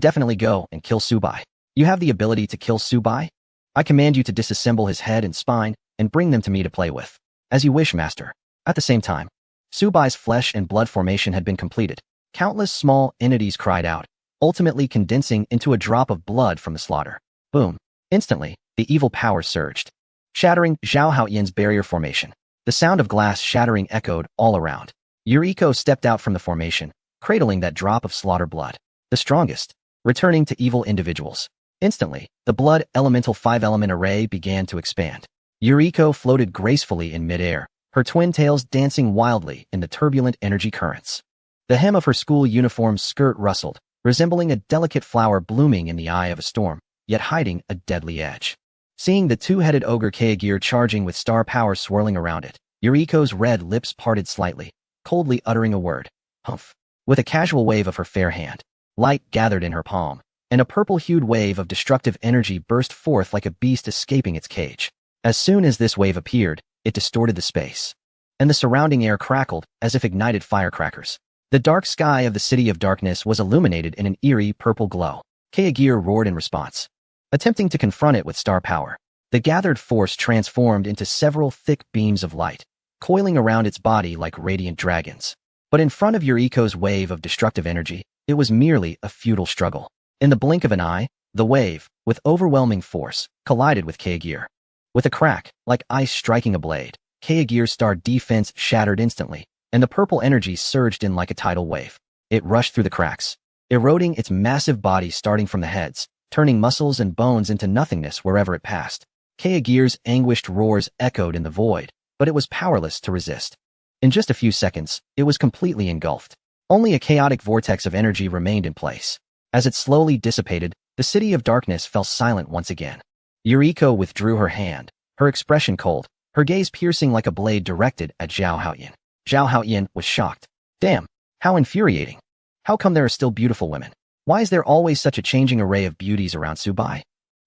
Definitely go and kill Subai. You have the ability to kill Subai? I command you to disassemble his head and spine and bring them to me to play with. As you wish, master. At the same time, Subai's flesh and blood formation had been completed. Countless small entities cried out, ultimately condensing into a drop of blood from the slaughter. Boom. Instantly, the evil power surged, shattering Zhao Haoyan's barrier formation. The sound of glass shattering echoed all around. Yuriko stepped out from the formation, cradling that drop of slaughter blood. The strongest, returning to evil individuals. Instantly, the blood elemental 5-element array began to expand. Yuriko floated gracefully in midair, her twin tails dancing wildly in the turbulent energy currents. The hem of her school uniform's skirt rustled, resembling a delicate flower blooming in the eye of a storm, yet hiding a deadly edge. Seeing the two-headed ogre Kaegir charging with star power swirling around it, Yuriko's red lips parted slightly, coldly uttering a word. Humph. With a casual wave of her fair hand, light gathered in her palm, and a purple-hued wave of destructive energy burst forth like a beast escaping its cage. As soon as this wave appeared, it distorted the space, and the surrounding air crackled as if ignited firecrackers. The dark sky of the City of Darkness was illuminated in an eerie purple glow. Kaegir roared in response, attempting to confront it with star power. The gathered force transformed into several thick beams of light, coiling around its body like radiant dragons. But in front of Yuriko's wave of destructive energy, it was merely a futile struggle. In the blink of an eye, the wave, with overwhelming force, collided with Kaegir. With a crack, like ice striking a blade, Kaegir's star defense shattered instantly, and the purple energy surged in like a tidal wave. It rushed through the cracks, eroding its massive body starting from the heads, turning muscles and bones into nothingness wherever it passed. Kaegir's anguished roars echoed in the void, but it was powerless to resist. In just a few seconds, it was completely engulfed. Only a chaotic vortex of energy remained in place. As it slowly dissipated, the City of Darkness fell silent once again. Yuriko withdrew her hand, her expression cold, her gaze piercing like a blade directed at Zhao Haoyan. Zhao Haoyan was shocked. Damn, how infuriating. How come there are still beautiful women? Why is there always such a changing array of beauties around Subai?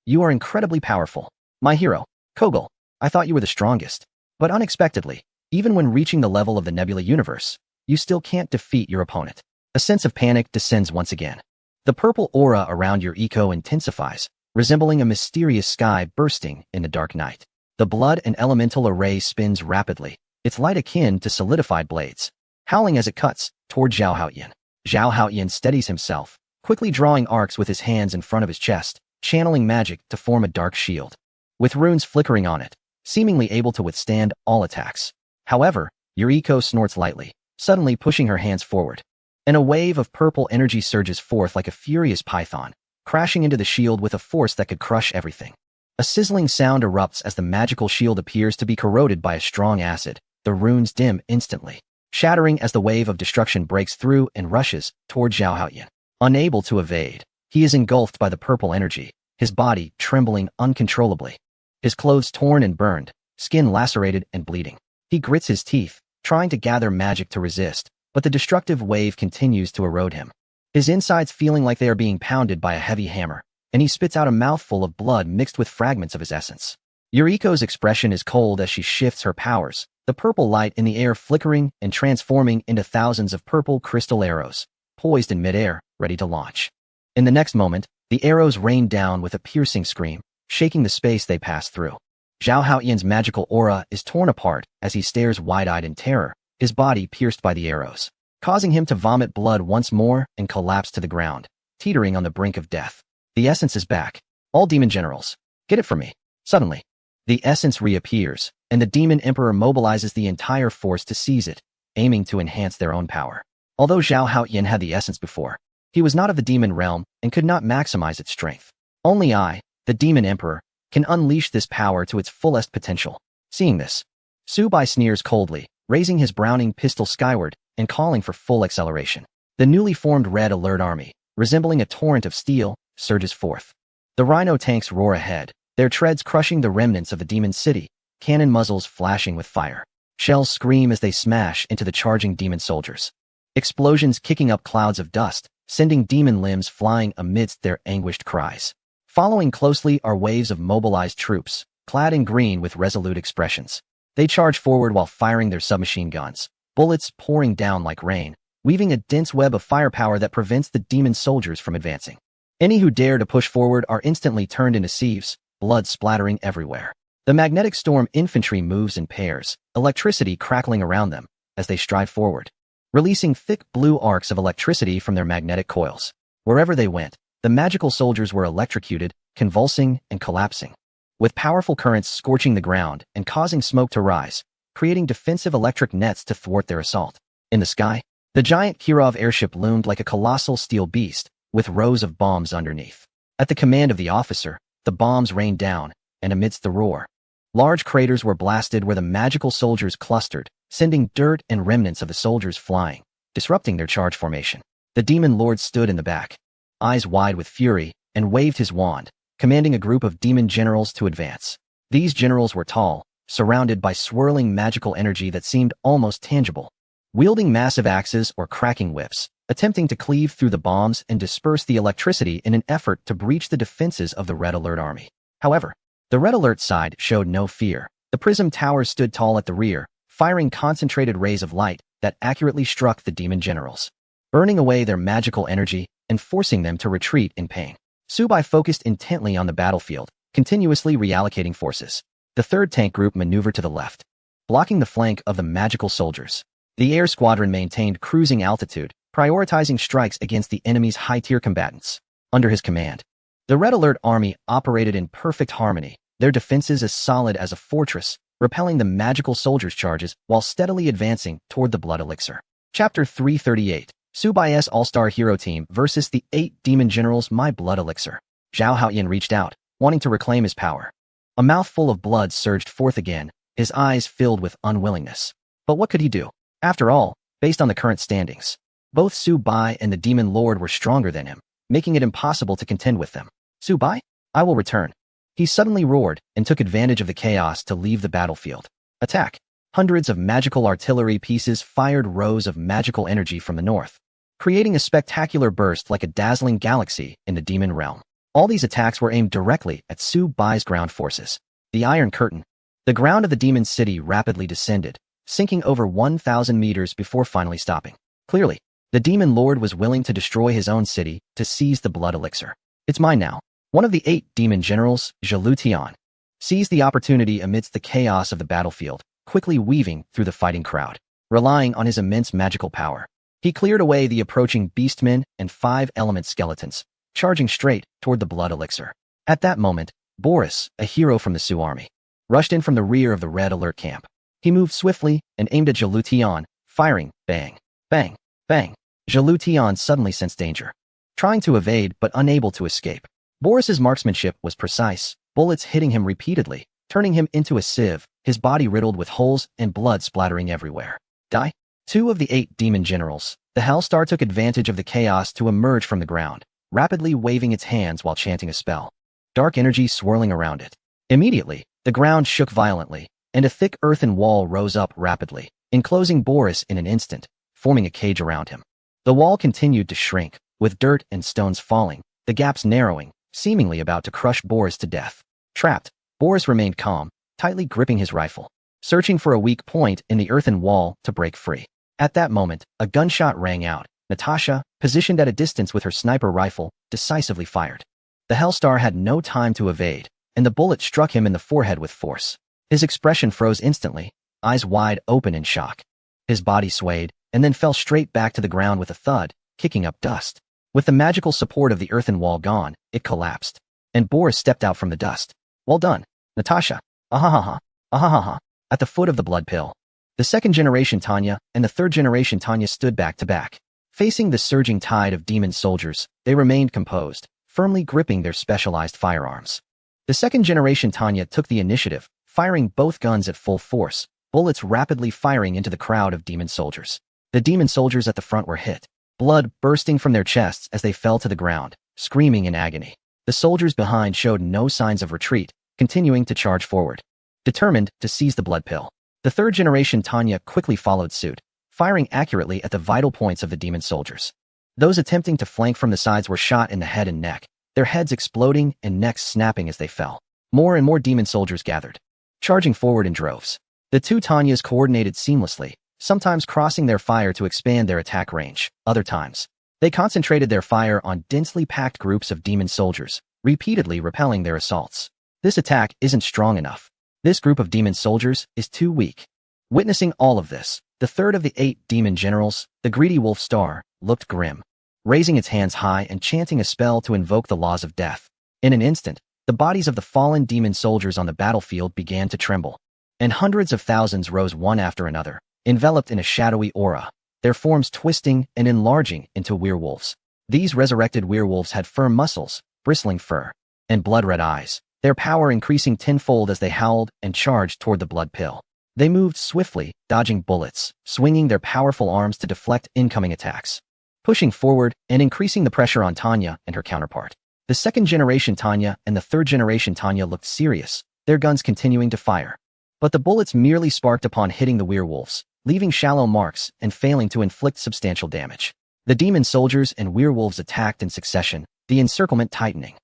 You are incredibly powerful. My hero, Kogel, I thought you were the strongest. But unexpectedly, even when reaching the level of the Nebula universe, you still can't defeat your opponent. A sense of panic descends once again. The purple aura around Yuriko intensifies, resembling a mysterious sky bursting in the dark night. The blood and elemental array spins rapidly, its light akin to solidified blades, howling as it cuts toward Zhao Haoyan. Zhao Haoyan steadies himself, quickly drawing arcs with his hands in front of his chest, channeling magic to form a dark shield, with runes flickering on it, seemingly able to withstand all attacks. However, Yuriko snorts lightly, suddenly pushing her hands forward, and a wave of purple energy surges forth like a furious python, crashing into the shield with a force that could crush everything. A sizzling sound erupts as the magical shield appears to be corroded by a strong acid. The runes dim instantly, shattering as the wave of destruction breaks through and rushes toward Zhao Haoyan. Unable to evade, he is engulfed by the purple energy, his body trembling uncontrollably. His clothes torn and burned, skin lacerated and bleeding. He grits his teeth, trying to gather magic to resist, but the destructive wave continues to erode him. His insides feeling like they are being pounded by a heavy hammer, and he spits out a mouthful of blood mixed with fragments of his essence. Yuriko's expression is cold as she shifts her powers, the purple light in the air flickering and transforming into thousands of purple crystal arrows, poised in midair, ready to launch. In the next moment, the arrows rain down with a piercing scream, shaking the space they pass through. Zhao Haoyan's magical aura is torn apart as he stares wide-eyed in terror, his body pierced by the arrows, causing him to vomit blood once more and collapse to the ground, teetering on the brink of death. The essence is back. All demon generals, get it from me. Suddenly, the essence reappears, and the demon emperor mobilizes the entire force to seize it, aiming to enhance their own power. Although Zhao Haoyan had the essence before, he was not of the demon realm and could not maximize its strength. Only I, the demon emperor, can unleash this power to its fullest potential. Seeing this, Subai sneers coldly, raising his Browning pistol skyward and calling for full acceleration. The newly formed Red Alert Army, resembling a torrent of steel, surges forth. The rhino tanks roar ahead, their treads crushing the remnants of the demon city, cannon muzzles flashing with fire. Shells scream as they smash into the charging demon soldiers. Explosions kicking up clouds of dust, sending demon limbs flying amidst their anguished cries. Following closely are waves of mobilized troops, clad in green with resolute expressions. They charge forward while firing their submachine guns, bullets pouring down like rain, weaving a dense web of firepower that prevents the demon soldiers from advancing. Any who dare to push forward are instantly turned into sieves, blood splattering everywhere. The magnetic storm infantry moves in pairs, electricity crackling around them as they stride forward, releasing thick blue arcs of electricity from their magnetic coils. Wherever they went, the magical soldiers were electrocuted, convulsing and collapsing, with powerful currents scorching the ground and causing smoke to rise, creating defensive electric nets to thwart their assault. In the sky, the giant Kirov airship loomed like a colossal steel beast, with rows of bombs underneath. At the command of the officer, the bombs rained down, and amidst the roar, large craters were blasted where the magical soldiers clustered, sending dirt and remnants of the soldiers flying, disrupting their charge formation. The demon lord stood in the back, eyes wide with fury, and waved his wand, commanding a group of demon generals to advance. These generals were tall, surrounded by swirling magical energy that seemed almost tangible, wielding massive axes or cracking whips, attempting to cleave through the bombs and disperse the electricity in an effort to breach the defenses of the Red Alert army. However, the Red Alert side showed no fear. The prism towers stood tall at the rear, firing concentrated rays of light that accurately struck the demon generals, burning away their magical energy and forcing them to retreat in pain. Subai focused intently on the battlefield, continuously reallocating forces. The third tank group maneuvered to the left, blocking the flank of the magical soldiers. The air squadron maintained cruising altitude, prioritizing strikes against the enemy's high-tier combatants. Under his command, the Red Alert army operated in perfect harmony, their defenses as solid as a fortress, repelling the magical soldiers' charges while steadily advancing toward the blood elixir. Chapter 338. Subai's All-Star Hero Team versus the 8 Demon Generals. My Blood Elixir. Zhao Haoyan reached out, wanting to reclaim his power. A mouthful of blood surged forth again, his eyes filled with unwillingness. But what could he do? After all, based on the current standings, both Subai and the Demon Lord were stronger than him, making it impossible to contend with them. Subai? I will return. He suddenly roared and took advantage of the chaos to leave the battlefield. Attack! Hundreds of magical artillery pieces fired rows of magical energy from the north, creating a spectacular burst like a dazzling galaxy in the demon realm. All these attacks were aimed directly at Subai's ground forces. The Iron Curtain. The ground of the demon city rapidly descended, sinking over 1,000 meters before finally stopping. Clearly, the demon lord was willing to destroy his own city to seize the blood elixir. It's mine now. One of the 8 demon generals, Zhou Tian, seized the opportunity amidst the chaos of the battlefield, quickly weaving through the fighting crowd. Relying on his immense magical power, he cleared away the approaching beastmen and 5-element skeletons, charging straight toward the blood elixir. At that moment, Boris, a hero from the Su army, rushed in from the rear of the Red Alert camp. He moved swiftly and aimed at Zhou Tian, firing, bang, bang, bang. Zhou Tian suddenly sensed danger, trying to evade but unable to escape. Boris's marksmanship was precise, bullets hitting him repeatedly, turning him into a sieve, his body riddled with holes and blood splattering everywhere. Die? 2 of the 8 demon generals, the Hellstar, took advantage of the chaos to emerge from the ground, rapidly waving its hands while chanting a spell, dark energy swirling around it. Immediately, the ground shook violently, and a thick earthen wall rose up rapidly, enclosing Boris in an instant, forming a cage around him. The wall continued to shrink, with dirt and stones falling, the gaps narrowing, seemingly about to crush Boris to death. Trapped, Boris remained calm, tightly gripping his rifle, searching for a weak point in the earthen wall to break free. At that moment, a gunshot rang out. Natasha, positioned at a distance with her sniper rifle, decisively fired. The Hellstar had no time to evade, and the bullet struck him in the forehead with force. His expression froze instantly, eyes wide open in shock. His body swayed, and then fell straight back to the ground with a thud, kicking up dust. With the magical support of the earthen wall gone, it collapsed, and Boris stepped out from the dust. Well done, Natasha. Ahahaha, ahahaha. At the foot of the blood pill, the second-generation Tanya and the third-generation Tanya stood back to back. Facing the surging tide of demon soldiers, they remained composed, firmly gripping their specialized firearms. The second-generation Tanya took the initiative, firing both guns at full force, bullets rapidly firing into the crowd of demon soldiers. The demon soldiers at the front were hit, blood bursting from their chests as they fell to the ground, screaming in agony. The soldiers behind showed no signs of retreat, continuing to charge forward, determined to seize the blood pill. The third-generation Tanya quickly followed suit, firing accurately at the vital points of the demon soldiers. Those attempting to flank from the sides were shot in the head and neck, their heads exploding and necks snapping as they fell. More and more demon soldiers gathered, charging forward in droves. The 2 Tanyas coordinated seamlessly, sometimes crossing their fire to expand their attack range. Other times, They concentrated their fire on densely packed groups of demon soldiers, repeatedly repelling their assaults. This attack isn't strong enough. This group of demon soldiers is too weak. Witnessing all of this, the third of the 8 demon generals, the greedy wolf star, looked grim, raising its hands high and chanting a spell to invoke the laws of death. In an instant, the bodies of the fallen demon soldiers on the battlefield began to tremble, and hundreds of thousands rose one after another, enveloped in a shadowy aura, their forms twisting and enlarging into werewolves. These resurrected werewolves had firm muscles, bristling fur, and blood-red eyes, their power increasing tenfold as they howled and charged toward the blood pill. They moved swiftly, dodging bullets, swinging their powerful arms to deflect incoming attacks, pushing forward and increasing the pressure on Tanya and her counterpart. The second-generation Tanya and the third-generation Tanya looked serious, their guns continuing to fire. But the bullets merely sparked upon hitting the werewolves, leaving shallow marks and failing to inflict substantial damage. The demon soldiers and werewolves attacked in succession, the encirclement tightening,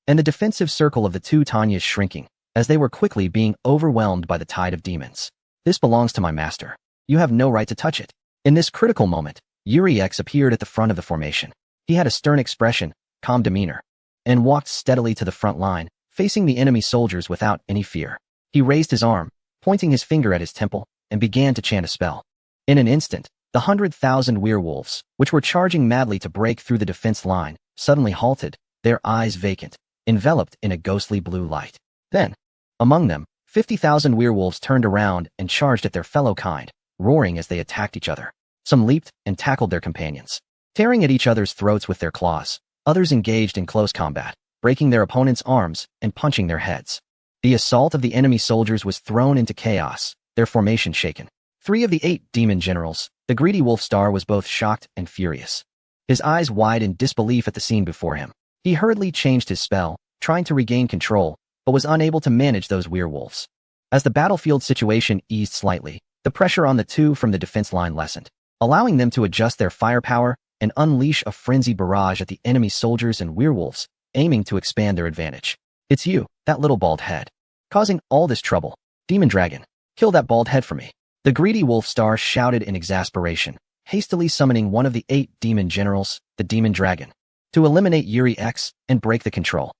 and the defensive circle of the 2 Tanyas shrinking, as they were quickly being overwhelmed by the tide of demons. This belongs to my master. You have no right to touch it. In this critical moment, Yuri X appeared at the front of the formation. He had a stern expression, calm demeanor, and walked steadily to the front line, facing the enemy soldiers without any fear. He raised his arm, pointing his finger at his temple, and began to chant a spell. In an instant, the 100,000 werewolves, which were charging madly to break through the defense line, suddenly halted, their eyes vacant, enveloped in a ghostly blue light. Then, among them, 50,000 werewolves turned around and charged at their fellow kind, roaring as they attacked each other. Some leaped and tackled their companions, tearing at each other's throats with their claws. Others engaged in close combat, breaking their opponents' arms and punching their heads. The assault of the enemy soldiers was thrown into chaos, their formation shaken. 3 of the 8 demon generals, the greedy wolf star was both shocked and furious. His eyes wide in disbelief at the scene before him. He hurriedly changed his spell, trying to regain control, but was unable to manage those werewolves. As the battlefield situation eased slightly, the pressure on the 2 from the defense line lessened, allowing them to adjust their firepower and unleash a frenzied barrage at the enemy soldiers and werewolves, aiming to expand their advantage. It's you, that little bald head, causing all this trouble. Demon Dragon, kill that bald head for me. The greedy wolf star shouted in exasperation, hastily summoning one of the 8 demon generals, the Demon Dragon, to eliminate Yuri X and break the control.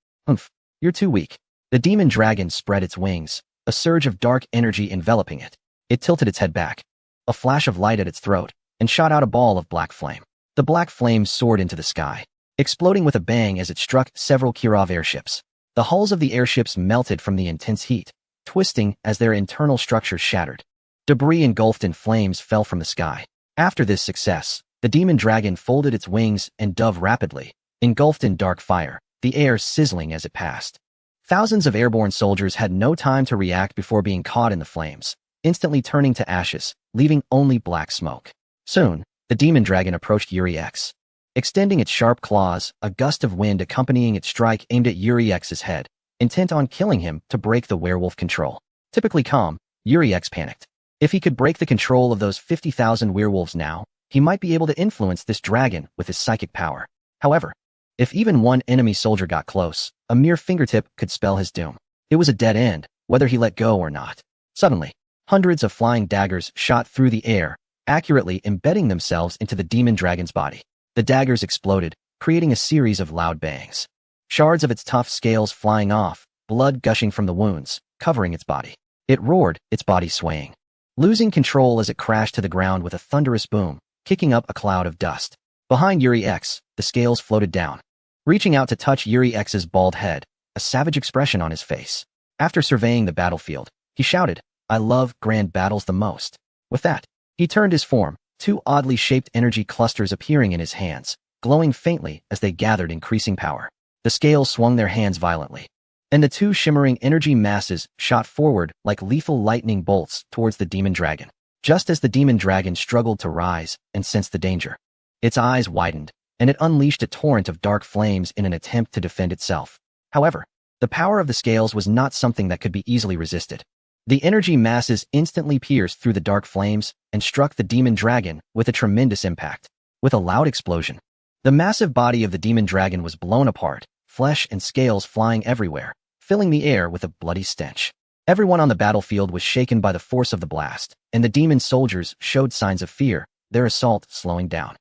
You're too weak. The Demon Dragon spread its wings, a surge of dark energy enveloping it. It tilted its head back, a flash of light at its throat, and shot out a ball of black flame. The black flame soared into the sky, exploding with a bang as it struck several Kirov airships. The hulls of the airships melted from the intense heat, twisting as their internal structures shattered. Debris engulfed in flames fell from the sky. After this success, the Demon Dragon folded its wings and dove rapidly, engulfed in dark fire, the air sizzling as it passed. Thousands of airborne soldiers had no time to react before being caught in the flames, instantly turning to ashes, leaving only black smoke. Soon, the Demon Dragon approached Yuri X. Extending its sharp claws, a gust of wind accompanying its strike aimed at Yuri X's head, intent on killing him to break the werewolf control. Typically calm, Yuri X panicked. If he could break the control of those 50,000 werewolves now, he might be able to influence this dragon with his psychic power. However, if even one enemy soldier got close, a mere fingertip could spell his doom. It was a dead end, whether he let go or not. Suddenly, hundreds of flying daggers shot through the air, accurately embedding themselves into the demon dragon's body. The daggers exploded, creating a series of loud bangs. Shards of its tough scales flying off, blood gushing from the wounds, covering its body. It roared, its body swaying, losing control as it crashed to the ground with a thunderous boom, kicking up a cloud of dust. Behind Yuri X, the scales floated down, reaching out to touch Yuri X's bald head, a savage expression on his face. After surveying the battlefield, he shouted, "I love grand battles the most." With that, he turned his form, 2 oddly shaped energy clusters appearing in his hands, glowing faintly as they gathered increasing power. The scales swung their hands violently, and the 2 shimmering energy masses shot forward like lethal lightning bolts towards the demon dragon. Just as the demon dragon struggled to rise and sensed the danger, its eyes widened, and it unleashed a torrent of dark flames in an attempt to defend itself. However, the power of the scales was not something that could be easily resisted. The energy masses instantly pierced through the dark flames and struck the demon dragon with a tremendous impact. With a loud explosion, the massive body of the demon dragon was blown apart, flesh and scales flying everywhere, filling the air with a bloody stench. Everyone on the battlefield was shaken by the force of the blast, and the demon soldiers showed signs of fear, their assault slowing down.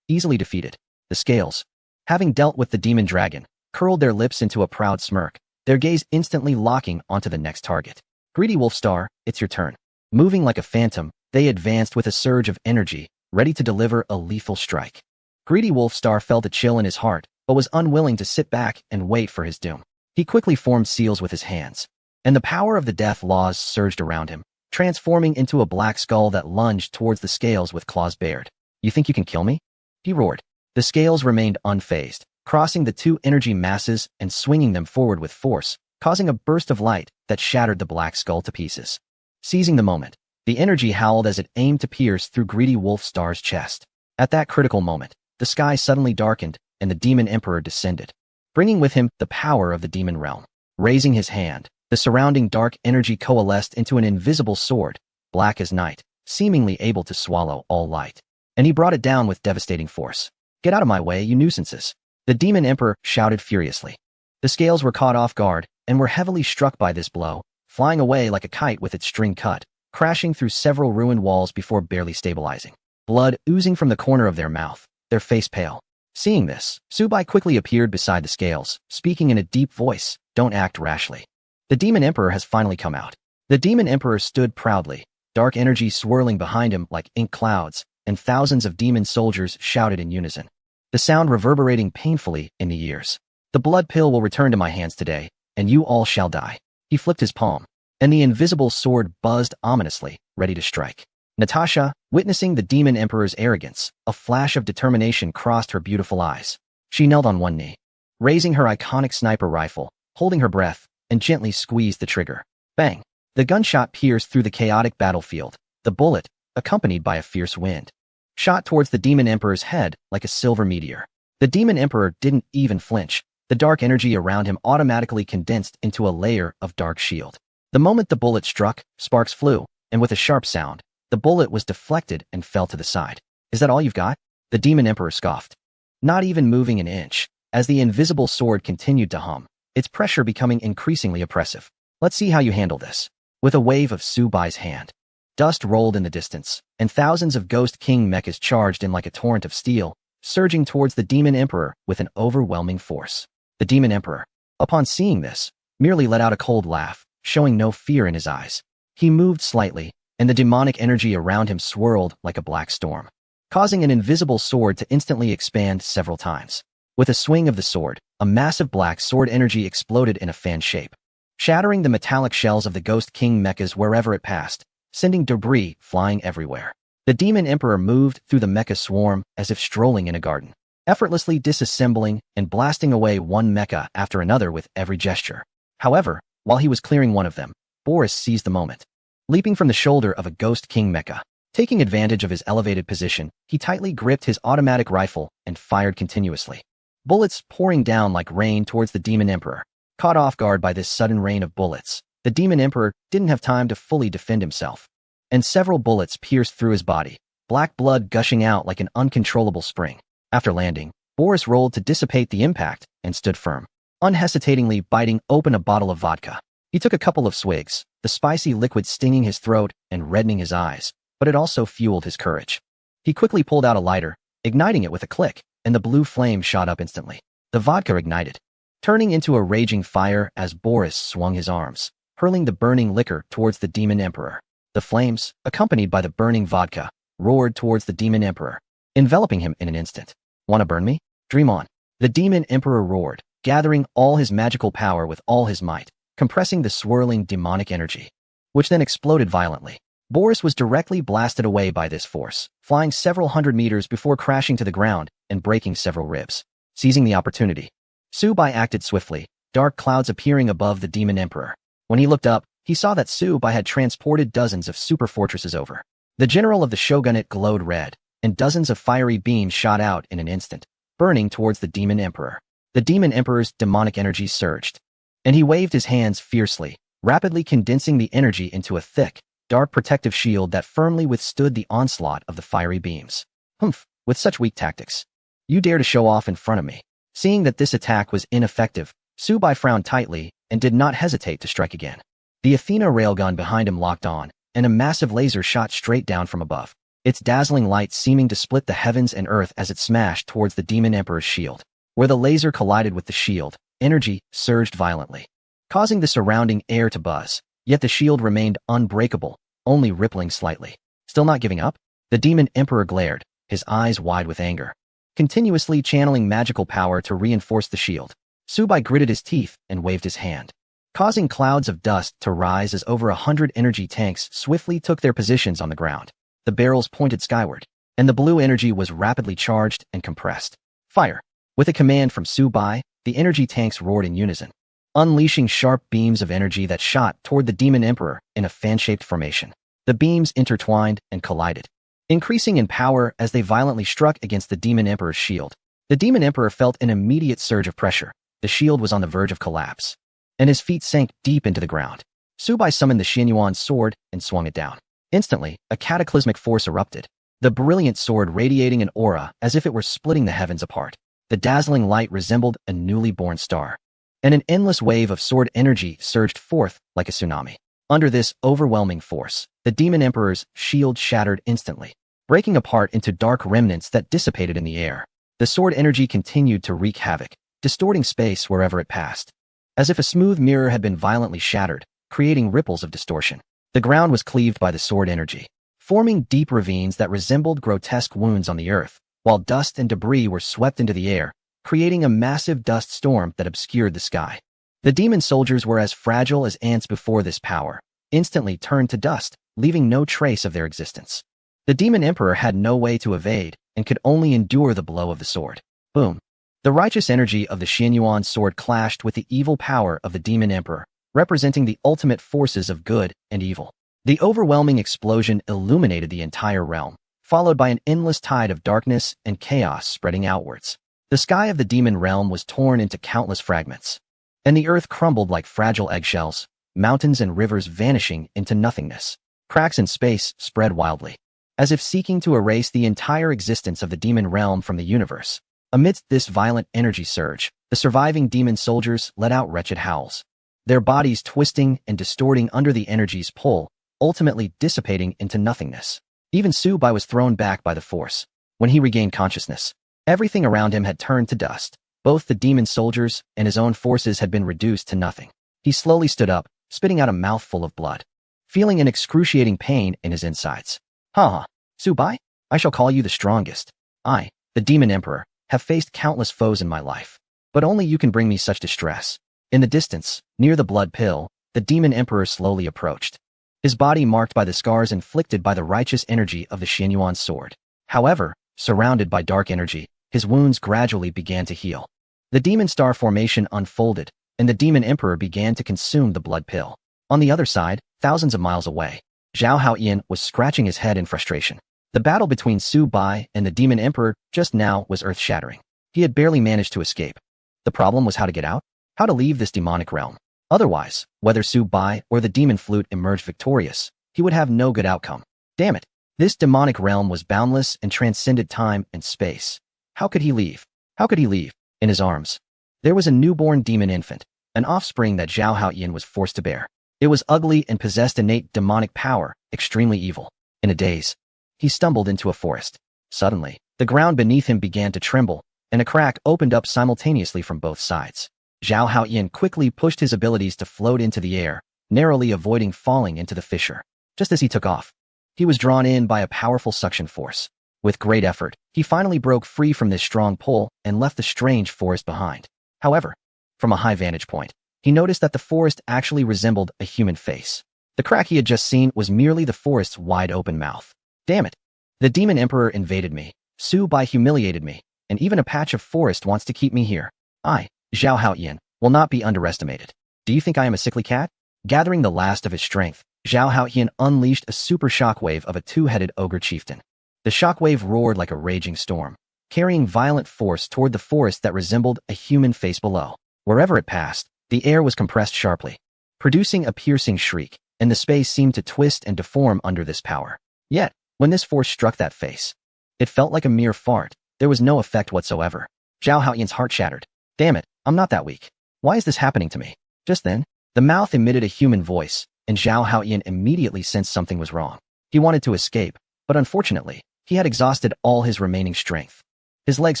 Easily defeated. The The scales, having dealt with the demon dragon, curled their lips into a proud smirk, their gaze instantly locking onto the next target. Greedy Wolfstar, it's your turn. Moving like a phantom, they advanced with a surge of energy, ready to deliver a lethal strike. Greedy Wolfstar felt a chill in his heart, but was unwilling to sit back and wait for his doom. He quickly formed seals with his hands, and the power of the death laws surged around him, transforming into a black skull that lunged towards the scales with claws bared. You think you can kill me? He roared. The scales remained unfazed, crossing the two energy masses and swinging them forward with force, causing a burst of light that shattered the black skull to pieces. Seizing the moment, the energy howled as it aimed to pierce through Greedy Wolfstar's chest. At that critical moment, the sky suddenly darkened and the Demon Emperor descended, bringing with him the power of the demon realm. Raising his hand, the surrounding dark energy coalesced into an invisible sword, black as night, seemingly able to swallow all light. And he brought it down with devastating force. Get out of my way, you nuisances! The Demon Emperor shouted furiously. The scales were caught off guard and were heavily struck by this blow, flying away like a kite with its string cut, crashing through several ruined walls before barely stabilizing. Blood oozing from the corner of their mouth, their face pale. Seeing this, Subai quickly appeared beside the scales, speaking in a deep voice, "Don't act rashly. The Demon Emperor has finally come out." The Demon Emperor stood proudly, dark energy swirling behind him like ink clouds, and thousands of demon soldiers shouted in unison, the sound reverberating painfully in the ears. "The blood pill will return to my hands today, and you all shall die." He flipped his palm, and the invisible sword buzzed ominously, ready to strike. Natasha, witnessing the Demon Emperor's arrogance, a flash of determination crossed her beautiful eyes. She knelt on one knee, raising her iconic sniper rifle, holding her breath, and gently squeezed the trigger. Bang! The gunshot pierced through the chaotic battlefield, the bullet, accompanied by a fierce wind, shot towards the Demon Emperor's head like a silver meteor. The Demon Emperor didn't even flinch. The dark energy around him automatically condensed into a layer of dark shield. The moment the bullet struck, sparks flew, and with a sharp sound, the bullet was deflected and fell to the side. "Is that all you've got?" The Demon Emperor scoffed, not even moving an inch, as the invisible sword continued to hum, its pressure becoming increasingly oppressive. "Let's see how you handle this." With a wave of Subai's hand, dust rolled in the distance, and thousands of Ghost King mechas charged in like a torrent of steel, surging towards the Demon Emperor with an overwhelming force. The Demon Emperor, upon seeing this, merely let out a cold laugh, showing no fear in his eyes. He moved slightly, and the demonic energy around him swirled like a black storm, causing an invisible sword to instantly expand several times. With a swing of the sword, a massive black sword energy exploded in a fan shape, shattering the metallic shells of the Ghost King mechas wherever it passed, sending debris flying everywhere. The Demon Emperor moved through the mecha swarm as if strolling in a garden, effortlessly disassembling and blasting away one mecha after another with every gesture. However, while he was clearing one of them, Boris seized the moment. Leaping from the shoulder of a Ghost King mecha, taking advantage of his elevated position, he tightly gripped his automatic rifle and fired continuously. Bullets pouring down like rain towards the Demon Emperor. Caught off guard by this sudden rain of bullets, the Demon Emperor didn't have time to fully defend himself, and several bullets pierced through his body, black blood gushing out like an uncontrollable spring. After landing, Boris rolled to dissipate the impact and stood firm, unhesitatingly biting open a bottle of vodka. He took a couple of swigs, the spicy liquid stinging his throat and reddening his eyes, but it also fueled his courage. He quickly pulled out a lighter, igniting it with a click, and the blue flame shot up instantly. The vodka ignited, turning into a raging fire as Boris swung his arms, hurling the burning liquor towards the Demon Emperor. The flames, accompanied by the burning vodka, roared towards the Demon Emperor, enveloping him in an instant. "Want to burn me? Dream on." The Demon Emperor roared, gathering all his magical power with all his might, compressing the swirling demonic energy, which then exploded violently. Boris was directly blasted away by this force, flying several hundred meters before crashing to the ground and breaking several ribs. Seizing the opportunity, Subai acted swiftly, dark clouds appearing above the Demon Emperor. When he looked up, he saw that Subai had transported dozens of super fortresses over. The general of the shogunate glowed red, and dozens of fiery beams shot out in an instant, burning towards the Demon Emperor. The Demon Emperor's demonic energy surged, and he waved his hands fiercely, rapidly condensing the energy into a thick, dark protective shield that firmly withstood the onslaught of the fiery beams. "Humph, with such weak tactics, you dare to show off in front of me." Seeing that this attack was ineffective, Subai frowned tightly and did not hesitate to strike again. The Athena railgun behind him locked on, and a massive laser shot straight down from above, its dazzling light seeming to split the heavens and earth as it smashed towards the Demon Emperor's shield. Where the laser collided with the shield, energy surged violently, causing the surrounding air to buzz, yet the shield remained unbreakable, only rippling slightly. Still not giving up? The Demon Emperor glared, his eyes wide with anger, continuously channeling magical power to reinforce the shield. Subai gritted his teeth and waved his hand, causing clouds of dust to rise as over 100 energy tanks swiftly took their positions on the ground. The barrels pointed skyward, and the blue energy was rapidly charged and compressed. Fire! With a command from Subai, the energy tanks roared in unison, unleashing sharp beams of energy that shot toward the Demon Emperor in a fan-shaped formation. The beams intertwined and collided, increasing in power as they violently struck against the Demon Emperor's shield. The Demon Emperor felt an immediate surge of pressure. The shield was on the verge of collapse, and his feet sank deep into the ground. Subai summoned the Xianyuan sword and swung it down. Instantly, a cataclysmic force erupted, the brilliant sword radiating an aura as if it were splitting the heavens apart. The dazzling light resembled a newly born star, and an endless wave of sword energy surged forth like a tsunami. Under this overwhelming force, the Demon Emperor's shield shattered instantly, breaking apart into dark remnants that dissipated in the air. The sword energy continued to wreak havoc, distorting space wherever it passed, as if a smooth mirror had been violently shattered, creating ripples of distortion. The ground was cleaved by the sword energy, forming deep ravines that resembled grotesque wounds on the earth, while dust and debris were swept into the air, creating a massive dust storm that obscured the sky. The demon soldiers were as fragile as ants before this power, instantly turned to dust, leaving no trace of their existence. The Demon Emperor had no way to evade and could only endure the blow of the sword. Boom! The righteous energy of the Xianyuan sword clashed with the evil power of the Demon Emperor, representing the ultimate forces of good and evil. The overwhelming explosion illuminated the entire realm, followed by an endless tide of darkness and chaos spreading outwards. The sky of the demon realm was torn into countless fragments, and the earth crumbled like fragile eggshells, mountains and rivers vanishing into nothingness. Cracks in space spread wildly, as if seeking to erase the entire existence of the demon realm from the universe. Amidst this violent energy surge, the surviving demon soldiers let out wretched howls, their bodies twisting and distorting under the energy's pull, ultimately dissipating into nothingness. Even Subai was thrown back by the force. When he regained consciousness, everything around him had turned to dust. Both the demon soldiers and his own forces had been reduced to nothing. He slowly stood up, spitting out a mouthful of blood, feeling an excruciating pain in his insides. Ha! Subai, I shall call you the strongest. I, the Demon Emperor, have faced countless foes in my life, but only you can bring me such distress. In the distance, near the blood pill, the Demon Emperor slowly approached, his body marked by the scars inflicted by the righteous energy of the Xianyuan sword. However, surrounded by dark energy, his wounds gradually began to heal. The demon star formation unfolded, and the Demon Emperor began to consume the blood pill. On the other side, thousands of miles away, Zhao Haoyan was scratching his head in frustration. The battle between Subai and the Demon Emperor just now was earth-shattering. He had barely managed to escape. The problem was how to get out, how to leave this demonic realm. Otherwise, whether Subai or the demon flute emerged victorious, he would have no good outcome. Damn it! This demonic realm was boundless and transcended time and space. How could he leave? How could he leave? In his arms, there was a newborn demon infant, an offspring that Zhao Haoyan was forced to bear. It was ugly and possessed innate demonic power, extremely evil. In a daze, he stumbled into a forest. Suddenly, the ground beneath him began to tremble, and a crack opened up simultaneously from both sides. Zhao Haoyan quickly pushed his abilities to float into the air, narrowly avoiding falling into the fissure. Just as he took off, he was drawn in by a powerful suction force. With great effort, he finally broke free from this strong pull and left the strange forest behind. However, from a high vantage point, he noticed that the forest actually resembled a human face. The crack he had just seen was merely the forest's wide-open mouth. Damn it! The Demon Emperor invaded me. Subai humiliated me, and even a patch of forest wants to keep me here. I, Zhao Haoyan, will not be underestimated. Do you think I am a sickly cat? Gathering the last of his strength, Zhao Haoyan unleashed a super shockwave of a two-headed ogre chieftain. The shockwave roared like a raging storm, carrying violent force toward the forest that resembled a human face below. Wherever it passed, the air was compressed sharply, producing a piercing shriek, and the space seemed to twist and deform under this power. Yet, when this force struck that face, it felt like a mere fart. There was no effect whatsoever. Zhao Haoyan's heart shattered. Damn it, I'm not that weak. Why is this happening to me? Just then, the mouth emitted a human voice, and Zhao Haoyan immediately sensed something was wrong. He wanted to escape, But unfortunately, he had exhausted all his remaining strength. His legs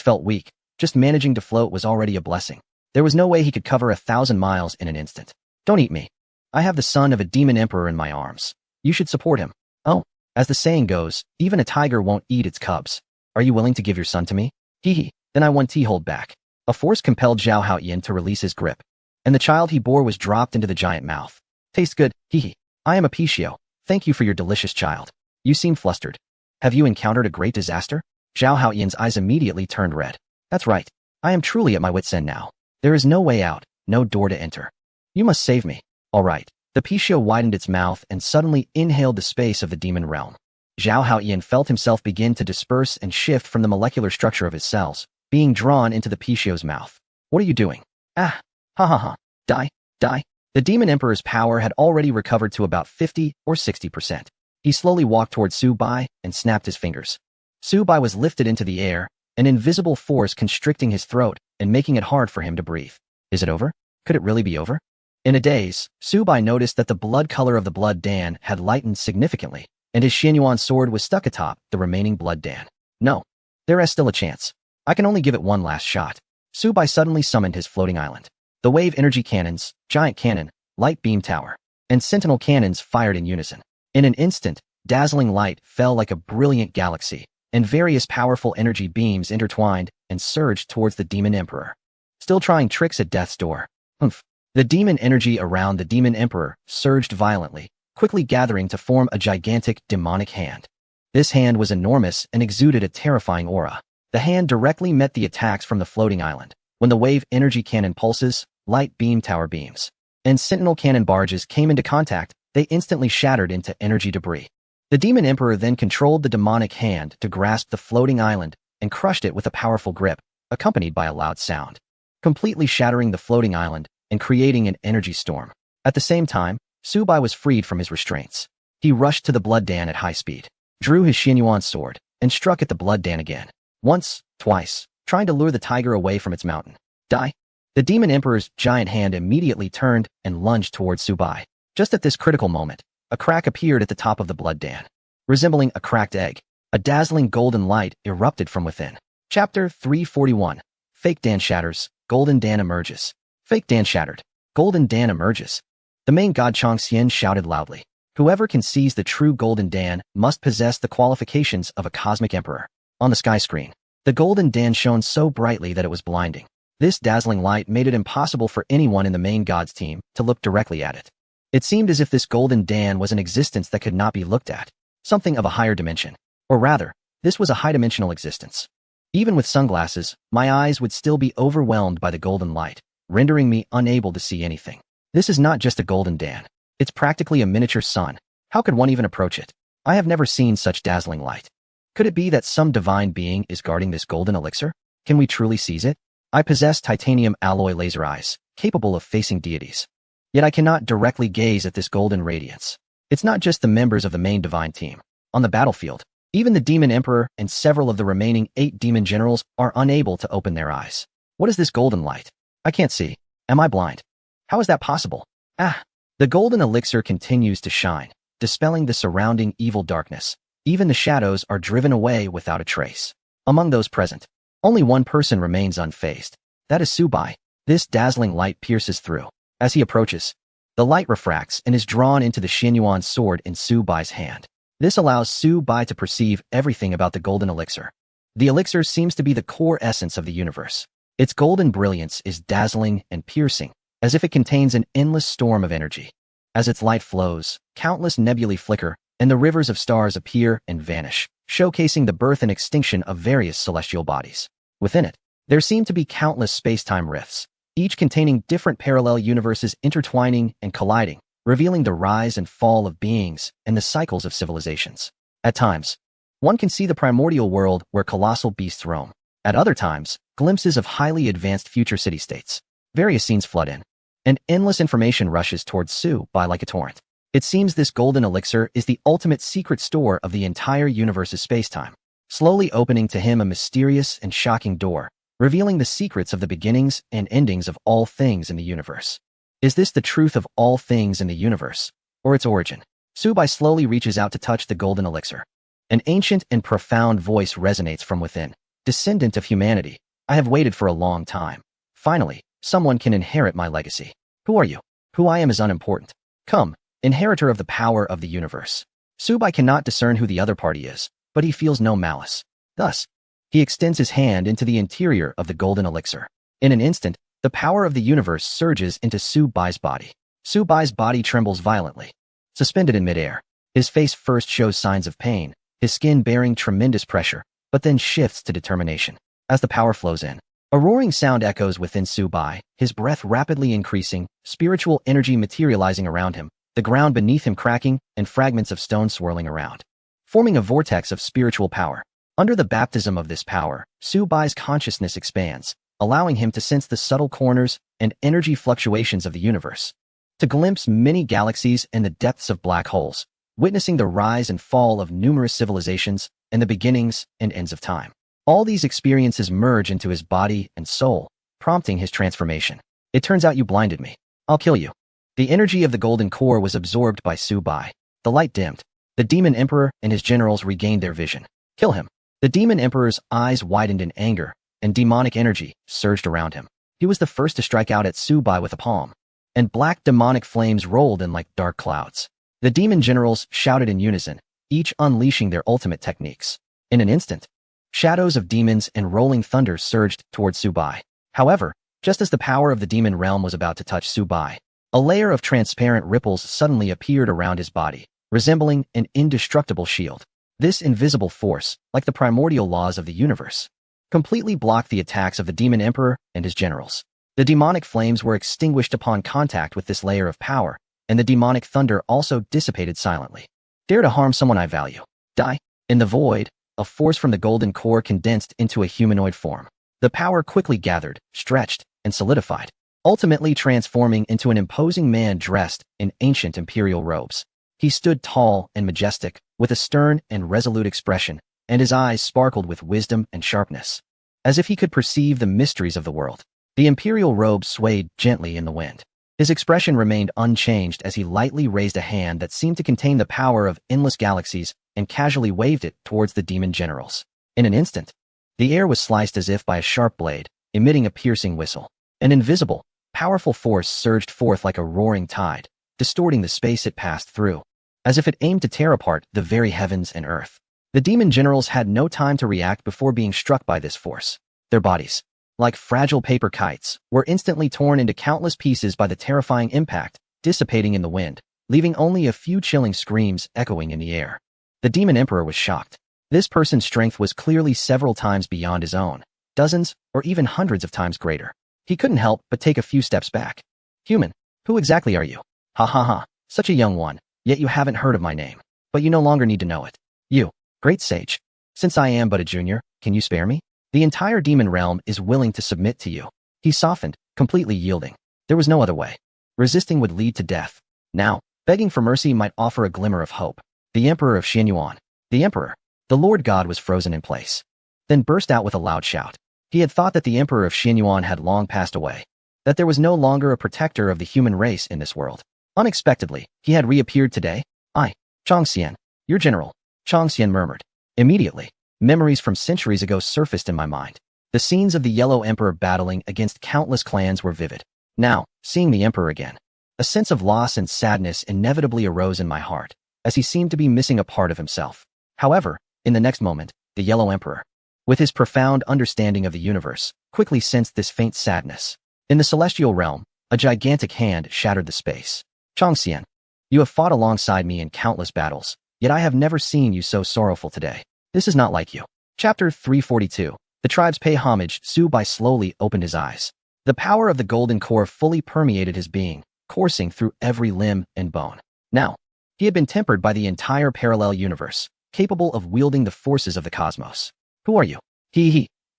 felt weak. Just managing to float was already a blessing. There was no way he could cover 1,000 miles in an instant. Don't eat me. I have the son of a demon emperor in my arms. You should support him. Oh, as the saying goes, even a tiger won't eat its cubs. Are you willing to give your son to me? Hee. Then I won't hold back. A force compelled Zhao Haoyan to release his grip, and the child he bore was dropped into the giant mouth. Tastes good, hee. I am Apiccio. Thank you for your delicious child. You seem flustered. Have you encountered a great disaster? Zhao Haoyan's eyes immediately turned red. That's right. I am truly at my wit's end now. There is no way out, no door to enter. You must save me. All right. The Apiccio widened its mouth and suddenly inhaled the space of the demon realm. Zhao Haoyan felt himself begin to disperse and shift from the molecular structure of his cells, being drawn into the Apiccio's mouth. What are you doing? Ah! Ha ha ha. Die! Die! The demon emperor's power had already recovered to about 50 or 60%. He slowly walked toward Su Bai and snapped his fingers. Su Bai was lifted into the air, an invisible force constricting his throat and making it hard for him to breathe. Is it over? Could it really be over? In a daze, Su Bai noticed that the blood color of the blood Dan had lightened significantly, and his Xianyuan sword was stuck atop the remaining blood Dan. No. There is still a chance. I can only give it one last shot. Su Bai suddenly summoned his floating island. The wave energy cannons, giant cannon, light beam tower, and sentinel cannons fired in unison. In an instant, dazzling light fell like a brilliant galaxy, and various powerful energy beams intertwined and surged towards the demon emperor. Still trying tricks at death's door. Humph. The demon energy around the demon emperor surged violently, quickly gathering to form a gigantic demonic hand. This hand was enormous and exuded a terrifying aura. The hand directly met the attacks from the floating island. When the wave energy cannon pulses, light beam tower beams, and sentinel cannon barges came into contact, they instantly shattered into energy debris. The demon emperor then controlled the demonic hand to grasp the floating island and crushed it with a powerful grip, accompanied by a loud sound, completely shattering the floating island and creating an energy storm. At the same time, Su Bai was freed from his restraints. He rushed to the blood Dan at high speed, drew his Xianyuan sword, and struck at the blood Dan again. Once, twice, trying to lure the tiger away from its mountain. Die! The demon emperor's giant hand immediately turned and lunged towards Su Bai. Just at this critical moment, a crack appeared at the top of the blood Dan. Resembling a cracked egg, a dazzling golden light erupted from within. Chapter 341. Fake Dan shatters, Golden Dan emerges. Fake Dan shattered. Golden Dan emerges. The main god Changxian shouted loudly. Whoever can seize the true Golden Dan must possess the qualifications of a cosmic emperor. On the sky screen, the Golden Dan shone so brightly that it was blinding. This dazzling light made it impossible for anyone in the main god's team to look directly at it. It seemed as if this Golden Dan was an existence that could not be looked at, something of a higher dimension. Or rather, this was a high-dimensional existence. Even with sunglasses, my eyes would still be overwhelmed by the golden light, rendering me unable to see anything. This is not just a Golden Dan. It's practically a miniature sun. How could one even approach it? I have never seen such dazzling light. Could it be that some divine being is guarding this golden elixir? Can we truly seize it? I possess titanium alloy laser eyes, capable of facing deities. Yet I cannot directly gaze at this golden radiance. It's not just the members of the main divine team. On the battlefield, even the demon emperor and several of the remaining 8 demon generals are unable to open their eyes. What is this golden light? I can't see. Am I blind? How is that possible? Ah! The golden elixir continues to shine, dispelling the surrounding evil darkness. Even the shadows are driven away without a trace. Among those present, only one person remains unfazed. That is Su Bai. This dazzling light pierces through. As he approaches, the light refracts and is drawn into the Xianyuan sword in Su Bai's hand. This allows Su Bai to perceive everything about the golden elixir. The elixir seems to be the core essence of the universe. Its golden brilliance is dazzling and piercing, as if it contains an endless storm of energy. As its light flows, countless nebulae flicker, and the rivers of stars appear and vanish, showcasing the birth and extinction of various celestial bodies. Within it, there seem to be countless space-time rifts, each containing different parallel universes intertwining and colliding, revealing the rise and fall of beings and the cycles of civilizations. At times, one can see the primordial world where colossal beasts roam. At other times, glimpses of highly advanced future city-states. Various scenes flood in, and endless information rushes towards Su Bai like a torrent. It seems this golden elixir is the ultimate secret store of the entire universe's space-time, slowly opening to him a mysterious and shocking door, revealing the secrets of the beginnings and endings of all things in the universe. Is this the truth of all things in the universe, or its origin? Su Bai slowly reaches out to touch the golden elixir. An ancient and profound voice resonates from within. Descendant of humanity, I have waited for a long time. Finally, someone can inherit my legacy. Who are you? Who I am is unimportant. Come, inheritor of the power of the universe. Subai cannot discern who the other party is, but he feels no malice. Thus, he extends his hand into the interior of the golden elixir. In an instant, the power of the universe surges into Subai's body. Subai's body trembles violently. Suspended in midair, his face first shows signs of pain, his skin bearing tremendous pressure, but then shifts to determination. As the power flows in, a roaring sound echoes within Subai, his breath rapidly increasing, spiritual energy materializing around him, the ground beneath him cracking, and fragments of stone swirling around, forming a vortex of spiritual power. Under the baptism of this power, Subai's consciousness expands, allowing him to sense the subtle corners and energy fluctuations of the universe, to glimpse many galaxies and the depths of black holes, witnessing the rise and fall of numerous civilizations and the beginnings and ends of time. All these experiences merge into his body and soul, prompting his transformation. It turns out you blinded me. I'll kill you. The energy of the golden core was absorbed by Subai. The light dimmed. The demon emperor and his generals regained their vision. Kill him. The demon emperor's eyes widened in anger, and demonic energy surged around him. He was the first to strike out at Subai with a palm, and black demonic flames rolled in like dark clouds. The demon generals shouted in unison, each unleashing their ultimate techniques. In an instant, shadows of demons and rolling thunder surged towards Subai. However, just as the power of the demon realm was about to touch Subai, a layer of transparent ripples suddenly appeared around his body, resembling an indestructible shield. This invisible force, like the primordial laws of the universe, completely blocked the attacks of the demon emperor and his generals. The demonic flames were extinguished upon contact with this layer of power, and the demonic thunder also dissipated silently. Dare to harm someone I value. Die. In the void, a force from the golden core condensed into a humanoid form. The power quickly gathered, stretched, and solidified, ultimately transforming into an imposing man dressed in ancient imperial robes. He stood tall and majestic, with a stern and resolute expression, and his eyes sparkled with wisdom and sharpness, as if he could perceive the mysteries of the world. The imperial robe swayed gently in the wind. His expression remained unchanged as he lightly raised a hand that seemed to contain the power of endless galaxies and casually waved it towards the demon generals. In an instant, the air was sliced as if by a sharp blade, emitting a piercing whistle. An invisible, powerful force surged forth like a roaring tide, distorting the space it passed through, as if it aimed to tear apart the very heavens and earth. The demon generals had no time to react before being struck by this force. Their bodies, like fragile paper kites, were instantly torn into countless pieces by the terrifying impact, dissipating in the wind, leaving only a few chilling screams echoing in the air. The demon emperor was shocked. This person's strength was clearly several times beyond his own, dozens or even hundreds of times greater. He couldn't help but take a few steps back. Human, who exactly are you? Ha ha ha, such a young one, yet you haven't heard of my name. But you no longer need to know it. You, great sage. Since I am but a junior, can you spare me? The entire demon realm is willing to submit to you. He softened, completely yielding. There was no other way. Resisting would lead to death. Now, begging for mercy might offer a glimmer of hope. The Emperor of Xianyuan. The Emperor. The Lord God was frozen in place, then burst out with a loud shout. He had thought that the Emperor of Xianyuan had long passed away, that there was no longer a protector of the human race in this world. Unexpectedly, he had reappeared today. I, Changxian, your general, Changxian murmured. Immediately, memories from centuries ago surfaced in my mind. The scenes of the Yellow Emperor battling against countless clans were vivid. Now, seeing the Emperor again, a sense of loss and sadness inevitably arose in my heart, as he seemed to be missing a part of himself. However, in the next moment, the Yellow Emperor, with his profound understanding of the universe, quickly sensed this faint sadness. In the celestial realm, a gigantic hand shattered the space. Changxian, you have fought alongside me in countless battles, yet I have never seen you so sorrowful today. This is not like you. Chapter 342. The tribes pay homage. Subai slowly opened his eyes. The power of the golden core fully permeated his being, coursing through every limb and bone. Now, he had been tempered by the entire parallel universe, capable of wielding the forces of the cosmos. Who are you?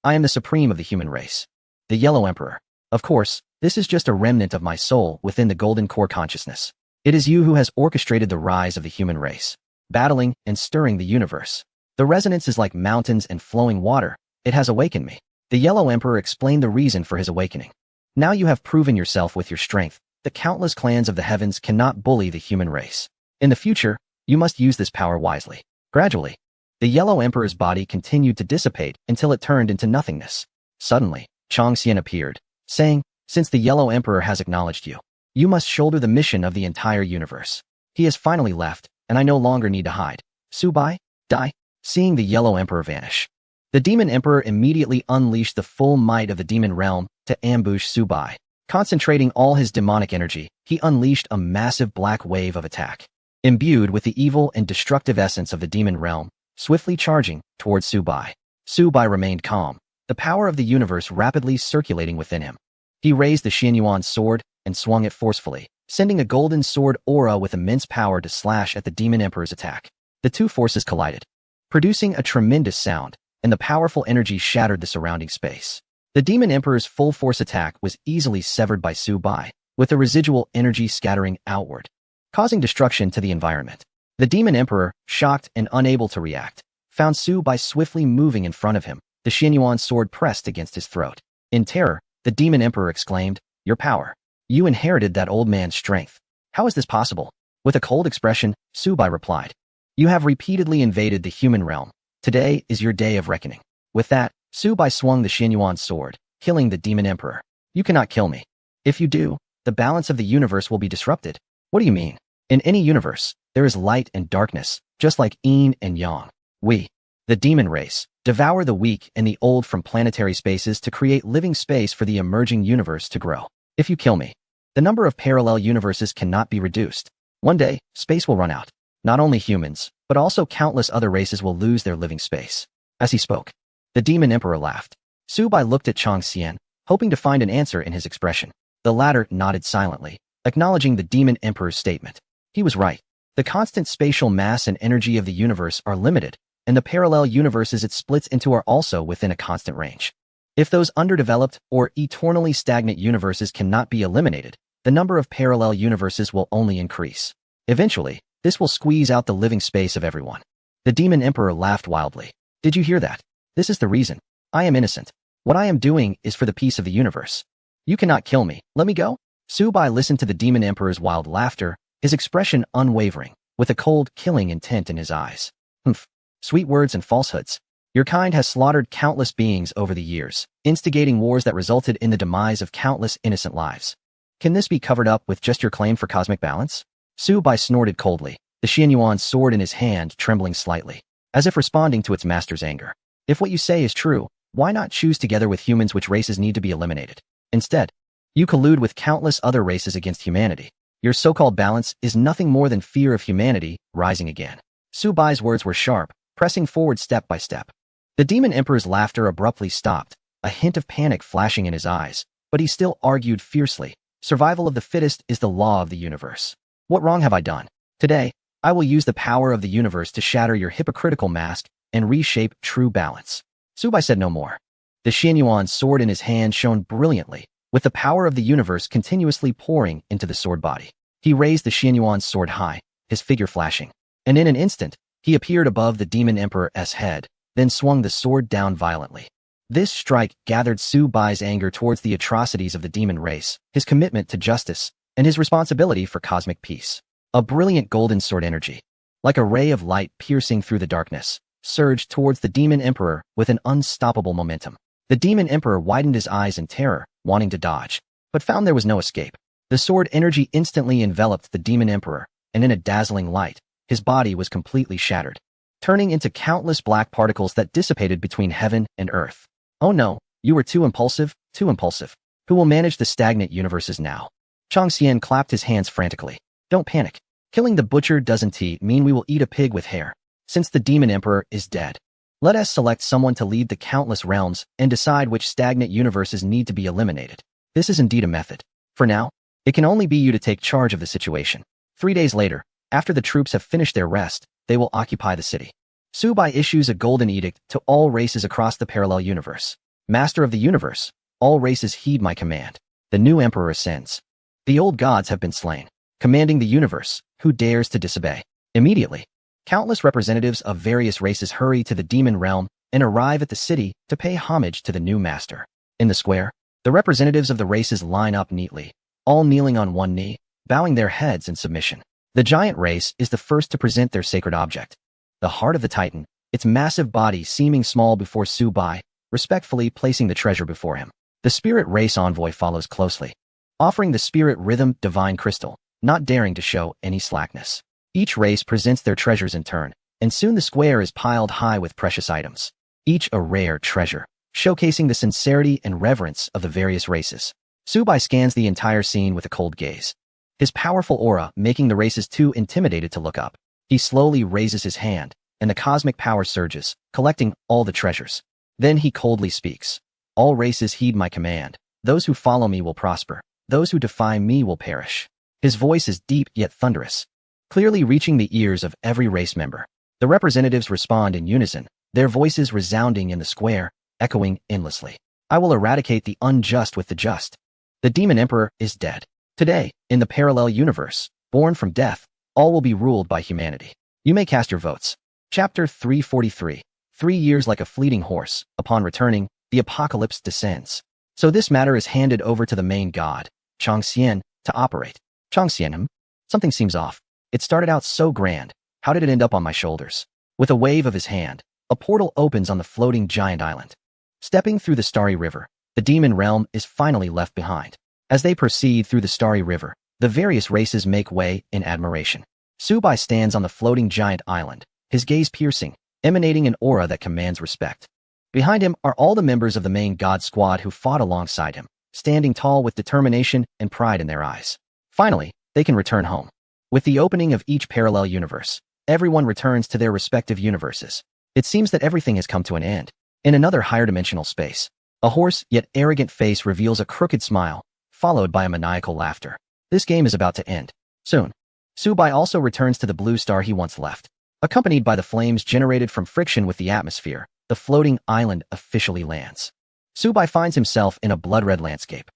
I am the supreme of the human race. The Yellow Emperor. Of course, this is just a remnant of my soul within the golden core consciousness. It is you who has orchestrated the rise of the human race, battling and stirring the universe. The resonance is like mountains and flowing water. It has awakened me. The Yellow Emperor explained the reason for his awakening. Now you have proven yourself with your strength. The countless clans of the heavens cannot bully the human race. In the future, you must use this power wisely. Gradually, The Yellow Emperor's body continued to dissipate until it turned into nothingness. Suddenly, Changxian appeared, saying, "Since the Yellow Emperor has acknowledged you, you must shoulder the mission of the entire universe. He has finally left, and I no longer need to hide. Subai, die." Seeing the Yellow Emperor vanish, the Demon Emperor immediately unleashed the full might of the demon realm to ambush Subai. Concentrating all his demonic energy, he unleashed a massive black wave of attack, imbued with the evil and destructive essence of the demon realm, swiftly charging towards Subai. Subai remained calm, the power of the universe rapidly circulating within him. He raised the Xianyuan sword and swung it forcefully, sending a golden sword aura with immense power to slash at the Demon Emperor's attack. The two forces collided, producing a tremendous sound, and the powerful energy shattered the surrounding space. The Demon Emperor's full force attack was easily severed by Subai, with the residual energy scattering outward, causing destruction to the environment. The Demon Emperor, shocked and unable to react, found Subai swiftly moving in front of him, the Xianyuan sword pressed against his throat. In terror, the Demon Emperor exclaimed, "Your power. You inherited that old man's strength. How is this possible?" With a cold expression, Subai replied, "You have repeatedly invaded the human realm. Today is your day of reckoning." With that, Subai swung the Xianyuan sword, killing the Demon Emperor. "You cannot kill me. If you do, the balance of the universe will be disrupted." "What do you mean?" "In any universe, there is light and darkness, just like yin and yang. We, the demon race, devour the weak and the old from planetary spaces to create living space for the emerging universe to grow. If you kill me, the number of parallel universes cannot be reduced. One day, space will run out. Not only humans, but also countless other races will lose their living space." As he spoke, the Demon Emperor laughed. Subai looked at Changxian, hoping to find an answer in his expression. The latter nodded silently, acknowledging the Demon Emperor's statement. He was right. The constant spatial mass and energy of the universe are limited, and the parallel universes it splits into are also within a constant range. If those underdeveloped or eternally stagnant universes cannot be eliminated, the number of parallel universes will only increase. Eventually, this will squeeze out the living space of everyone. The Demon Emperor laughed wildly. "Did you hear that? This is the reason. I am innocent. What I am doing is for the peace of the universe. You cannot kill me. Let me go." Subai listened to the Demon Emperor's wild laughter, his expression unwavering, with a cold, killing intent in his eyes. "Humph. Sweet words and falsehoods. Your kind has slaughtered countless beings over the years, instigating wars that resulted in the demise of countless innocent lives. Can this be covered up with just your claim for cosmic balance?" Subai snorted coldly, the Xianyuan sword in his hand trembling slightly, as if responding to its master's anger. "If what you say is true, why not choose together with humans which races need to be eliminated? Instead, you collude with countless other races against humanity. Your so-called balance is nothing more than fear of humanity rising again." Subai's words were sharp, pressing forward step by step. The Demon Emperor's laughter abruptly stopped, a hint of panic flashing in his eyes, but he still argued fiercely, "Survival of the fittest is the law of the universe. What wrong have I done? Today, I will use the power of the universe to shatter your hypocritical mask and reshape true balance." Subai said no more. The Xianyuan sword in his hand shone brilliantly, with the power of the universe continuously pouring into the sword body. He raised the Xianyuan sword high, his figure flashing, and in an instant, he appeared above the Demon Emperor's head, then swung the sword down violently. This strike gathered Subai's anger towards the atrocities of the demon race, his commitment to justice, and his responsibility for cosmic peace. A brilliant golden sword energy, like a ray of light piercing through the darkness, surged towards the Demon Emperor with an unstoppable momentum. The Demon Emperor widened his eyes in terror, wanting to dodge, but found there was no escape. The sword energy instantly enveloped the Demon Emperor, and in a dazzling light, his body was completely shattered, turning into countless black particles that dissipated between heaven and earth. "Oh no, you were too impulsive, too impulsive. Who will manage the stagnant universes now?" Changxian clapped his hands frantically. "Don't panic. Killing the butcher doesn't mean we will eat a pig with hair. Since the Demon Emperor is dead, let us select someone to lead the countless realms and decide which stagnant universes need to be eliminated. This is indeed a method. For now, it can only be you to take charge of the situation. 3 days later, after the troops have finished their rest, they will occupy the city." Subai issues a golden edict to all races across the parallel universe. "Master of the universe, all races heed my command. The new emperor ascends. The old gods have been slain. Commanding the universe, who dares to disobey?" Immediately, countless representatives of various races hurry to the demon realm and arrive at the city to pay homage to the new master. In the square, the representatives of the races line up neatly, all kneeling on one knee, bowing their heads in submission. The giant race is the first to present their sacred object, the heart of the Titan. its massive body seeming small before Su Bai, respectfully placing the treasure before him. The spirit race envoy follows closely, offering the spirit rhythm divine crystal, not daring to show any slackness. Each race presents their treasures in turn, and soon the square is piled high with precious items, each a rare treasure, showcasing the sincerity and reverence of the various races. Su Bai scans the entire scene with a cold gaze, his powerful aura making the races too intimidated to look up. He slowly raises his hand, and the cosmic power surges, collecting all the treasures. Then he coldly speaks. All races heed my command. Those who follow me will prosper. Those who defy me will perish. His voice is deep yet thunderous, clearly reaching the ears of every race member. The representatives respond in unison, their voices resounding in the square, echoing endlessly. I will eradicate the unjust with the just. The demon emperor is dead. Today, in the parallel universe, born from death, all will be ruled by humanity. You may cast your votes. Chapter 343. 3 years like a fleeting horse. Upon returning, the apocalypse descends. So this matter is handed over to the main god, Changxian, to operate. Changxian, something seems off. It started out so grand. How did it end up on my shoulders? With a wave of his hand, a portal opens on the floating giant island. Stepping through the starry river, the demon realm is finally left behind. As they proceed through the starry river, the various races make way in admiration. Su Bai stands on the floating giant island, his gaze piercing, emanating an aura that commands respect. Behind him are all the members of the main god squad who fought alongside him, standing tall with determination and pride in their eyes. Finally, they can return home. With the opening of each parallel universe, everyone returns to their respective universes. It seems that everything has come to an end. In another higher dimensional space, a hoarse yet arrogant face reveals a crooked smile, followed by a maniacal laughter. This game is about to end. Soon. Su Bai also returns to the blue star he once left. Accompanied by the flames generated from friction with the atmosphere, the floating island officially lands. Su Bai finds himself in a blood-red landscape.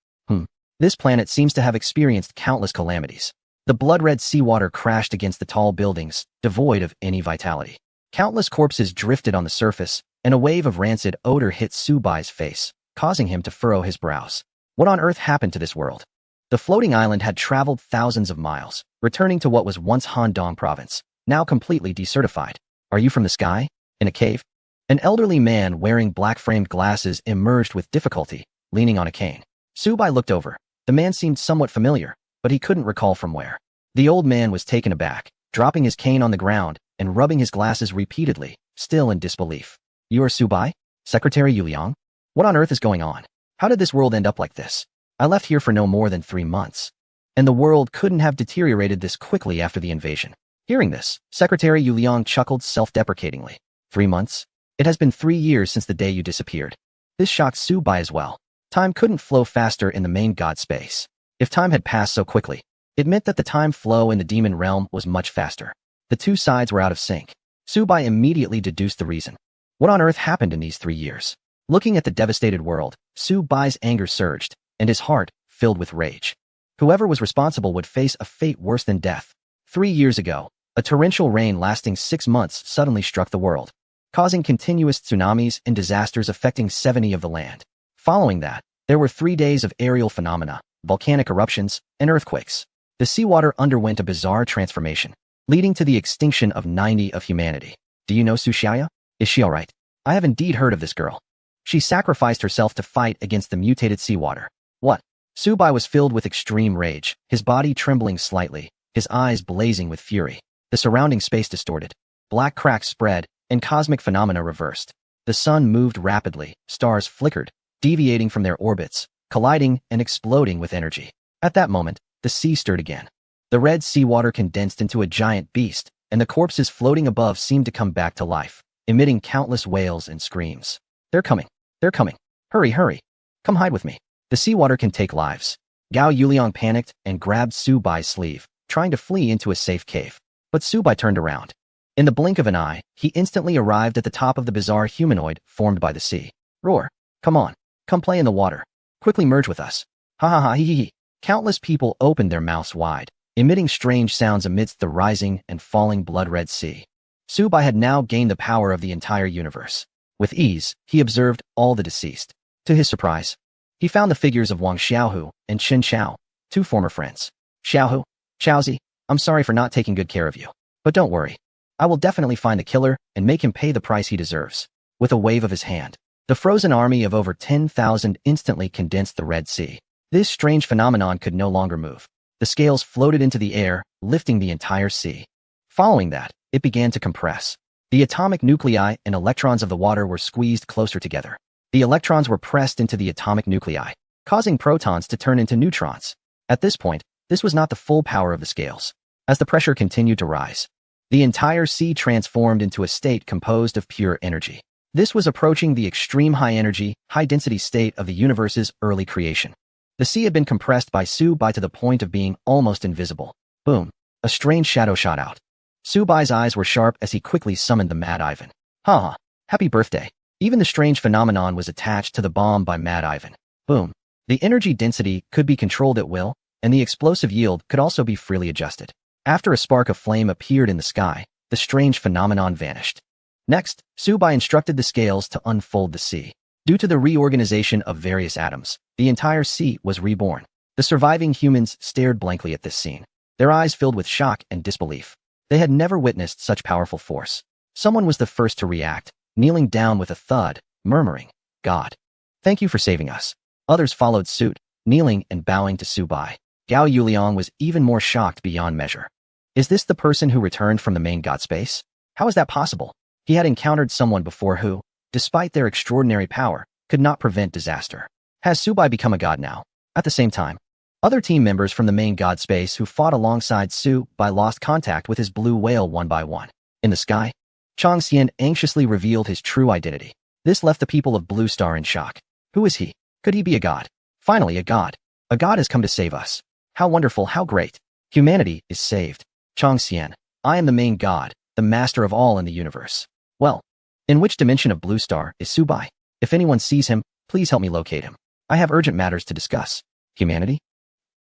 This planet seems to have experienced countless calamities. The blood-red seawater crashed against the tall buildings, devoid of any vitality. Countless corpses drifted on the surface, and a wave of rancid odor hit Su Bai's face, causing him to furrow his brows. What on earth happened to this world? The floating island had traveled thousands of miles, returning to what was once Handong province, now completely desertified. Are you from the sky? In a cave? An elderly man wearing black-framed glasses emerged with difficulty, leaning on a cane. Su Bai looked over. The man seemed somewhat familiar, but he couldn't recall from where. The old man was taken aback, dropping his cane on the ground and rubbing his glasses repeatedly, still in disbelief. You are Su Bai? Secretary Yu Liang? What on earth is going on? How did this world end up like this? I left here for no more than 3 months. And the world couldn't have deteriorated this quickly after the invasion. Hearing this, Secretary Yu Liang chuckled self-deprecatingly. 3 months? It has been 3 years since the day you disappeared. This shocked Su Bai as well. Time couldn't flow faster in the main god space. If time had passed so quickly, it meant that the time flow in the demon realm was much faster. The two sides were out of sync. Su Bai immediately deduced the reason. What on earth happened in these 3 years? Looking at the devastated world, Su Bai's anger surged, and his heart filled with rage. Whoever was responsible would face a fate worse than death. 3 years ago, a torrential rain lasting 6 months suddenly struck the world, causing continuous tsunamis and disasters affecting 70 of the land. Following that, there were 3 days of aerial phenomena, volcanic eruptions, and earthquakes. The seawater underwent a bizarre transformation, leading to the extinction of 90 of humanity. Do you know Su Xiaya? Is she alright? I have indeed heard of this girl. She sacrificed herself to fight against the mutated seawater. What? Su Bai was filled with extreme rage, his body trembling slightly, his eyes blazing with fury. The surrounding space distorted. Black cracks spread, and cosmic phenomena reversed. The sun moved rapidly, stars flickered, deviating from their orbits, colliding and exploding with energy. At that moment, the sea stirred again. The red seawater condensed into a giant beast, and the corpses floating above seemed to come back to life, emitting countless wails and screams. They're coming. They're coming. Hurry, hurry. Come hide with me. The seawater can take lives. Gao Yuliang panicked and grabbed Su Bai's sleeve, trying to flee into a safe cave. But Su Bai turned around. In the blink of an eye, he instantly arrived at the top of the bizarre humanoid formed by the sea. Roar. Come on. Come play in the water. Quickly merge with us. Ha ha ha hee hee hee. Countless people opened their mouths wide, emitting strange sounds amidst the rising and falling blood-red sea. Su Bai had now gained the power of the entire universe. With ease, he observed all the deceased. To his surprise, he found the figures of Wang Xiaohu and Chen Xiao, 2 former friends. Xiaohu, Xiaozi, I'm sorry for not taking good care of you. But don't worry. I will definitely find the killer and make him pay the price he deserves. With a wave of his hand, the frozen army of over 10,000 instantly condensed the Red Sea. This strange phenomenon could no longer move. The scales floated into the air, lifting the entire sea. Following that, it began to compress. The atomic nuclei and electrons of the water were squeezed closer together. The electrons were pressed into the atomic nuclei, causing protons to turn into neutrons. At this point, this was not the full power of the scales. As the pressure continued to rise, the entire sea transformed into a state composed of pure energy. This was approaching the extreme high-energy, high-density state of the universe's early creation. The sea had been compressed by Su-Bai to the point of being almost invisible. Boom! A strange shadow shot out. Su-Bai's eyes were sharp as he quickly summoned the Mad Ivan. Haha! Happy birthday! Even the strange phenomenon was attached to the bomb by Mad Ivan. Boom! The energy density could be controlled at will, and the explosive yield could also be freely adjusted. After a spark of flame appeared in the sky, the strange phenomenon vanished. Next, Su-Bai instructed the scales to unfold the sea. Due to the reorganization of various atoms, the entire sea was reborn. The surviving humans stared blankly at this scene, their eyes filled with shock and disbelief. They had never witnessed such powerful force. Someone was the first to react, kneeling down with a thud, murmuring, "God, thank you for saving us." Others followed suit, kneeling and bowing to Su-Bai. Gao Yuliang was even more shocked beyond measure. Is this the person who returned from the main god space? How is that possible? He had encountered someone before who, despite their extraordinary power, could not prevent disaster. Has Su-Bai become a god now? At the same time, other team members from the main god space who fought alongside Su-Bai lost contact with his blue whale one by one. In the sky, Chang Xian anxiously revealed his true identity. This left the people of Blue Star in shock. Who is he? Could he be a god? Finally, a god. A god has come to save us. How wonderful, how great. Humanity is saved. Chang Xian, I am the main god, the master of all in the universe. Well, in which dimension of Blue Star is Su-Bai? If anyone sees him, please help me locate him. I have urgent matters to discuss. Humanity?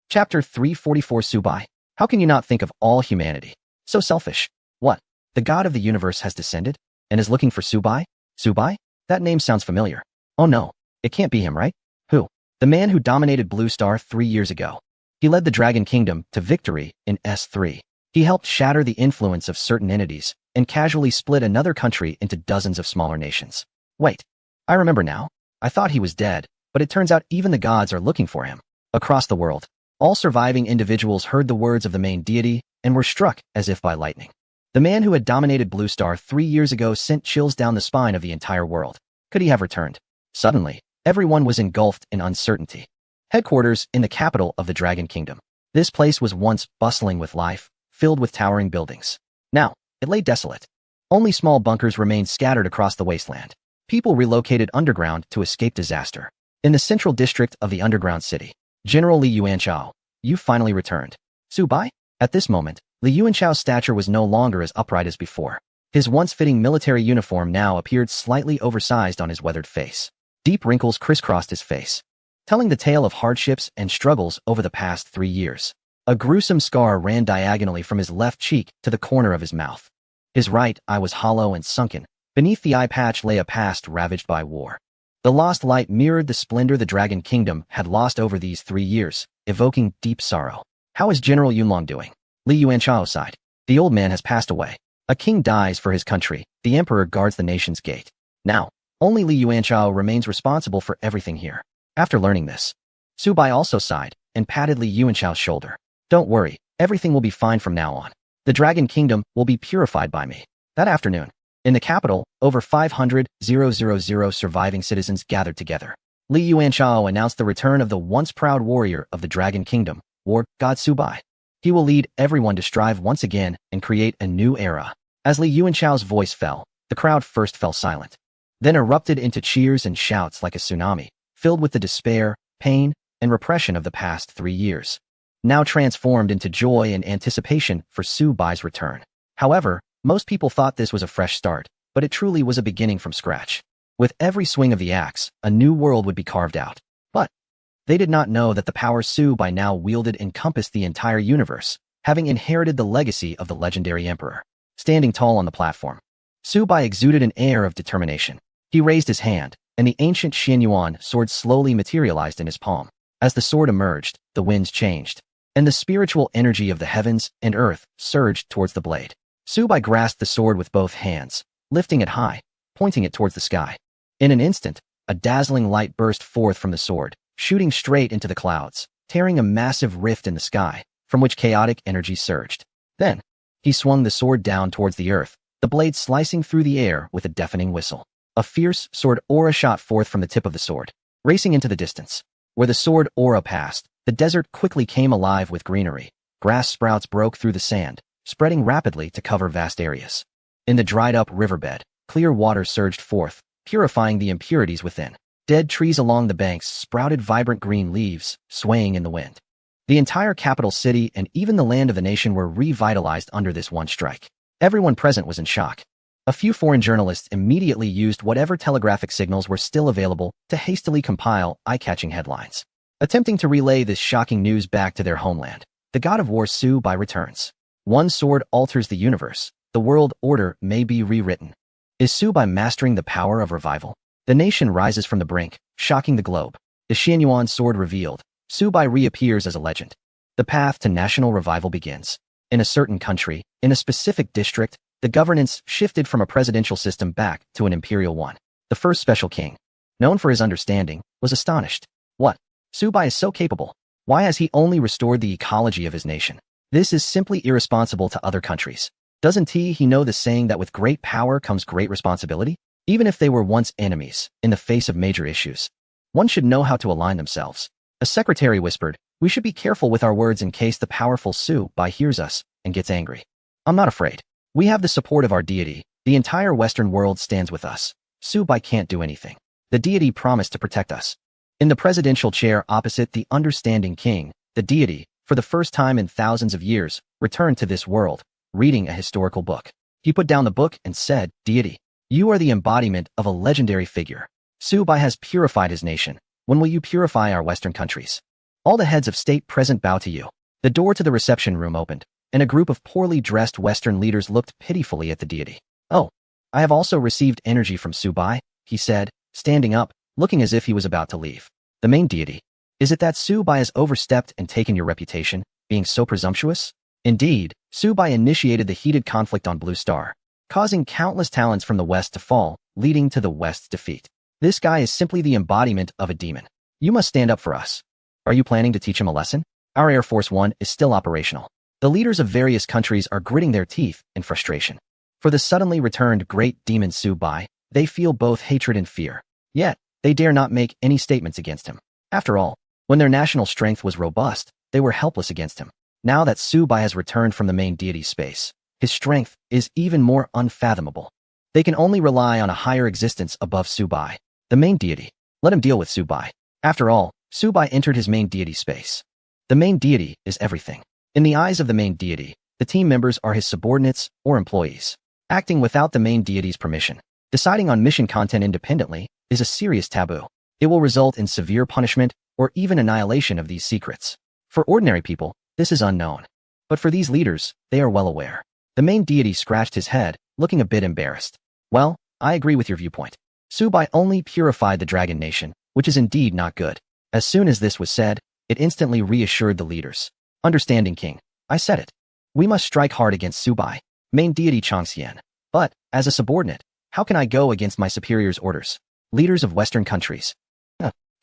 Chapter 344 Su-Bai. How can you not think of all humanity? So selfish. What? The god of the universe has descended and is looking for Su-Bai? Su-Bai? That name sounds familiar. Oh no, it can't be him, right? Who? The man who dominated Blue Star 3 years ago. He led the Dragon Kingdom to victory in S3. He helped shatter the influence of certain entities and casually split another country into dozens of smaller nations. Wait, I remember now. I thought he was dead, but it turns out even the gods are looking for him. Across the world, all surviving individuals heard the words of the main deity and were struck as if by lightning. The man who had dominated Blue Star 3 years ago sent chills down the spine of the entire world. Could he have returned? Suddenly, everyone was engulfed in uncertainty. Headquarters in the capital of the Dragon Kingdom. This place was once bustling with life, filled with towering buildings. Now, it lay desolate. Only small bunkers remained scattered across the wasteland. People relocated underground to escape disaster. In the central district of the underground city, General Li Yuanchao, you finally returned. Su-Bai? At this moment, Li Yuanchao's stature was no longer as upright as before. His once-fitting military uniform now appeared slightly oversized on his weathered face. Deep wrinkles crisscrossed his face, telling the tale of hardships and struggles over the past 3 years. A gruesome scar ran diagonally from his left cheek to the corner of his mouth. His right eye was hollow and sunken. Beneath the eye patch lay a past ravaged by war. The lost light mirrored the splendor the Dragon Kingdom had lost over these 3 years, evoking deep sorrow. How is General Yunlong doing? Li Yuanchao sighed. The old man has passed away. A king dies for his country. The emperor guards the nation's gate. Now, only Li Yuanchao remains responsible for everything here. After learning this, Su-Bai also sighed and patted Li Yuanchao's shoulder. Don't worry, everything will be fine from now on. The Dragon Kingdom will be purified by me. That afternoon, in the capital, over 500,000 surviving citizens gathered together. Li Yuanchao announced the return of the once proud warrior of the Dragon Kingdom, War God Su-Bai. He will lead everyone to strive once again and create a new era. As Li Yuanchao's voice fell, the crowd first fell silent, then erupted into cheers and shouts like a tsunami, filled with the despair, pain, and repression of the past 3 years, now transformed into joy and anticipation for Su-Bai's return. However, most people thought this was a fresh start, but it truly was a beginning from scratch. With every swing of the axe, a new world would be carved out. But they did not know that the power Su-Bai now wielded encompassed the entire universe, having inherited the legacy of the legendary emperor. Standing tall on the platform, Su-Bai exuded an air of determination. He raised his hand, and the ancient Xianyuan sword slowly materialized in his palm. As the sword emerged, the winds changed, and the spiritual energy of the heavens and earth surged towards the blade. Subai grasped the sword with both hands, lifting it high, pointing it towards the sky. In an instant, a dazzling light burst forth from the sword, shooting straight into the clouds, tearing a massive rift in the sky, from which chaotic energy surged. Then, he swung the sword down towards the earth, the blade slicing through the air with a deafening whistle. A fierce sword aura shot forth from the tip of the sword, racing into the distance. Where the sword aura passed, the desert quickly came alive with greenery. Grass sprouts broke through the sand, spreading rapidly to cover vast areas. In the dried-up riverbed, clear water surged forth, purifying the impurities within. Dead trees along the banks sprouted vibrant green leaves, swaying in the wind. The entire capital city and even the land of the nation were revitalized under this one strike. Everyone present was in shock. A few foreign journalists immediately used whatever telegraphic signals were still available to hastily compile eye-catching headlines, attempting to relay this shocking news back to their homeland. The god of war Subai returns. One sword alters the universe. The world order may be rewritten. Is Subai mastering the power of revival? The nation rises from the brink, shocking the globe. The Xianyuan sword revealed. Subai reappears as a legend. The path to national revival begins. In a certain country, in a specific district, the governance shifted from a presidential system back to an imperial one. The first special king, known for his understanding, was astonished. What? Subai is so capable. Why has he only restored the ecology of his nation? This is simply irresponsible to other countries. Doesn't he know the saying that with great power comes great responsibility? Even if they were once enemies, in the face of major issues, one should know how to align themselves. A secretary whispered, "We should be careful with our words in case the powerful Subai hears us and gets angry." I'm not afraid. We have the support of our deity. The entire Western world stands with us. Subai can't do anything. The deity promised to protect us. In the presidential chair opposite the understanding king, the deity, for the first time in thousands of years, returned to this world, reading a historical book. He put down the book and said, "Deity, you are the embodiment of a legendary figure. Subai has purified his nation. When will you purify our Western countries?" All the heads of state present bow to you. The door to the reception room opened, and a group of poorly dressed Western leaders looked pitifully at the deity. "Oh, I have also received energy from Subai," he said, standing up, looking as if he was about to leave. "The main deity. Is it that Subai has overstepped and taken your reputation, being so presumptuous?" Indeed, Subai initiated the heated conflict on Blue Star, causing countless talents from the West to fall, leading to the West's defeat. This guy is simply the embodiment of a demon. You must stand up for us. Are you planning to teach him a lesson? Our Air Force One is still operational. The leaders of various countries are gritting their teeth in frustration. For the suddenly returned great demon Subai, they feel both hatred and fear. Yet, they dare not make any statements against him. After all, when their national strength was robust, they were helpless against him. Now that Subai has returned from the main deity's space, his strength is even more unfathomable. They can only rely on a higher existence above Subai, the main deity. Let him deal with Subai. After all, Subai entered his main deity space. The main deity is everything. In the eyes of the main deity, the team members are his subordinates or employees. Acting without the main deity's permission, deciding on mission content independently, is a serious taboo. It will result in severe punishment or even annihilation of these secrets. For ordinary people, this is unknown. But for these leaders, they are well aware. The main deity scratched his head, looking a bit embarrassed. Well, I agree with your viewpoint. Subai only purified the Dragon Nation, which is indeed not good. As soon as this was said, it instantly reassured the leaders. Understanding king, I said it. We must strike hard against Subai, main deity Changxian. But, as a subordinate, how can I go against my superior's orders? Leaders of Western countries.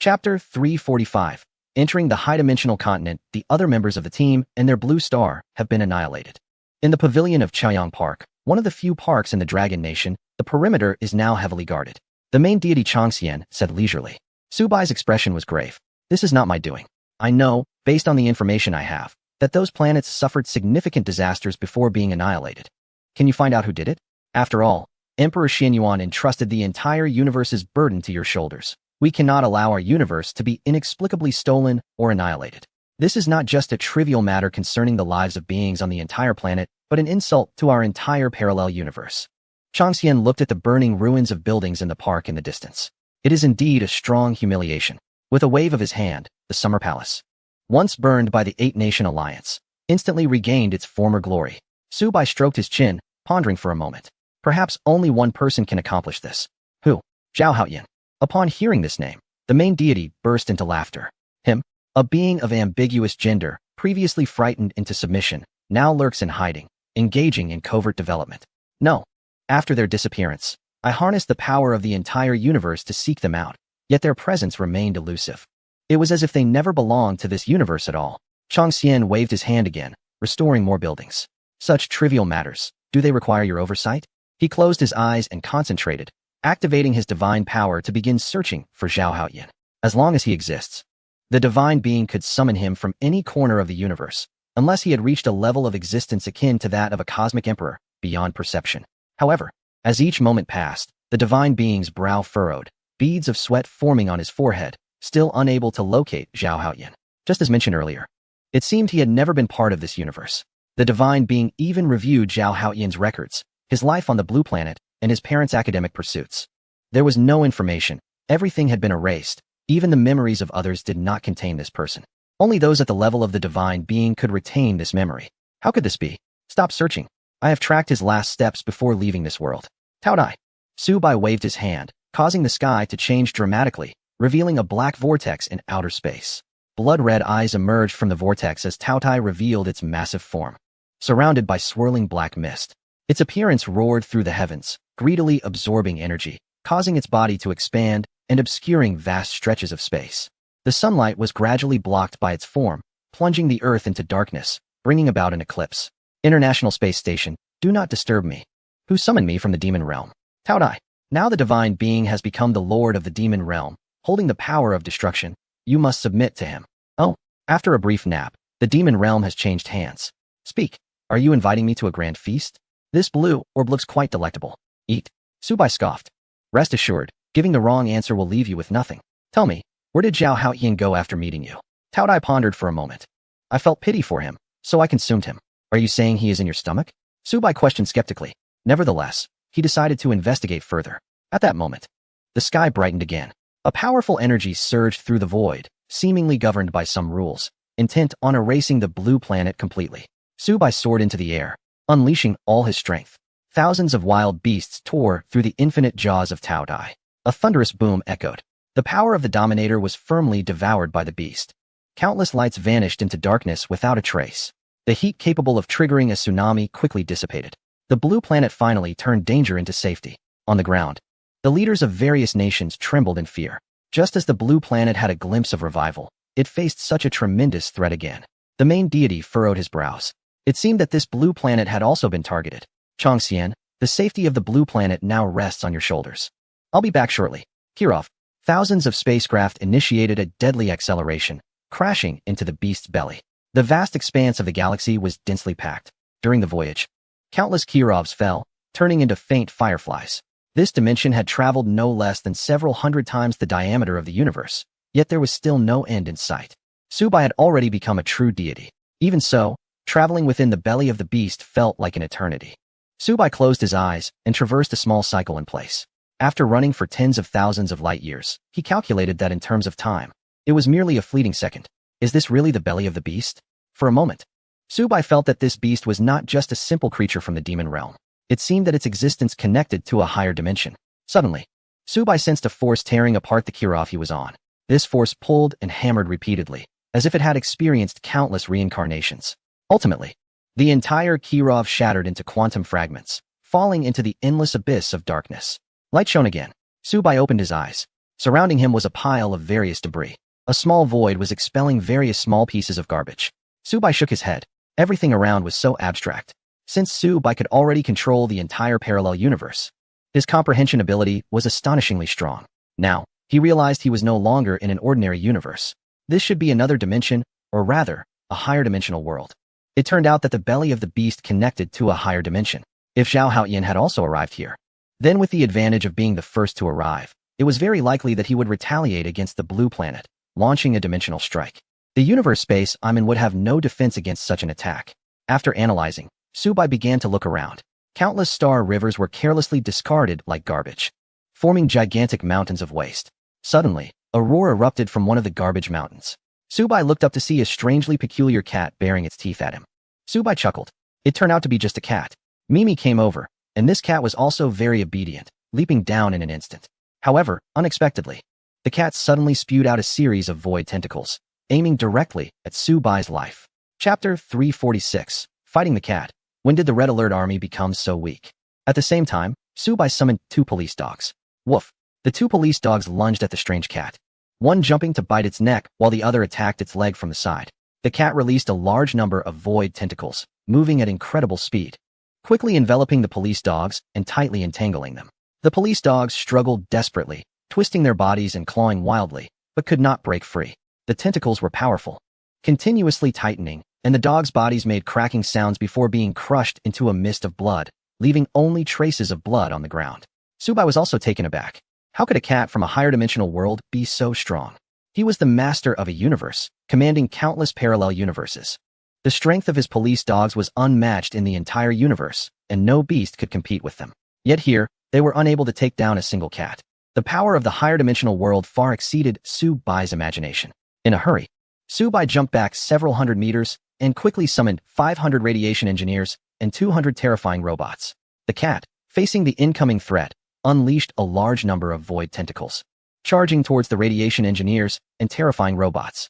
Chapter 345. Entering the high-dimensional continent, the other members of the team and their blue star have been annihilated. In the pavilion of Chaoyang Park, one of the few parks in the Dragon Nation, the perimeter is now heavily guarded. The main deity Changxian said leisurely. Subai's expression was grave. This is not my doing. I know, based on the information I have, that those planets suffered significant disasters before being annihilated. Can you find out who did it? After all, Emperor Xianyuan entrusted the entire universe's burden to your shoulders. We cannot allow our universe to be inexplicably stolen or annihilated. This is not just a trivial matter concerning the lives of beings on the entire planet, but an insult to our entire parallel universe. Changxian looked at the burning ruins of buildings in the park in the distance. It is indeed a strong humiliation. With a wave of his hand, the Summer Palace, once burned by the Eight-Nation Alliance, instantly regained its former glory. Subai stroked his chin, pondering for a moment. Perhaps only one person can accomplish this. Who? Zhao Haoyan. Upon hearing this name, the main deity burst into laughter. Him, a being of ambiguous gender, previously frightened into submission, now lurks in hiding, engaging in covert development. No. After their disappearance, I harnessed the power of the entire universe to seek them out, yet their presence remained elusive. It was as if they never belonged to this universe at all. Chang Xian waved his hand again, restoring more buildings. Such trivial matters, do they require your oversight? He closed his eyes and concentrated, activating his divine power to begin searching for Zhao Haoyan. As long as he exists, the divine being could summon him from any corner of the universe, unless he had reached a level of existence akin to that of a cosmic emperor, beyond perception. However, as each moment passed, the divine being's brow furrowed, beads of sweat forming on his forehead, still unable to locate Zhao Haoyan. Just as mentioned earlier, it seemed he had never been part of this universe. The divine being even reviewed Zhao Haoyan's records, his life on the Blue Planet, and his parents' academic pursuits. There was no information. Everything had been erased. Even the memories of others did not contain this person. Only those at the level of the divine being could retain this memory. How could this be? Stop searching. I have tracked his last steps before leaving this world. Tao Dai. Su Bai waved his hand, causing the sky to change dramatically, revealing a black vortex in outer space. Blood-red eyes emerged from the vortex as Tao Dai revealed its massive form. Surrounded by swirling black mist, its appearance roared through the heavens, greedily absorbing energy, causing its body to expand and obscuring vast stretches of space. The sunlight was gradually blocked by its form, plunging the Earth into darkness, bringing about an eclipse. International Space Station, do not disturb me. Who summoned me from the demon realm? Tao Dai. Now the divine being has become the lord of the demon realm, holding the power of destruction. You must submit to him. Oh, after a brief nap, the demon realm has changed hands. Speak. Are you inviting me to a grand feast? This blue orb looks quite delectable. Eat. Su Bai scoffed. Rest assured, giving the wrong answer will leave you with nothing. Tell me, where did Zhao Haoyan go after meeting you? Tao Dai pondered for a moment. I felt pity for him, so I consumed him. Are you saying he is in your stomach? Su Bai questioned skeptically. Nevertheless, he decided to investigate further. At that moment, the sky brightened again. A powerful energy surged through the void, seemingly governed by some rules, intent on erasing the blue planet completely. Su Bai soared into the air, unleashing all his strength. Thousands of wild beasts tore through the infinite jaws of Tao Dai. A thunderous boom echoed. The power of the Dominator was firmly devoured by the beast. Countless lights vanished into darkness without a trace. The heat capable of triggering a tsunami quickly dissipated. The blue planet finally turned danger into safety. On the ground, the leaders of various nations trembled in fear. Just as the blue planet had a glimpse of revival, it faced such a tremendous threat again. The main deity furrowed his brows. It seemed that this blue planet had also been targeted. Chang Xian, the safety of the blue planet now rests on your shoulders. I'll be back shortly. Kirov. Thousands of spacecraft initiated a deadly acceleration, crashing into the beast's belly. The vast expanse of the galaxy was densely packed. During the voyage, countless Kirovs fell, turning into faint fireflies. This dimension had traveled no less than several hundred times the diameter of the universe, yet there was still no end in sight. Su Bai had already become a true deity. Even so, traveling within the belly of the beast felt like an eternity. Su Bai closed his eyes and traversed a small cycle in place. After running for tens of thousands of light years, he calculated that in terms of time, it was merely a fleeting second. Is this really the belly of the beast? For a moment, Su Bai felt that this beast was not just a simple creature from the demon realm. It seemed that its existence connected to a higher dimension. Suddenly, Su Bai sensed a force tearing apart the Kirov he was on. This force pulled and hammered repeatedly, as if it had experienced countless reincarnations. Ultimately, the entire Kirov shattered into quantum fragments, falling into the endless abyss of darkness. Light shone again. Su Bai opened his eyes. Surrounding him was a pile of various debris. A small void was expelling various small pieces of garbage. Su Bai shook his head. Everything around was so abstract. Since Su Bai could already control the entire parallel universe, his comprehension ability was astonishingly strong. Now, he realized he was no longer in an ordinary universe. This should be another dimension, or rather, a higher dimensional world. It turned out that the belly of the beast connected to a higher dimension. If Zhao Haoyan had also arrived here, then with the advantage of being the first to arrive, it was very likely that he would retaliate against the blue planet, launching a dimensional strike. The universe space I'm in would have no defense against such an attack. After analyzing, Su Bai began to look around. Countless star rivers were carelessly discarded like garbage, forming gigantic mountains of waste. Suddenly, a roar erupted from one of the garbage mountains. Su Bai looked up to see a strangely peculiar cat baring its teeth at him. Su Bai chuckled. It turned out to be just a cat. Mimi came over, and this cat was also very obedient, leaping down in an instant. However, unexpectedly, the cat suddenly spewed out a series of void tentacles, aiming directly at Su Bai's life. Chapter 346, Fighting the Cat. When did the Red Alert Army become so weak? At the same time, Subai summoned 2 police dogs. Woof! The 2 police dogs lunged at the strange cat, one jumping to bite its neck while the other attacked its leg from the side. The cat released a large number of void tentacles, moving at incredible speed, quickly enveloping the police dogs and tightly entangling them. The police dogs struggled desperately, twisting their bodies and clawing wildly, but could not break free. The tentacles were powerful, continuously tightening, and the dogs' bodies made cracking sounds before being crushed into a mist of blood, leaving only traces of blood on the ground. Subai was also taken aback. How could a cat from a higher dimensional world be so strong? He was the master of a universe, commanding countless parallel universes. The strength of his police dogs was unmatched in the entire universe, and no beast could compete with them. Yet here, they were unable to take down a single cat. The power of the higher dimensional world far exceeded Subai's imagination. In a hurry, Subai jumped back several hundred meters and quickly summoned 500 radiation engineers and 200 terrifying robots. The cat, facing the incoming threat, unleashed a large number of void tentacles, charging towards the radiation engineers and terrifying robots.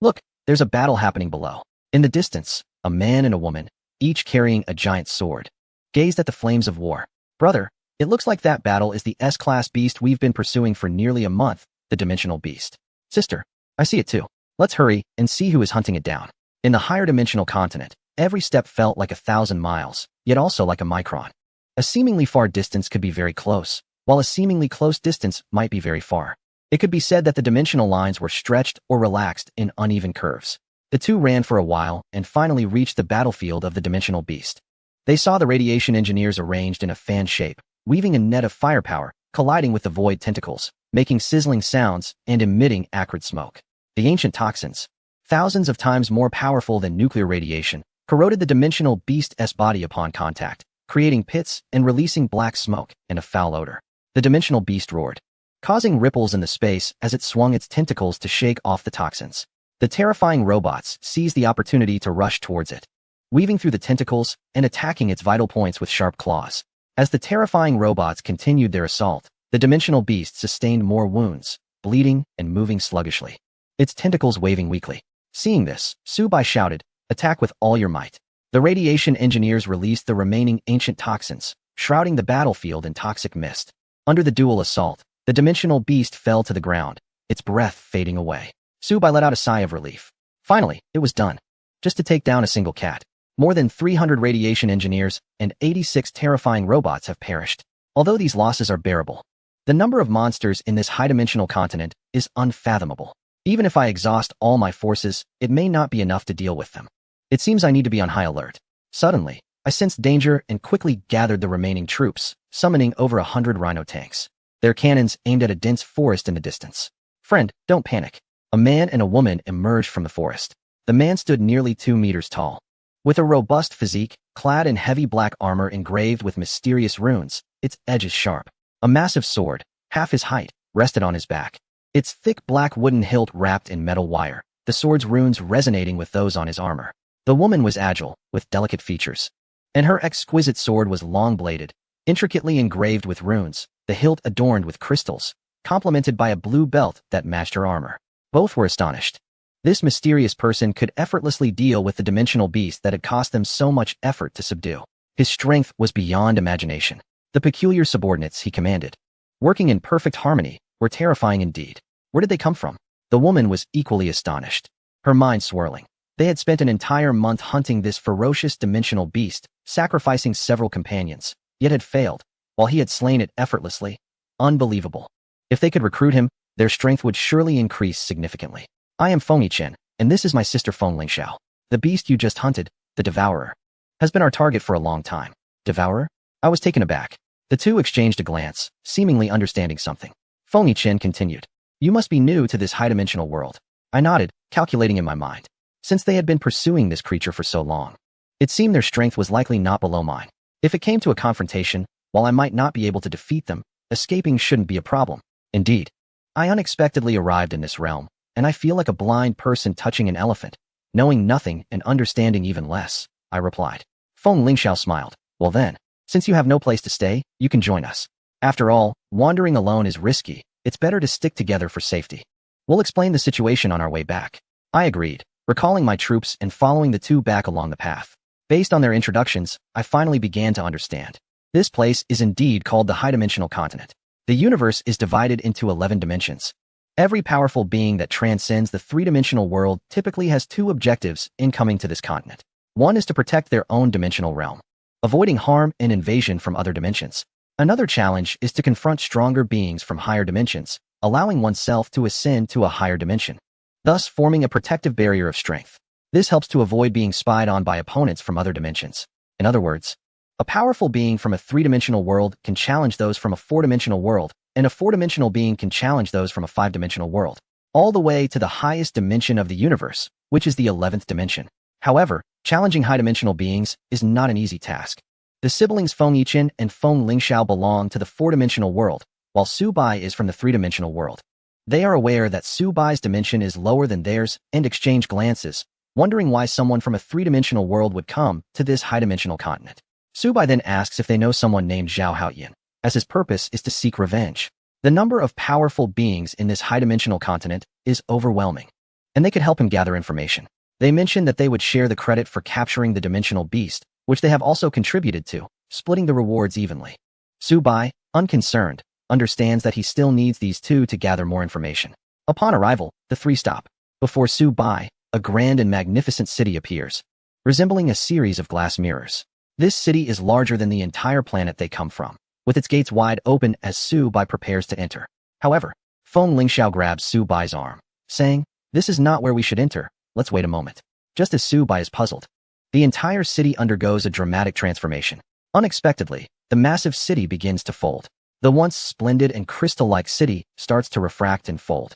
Look, there's a battle happening below. In the distance, a man and a woman, each carrying a giant sword, gazed at the flames of war. Brother, it looks like that battle is the S-class beast we've been pursuing for nearly a month, the dimensional beast. Sister, I see it too. Let's hurry and see who is hunting it down. In the higher dimensional continent, every step felt like 1,000 miles, yet also like a micron. A seemingly far distance could be very close, while a seemingly close distance might be very far. It could be said that the dimensional lines were stretched or relaxed in uneven curves. The two ran for a while and finally reached the battlefield of the dimensional beast. They saw the radiation engineers arranged in a fan shape, weaving a net of firepower, colliding with the void tentacles, making sizzling sounds and emitting acrid smoke. The ancient toxins, thousands of times more powerful than nuclear radiation, corroded the dimensional beast's body upon contact, creating pits and releasing black smoke and a foul odor. The dimensional beast roared, causing ripples in the space as it swung its tentacles to shake off the toxins. The terrifying robots seized the opportunity to rush towards it, weaving through the tentacles and attacking its vital points with sharp claws. As the terrifying robots continued their assault, the dimensional beast sustained more wounds, bleeding and moving sluggishly, its tentacles waving weakly. Seeing this, Subai shouted, "Attack with all your might." The radiation engineers released the remaining ancient toxins, shrouding the battlefield in toxic mist. Under the dual assault, the dimensional beast fell to the ground, its breath fading away. Subai let out a sigh of relief. Finally, it was done. Just to take down a single cat, more than 300 radiation engineers and 86 terrifying robots have perished. Although these losses are bearable, the number of monsters in this high-dimensional continent is unfathomable. Even if I exhaust all my forces, it may not be enough to deal with them. It seems I need to be on high alert. Suddenly, I sensed danger and quickly gathered the remaining troops, summoning over 100 rhino tanks. Their cannons aimed at a dense forest in the distance. Friend, don't panic. A man and a woman emerged from the forest. The man stood nearly 2 meters tall, with a robust physique, clad in heavy black armor engraved with mysterious runes, its edges sharp. A massive sword, half his height, rested on his back, its thick black wooden hilt wrapped in metal wire, the sword's runes resonating with those on his armor. The woman was agile, with delicate features, and her exquisite sword was long-bladed, intricately engraved with runes, the hilt adorned with crystals, complemented by a blue belt that matched her armor. Both were astonished. This mysterious person could effortlessly deal with the dimensional beast that had cost them so much effort to subdue. His strength was beyond imagination. The peculiar subordinates he commanded, working in perfect harmony, were terrifying indeed. Where did they come from? The woman was equally astonished, her mind swirling. They had spent an entire month hunting this ferocious dimensional beast, sacrificing several companions, yet had failed, while he had slain it effortlessly. Unbelievable. If they could recruit him, their strength would surely increase significantly. I am Feng Yichen, and this is my sister Feng Lingxiao. The beast you just hunted, the Devourer, has been our target for a long time. Devourer? I was taken aback. The two exchanged a glance, seemingly understanding something. Feng Yichen continued, "You must be new to this high-dimensional world." I nodded, calculating in my mind. Since they had been pursuing this creature for so long, it seemed their strength was likely not below mine. If it came to a confrontation, while I might not be able to defeat them, escaping shouldn't be a problem. Indeed, I unexpectedly arrived in this realm, and I feel like a blind person touching an elephant, knowing nothing and understanding even less, I replied. Feng Lingxiao smiled. Well then, since you have no place to stay, you can join us. After all, wandering alone is risky. It's better to stick together for safety. We'll explain the situation on our way back. I agreed, recalling my troops and following the two back along the path. Based on their introductions, I finally began to understand. This place is indeed called the high-dimensional continent. The universe is divided into 11 dimensions. Every powerful being that transcends the three-dimensional world typically has two objectives in coming to this continent. One is to protect their own dimensional realm, avoiding harm and invasion from other dimensions. Another challenge is to confront stronger beings from higher dimensions, allowing oneself to ascend to a higher dimension, thus forming a protective barrier of strength. This helps to avoid being spied on by opponents from other dimensions. In other words, a powerful being from a three-dimensional world can challenge those from a four-dimensional world, and a four-dimensional being can challenge those from a five-dimensional world, all the way to the highest dimension of the universe, which is the 11th dimension. However, challenging high-dimensional beings is not an easy task. The siblings Feng Yiqian and Feng Lingxiao belong to the four-dimensional world, while Su Bai is from the three-dimensional world. They are aware that Su Bai's dimension is lower than theirs and exchange glances, wondering why someone from a three-dimensional world would come to this high-dimensional continent. Su Bai then asks if they know someone named Zhao Haoyan, as his purpose is to seek revenge. The number of powerful beings in this high-dimensional continent is overwhelming, and they could help him gather information. They mentioned that they would share the credit for capturing the dimensional beast, which they have also contributed to, splitting the rewards evenly. Su Bai, unconcerned, understands that he still needs these two to gather more information. Upon arrival, the three stop. Before Su Bai, a grand and magnificent city appears, resembling a series of glass mirrors. This city is larger than the entire planet they come from, with its gates wide open as Su Bai prepares to enter. However, Feng Lingxiao grabs Su Bai's arm, saying, "This is not where we should enter, let's wait a moment." Just as Su Bai is puzzled, the entire city undergoes a dramatic transformation. Unexpectedly, the massive city begins to fold. The once splendid and crystal-like city starts to refract and fold,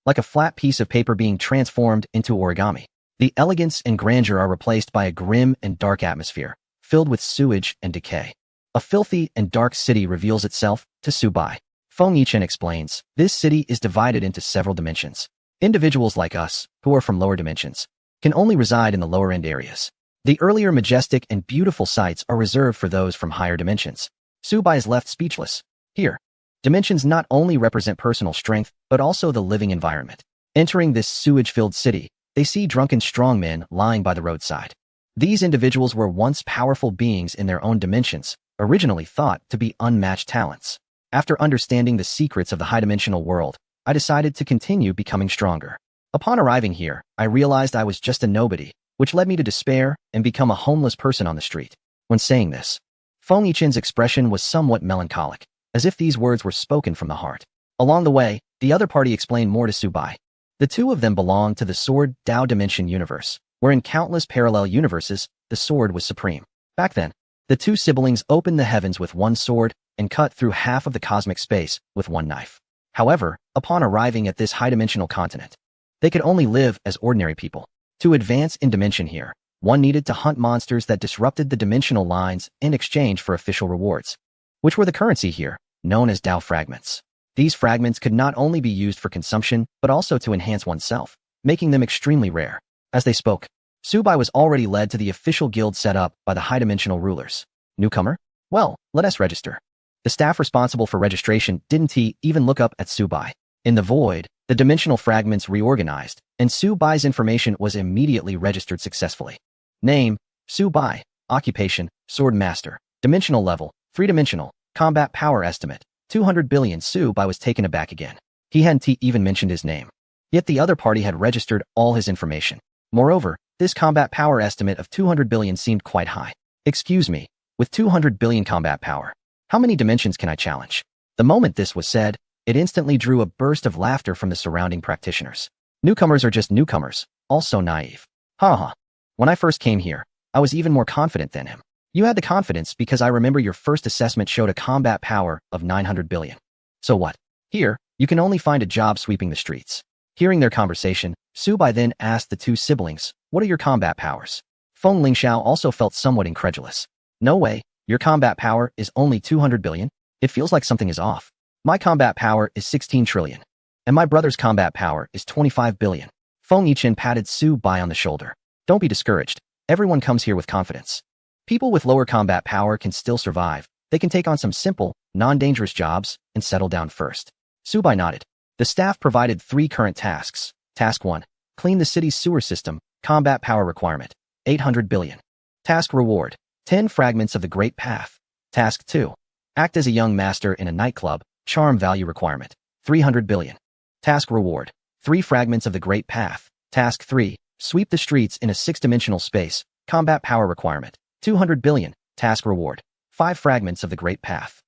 like a flat piece of paper being transformed into origami. The elegance and grandeur are replaced by a grim and dark atmosphere, filled with sewage and decay. A filthy and dark city reveals itself to Su Bai. Feng Yiqian explains, this city is divided into several dimensions. Individuals like us, who are from lower dimensions, can only reside in the lower-end areas. The earlier majestic and beautiful sights are reserved for those from higher dimensions. Su Bai is left speechless. Here, dimensions not only represent personal strength, but also the living environment. Entering this sewage-filled city, they see drunken strongmen lying by the roadside. These individuals were once powerful beings in their own dimensions, originally thought to be unmatched talents. After understanding the secrets of the high-dimensional world, I decided to continue becoming stronger. Upon arriving here, I realized I was just a nobody, which led me to despair and become a homeless person on the street. When saying this, Feng Yiqian's expression was somewhat melancholic, as if these words were spoken from the heart. Along the way, the other party explained more to Su Bai. The two of them belonged to the Sword Dao Dimension universe, where in countless parallel universes, the sword was supreme. Back then, the two siblings opened the heavens with one sword and cut through half of the cosmic space with one knife. However, upon arriving at this high-dimensional continent, they could only live as ordinary people. To advance in dimension here, one needed to hunt monsters that disrupted the dimensional lines in exchange for official rewards, which were the currency here, known as Dao fragments. These fragments could not only be used for consumption, but also to enhance oneself, making them extremely rare. As they spoke, Su Bai was already led to the official guild set up by the high-dimensional rulers. Newcomer? Well, let us register. The staff responsible for registration didn't even look up at Su Bai. In the void, the dimensional fragments reorganized, and Su Bai's information was immediately registered successfully. Name, Su Bai. Occupation, Sword Master. Dimensional level, 3-dimensional. Combat power estimate, 200 billion. Su Bai was taken aback again. He hadn't even mentioned his name. Yet the other party had registered all his information. Moreover, this combat power estimate of 200 billion seemed quite high. Excuse me, with 200 billion combat power, how many dimensions can I challenge? The moment this was said, it instantly drew a burst of laughter from the surrounding practitioners. Newcomers are just newcomers, also naive. Haha. When I first came here, I was even more confident than him. You had the confidence because I remember your first assessment showed a combat power of 900 billion. So what? Here, you can only find a job sweeping the streets. Hearing their conversation, Su Bai then asked the two siblings, what are your combat powers? Feng Lingxiao also felt somewhat incredulous. No way, your combat power is only 200 billion? It feels like something is off. My combat power is 16 trillion. And my brother's combat power is 25 billion. Feng Yiqian patted Su Bai on the shoulder. Don't be discouraged. Everyone comes here with confidence. People with lower combat power can still survive. They can take on some simple, non-dangerous jobs and settle down first. Su Bai nodded. The staff provided 3 current tasks. Task 1. Clean the city's sewer system. Combat power requirement. 800 billion. Task reward, 10 fragments of the Great Path. Task 2. Act as a young master in a nightclub, charm value requirement, 300 billion. Task reward, 3 fragments of the Great Path. Task 3. Sweep the streets in a 6-dimensional space, combat power requirement, 200 billion. Task reward, 5 fragments of the Great Path.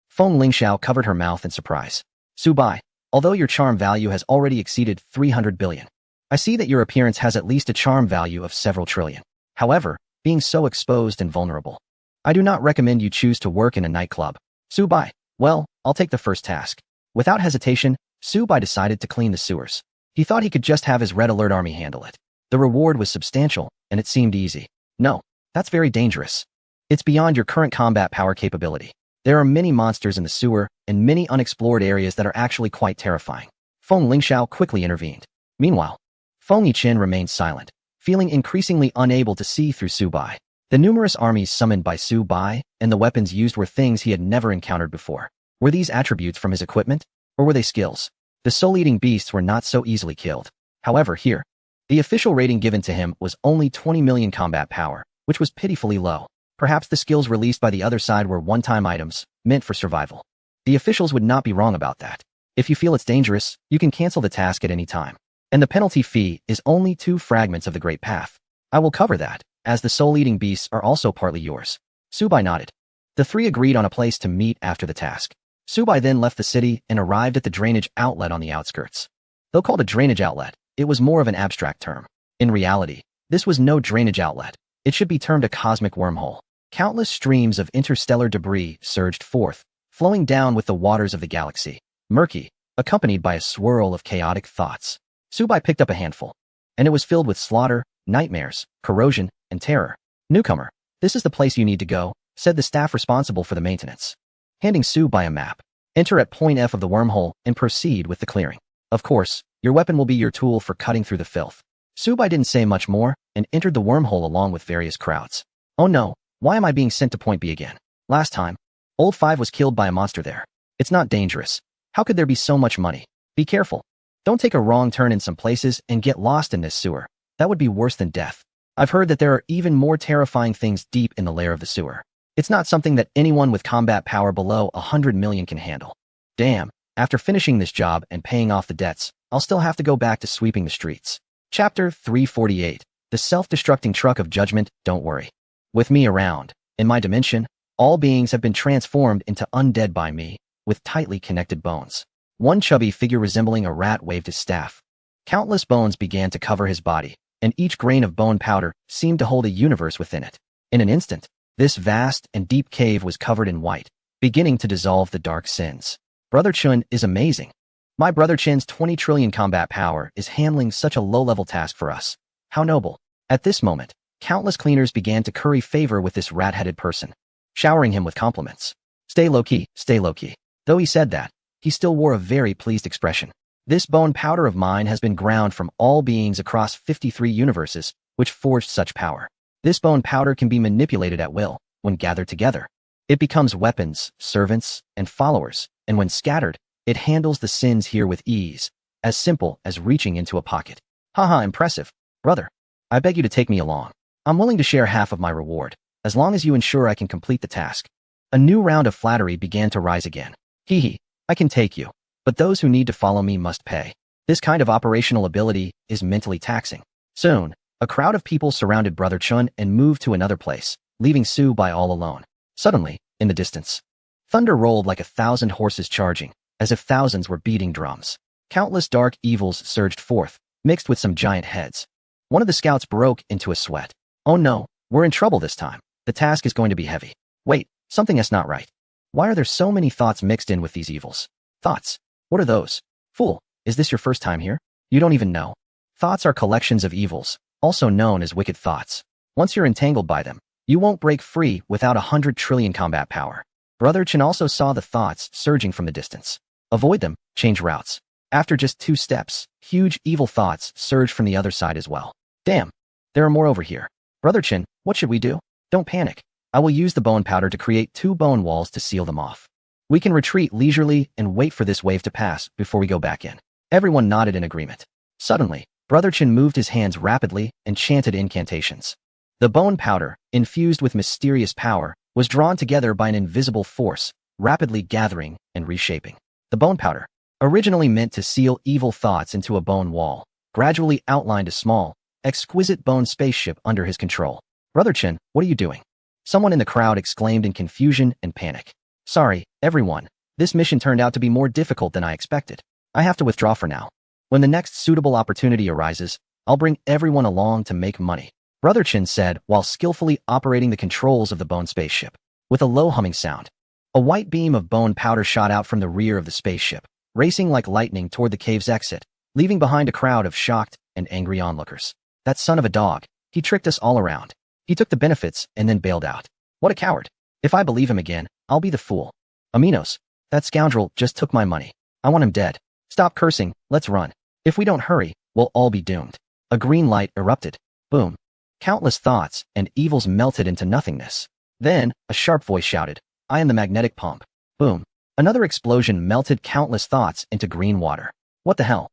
Feng Lingxiao covered her mouth in surprise. Subai, although your charm value has already exceeded 300 billion, I see that your appearance has at least a charm value of several trillion. However, being so exposed and vulnerable, I do not recommend you choose to work in a nightclub. Subai, well, I'll take the first task. Without hesitation, Subai decided to clean the sewers. He thought he could just have his Red Alert army handle it. The reward was substantial, and it seemed easy. No, that's very dangerous. It's beyond your current combat power capability. There are many monsters in the sewer and many unexplored areas that are actually quite terrifying. Feng Lingxiao quickly intervened. Meanwhile, Feng Yichen remained silent, feeling increasingly unable to see through Subai. The numerous armies summoned by Subai and the weapons used were things he had never encountered before. Were these attributes from his equipment, or were they skills? The soul-eating beasts were not so easily killed. However, here, the official rating given to him was only 20 million combat power, which was pitifully low. Perhaps the skills released by the other side were one-time items, meant for survival. The officials would not be wrong about that. If you feel it's dangerous, you can cancel the task at any time. And the penalty fee is only 2 fragments of the Great Path. I will cover that, as the soul-eating beasts are also partly yours. Subai nodded. The 3 agreed on a place to meet after the task. Subai then left the city and arrived at the drainage outlet on the outskirts. Though called a drainage outlet, it was more of an abstract term. In reality, this was no drainage outlet. It should be termed a cosmic wormhole. Countless streams of interstellar debris surged forth, flowing down with the waters of the galaxy, murky, accompanied by a swirl of chaotic thoughts. Subai picked up a handful, and it was filled with slaughter, nightmares, corrosion, and terror. Newcomer, this is the place you need to go, said the staff responsible for the maintenance. Handing Subai a map. Enter at point F of the wormhole and proceed with the clearing. Of course, your weapon will be your tool for cutting through the filth. Subai didn't say much more and entered the wormhole along with various crowds. Oh no, why am I being sent to point B again? Last time, Old 5 was killed by a monster there. It's not dangerous. How could there be so much money? Be careful. Don't take a wrong turn in some places and get lost in this sewer. That would be worse than death. I've heard that there are even more terrifying things deep in the lair of the sewer. It's not something that anyone with combat power below 100 million can handle. Damn, after finishing this job and paying off the debts, I'll still have to go back to sweeping the streets. Chapter 348. The Self-Destructing Truck of Judgment. Don't worry. With me around, in my dimension, all beings have been transformed into undead by me, with tightly connected bones. One chubby figure resembling a rat waved his staff. Countless bones began to cover his body, and each grain of bone powder seemed to hold a universe within it. In an instant, this vast and deep cave was covered in white, beginning to dissolve the dark sins. Brother Chun is amazing. My brother Chin's 20 trillion combat power is handling such a low-level task for us. How noble. At this moment, countless cleaners began to curry favor with this rat-headed person, showering him with compliments. Stay low-key, stay low-key. Though he said that, he still wore a very pleased expression. This bone powder of mine has been ground from all beings across 53 universes, which forged such power. This bone powder can be manipulated at will, when gathered together. It becomes weapons, servants, and followers, and when scattered, it handles the sins here with ease, as simple as reaching into a pocket. Haha, impressive. Brother, I beg you to take me along. I'm willing to share half of my reward, as long as you ensure I can complete the task. A new round of flattery began to rise again. Hee hee, I can take you, but those who need to follow me must pay. This kind of operational ability is mentally taxing. Soon, a crowd of people surrounded Brother Chun and moved to another place, leaving Subai all alone. Suddenly, in the distance, thunder rolled like 1,000 horses charging, as if thousands were beating drums. Countless dark evils surged forth, mixed with some giant heads. One of the scouts broke into a sweat. Oh no, we're in trouble this time. The task is going to be heavy. Wait, something is not right. Why are there so many thoughts mixed in with these evils? Thoughts? What are those? Fool, is this your first time here? You don't even know. Thoughts are collections of evils, also known as wicked thoughts. Once you're entangled by them, you won't break free without 100 trillion combat power. Brother Chen also saw the thoughts surging from the distance. Avoid them, change routes. After just 2 steps, huge evil thoughts surged from the other side as well. Damn, there are more over here. Brother Chen, what should we do? Don't panic. I will use the bone powder to create 2 bone walls to seal them off. We can retreat leisurely and wait for this wave to pass before we go back in. Everyone nodded in agreement. Suddenly, Brother Chen moved his hands rapidly and chanted incantations. The bone powder, infused with mysterious power, was drawn together by an invisible force, rapidly gathering and reshaping. The bone powder, originally meant to seal evil thoughts into a bone wall, gradually outlined a small, exquisite bone spaceship under his control. Brother Chen, what are you doing? Someone in the crowd exclaimed in confusion and panic. Sorry, everyone. This mission turned out to be more difficult than I expected. I have to withdraw for now. When the next suitable opportunity arises, I'll bring everyone along to make money. Brother Chen said while skillfully operating the controls of the bone spaceship. With a low humming sound, a white beam of bone powder shot out from the rear of the spaceship, racing like lightning toward the cave's exit, leaving behind a crowd of shocked and angry onlookers. That son of a dog, he tricked us all around. He took the benefits and then bailed out. What a coward. If I believe him again, I'll be the fool. Aminos, that scoundrel just took my money. I want him dead. Stop cursing, let's run. If we don't hurry, we'll all be doomed. A green light erupted. Boom. Countless thoughts and evils melted into nothingness. Then, a sharp voice shouted, I am the magnetic pump. Boom. Another explosion melted countless thoughts into green water. What the hell?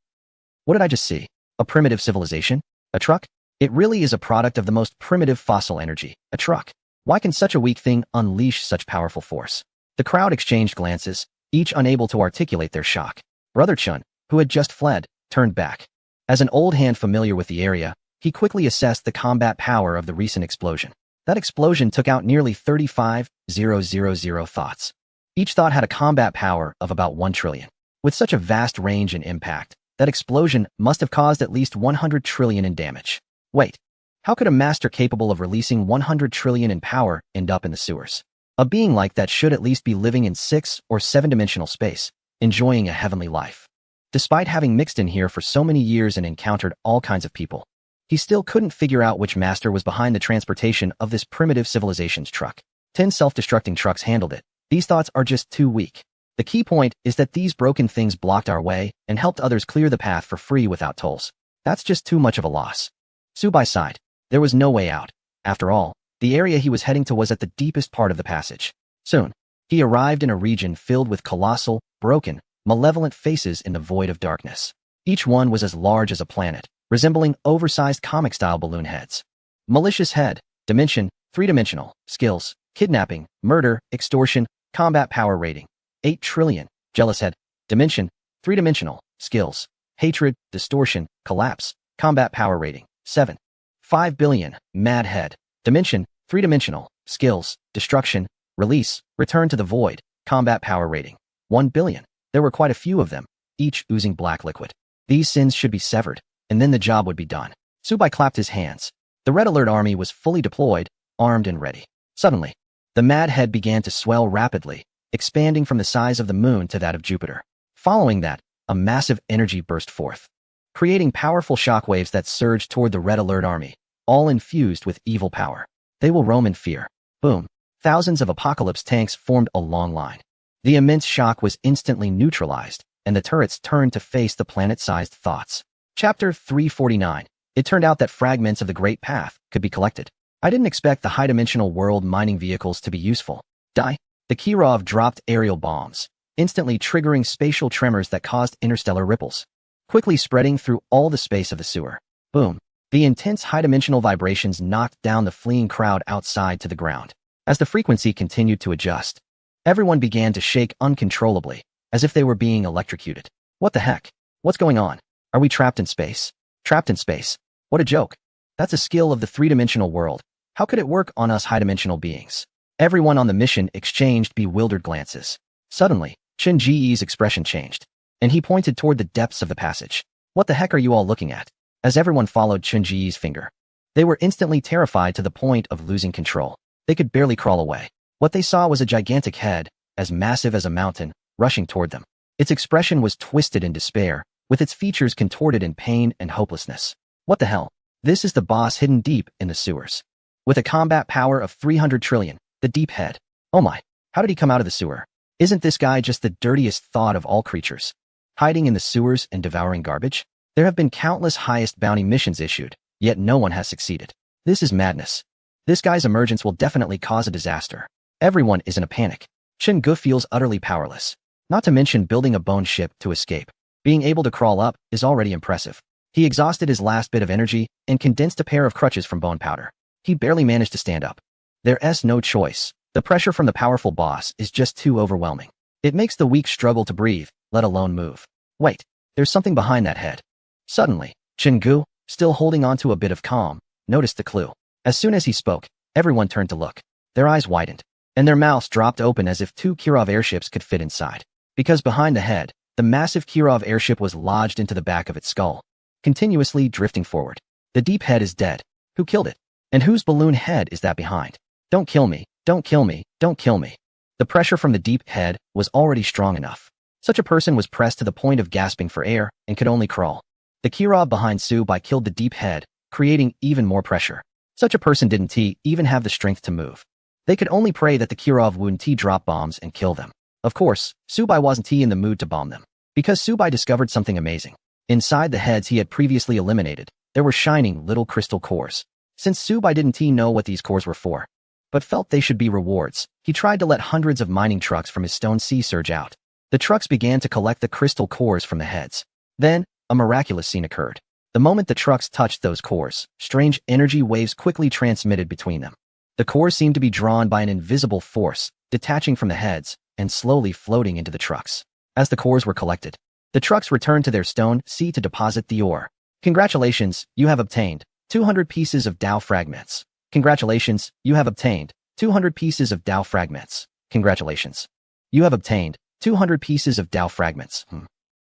What did I just see? A primitive civilization? A truck? It really is a product of the most primitive fossil energy, a truck. Why can such a weak thing unleash such powerful force? The crowd exchanged glances, each unable to articulate their shock. Brother Chun, who had just fled, turned back. As an old hand familiar with the area, he quickly assessed the combat power of the recent explosion. That explosion took out nearly 35,000 thoughts. Each thought had a combat power of about 1 trillion. With such a vast range and impact, that explosion must have caused at least 100 trillion in damage. Wait, how could a master capable of releasing 100 trillion in power end up in the sewers? A being like that should at least be living in 6 or 7-dimensional space, enjoying a heavenly life. Despite having mixed in here for so many years and encountered all kinds of people, he still couldn't figure out which master was behind the transportation of this primitive civilization's truck. 10 self-destructing trucks handled it. These thoughts are just too weak. The key point is that these broken things blocked our way and helped others clear the path for free without tolls. That's just too much of a loss. Subai sighed. There was no way out. After all, the area he was heading to was at the deepest part of the passage. Soon, he arrived in a region filled with colossal, broken, malevolent faces in the void of darkness. Each one was as large as a planet, resembling oversized comic-style balloon heads. Malicious head, dimension, 3-dimensional, skills, kidnapping, murder, extortion, combat power rating, 8 trillion, jealous head, dimension, 3-dimensional, skills, hatred, distortion, collapse, combat power rating, 7. 5 billion, mad head, dimension, 3-dimensional, skills, destruction, release, return to the void, combat power rating, 1 billion. There were quite a few of them, each oozing black liquid. These sins should be severed, and then the job would be done. Subai clapped his hands. The Red Alert army was fully deployed, armed and ready. Suddenly, the mad head began to swell rapidly, expanding from the size of the moon to that of Jupiter. Following that, a massive energy burst forth, creating powerful shockwaves that surged toward the Red Alert army, all infused with evil power. They will roam in fear. Boom. Thousands of apocalypse tanks formed a long line. The immense shock was instantly neutralized, and the turrets turned to face the planet-sized thoughts. Chapter 349. It turned out that fragments of the Great Path could be collected. I didn't expect the high-dimensional world mining vehicles to be useful. The Kirov dropped aerial bombs, instantly triggering spatial tremors that caused interstellar ripples, quickly spreading through all the space of the sewer. Boom. The intense high-dimensional vibrations knocked down the fleeing crowd outside to the ground. As the frequency continued to adjust, everyone began to shake uncontrollably, as if they were being electrocuted. What the heck? What's going on? Are we trapped in space? Trapped in space? What a joke. That's a skill of the 3-dimensional world. How could it work on us high-dimensional beings? Everyone on the mission exchanged bewildered glances. Suddenly, Chen Ji's expression changed, and he pointed toward the depths of the passage. What the heck are you all looking at? As everyone followed Chen Ji's finger, they were instantly terrified to the point of losing control. They could barely crawl away. What they saw was a gigantic head, as massive as a mountain, rushing toward them. Its expression was twisted in despair, with its features contorted in pain and hopelessness. What the hell? This is the boss hidden deep in the sewers. With a combat power of 300 trillion, the deep head. Oh my, how did he come out of the sewer? Isn't this guy just the dirtiest thought of all creatures? Hiding in the sewers and devouring garbage? There have been countless highest bounty missions issued, yet no one has succeeded. This is madness. This guy's emergence will definitely cause a disaster. Everyone is in a panic. Chen Gu feels utterly powerless. Not to mention building a bone ship to escape. Being able to crawl up is already impressive. He exhausted his last bit of energy and condensed a pair of crutches from bone powder. He barely managed to stand up. There's no choice. The pressure from the powerful boss is just too overwhelming. It makes the weak struggle to breathe, let alone move. Wait, there's something behind that head. Suddenly, Chingu, still holding on to a bit of calm, noticed the clue. As soon as he spoke, everyone turned to look. Their eyes widened, and their mouths dropped open as if 2 Kirov airships could fit inside. Because behind the head, the massive Kirov airship was lodged into the back of its skull, continuously drifting forward. The deep head is dead. Who killed it? And whose balloon head is that behind? Don't kill me, don't kill me, don't kill me. The pressure from the deep head was already strong enough. Such a person was pressed to the point of gasping for air and could only crawl. The Kirov behind Subai killed the deep head, creating even more pressure. Such a person didn't even have the strength to move. They could only pray that the Kirov wouldn't drop bombs and kill them. Of course, Subai wasn't in the mood to bomb them, because Subai discovered something amazing. Inside the heads he had previously eliminated, there were shining little crystal cores. Since Subai didn't know what these cores were for, but felt they should be rewards, he tried to let hundreds of mining trucks from his stone sea surge out. The trucks began to collect the crystal cores from the heads. Then, a miraculous scene occurred. The moment the trucks touched those cores, strange energy waves quickly transmitted between them. The cores seemed to be drawn by an invisible force, detaching from the heads and slowly floating into the trucks. As the cores were collected, the trucks returned to their stone sea to deposit the ore. Congratulations, you have obtained 200 pieces of Dao fragments. Congratulations, you have obtained 200 pieces of Dao fragments. Congratulations. You have obtained 200 pieces of Dao fragments.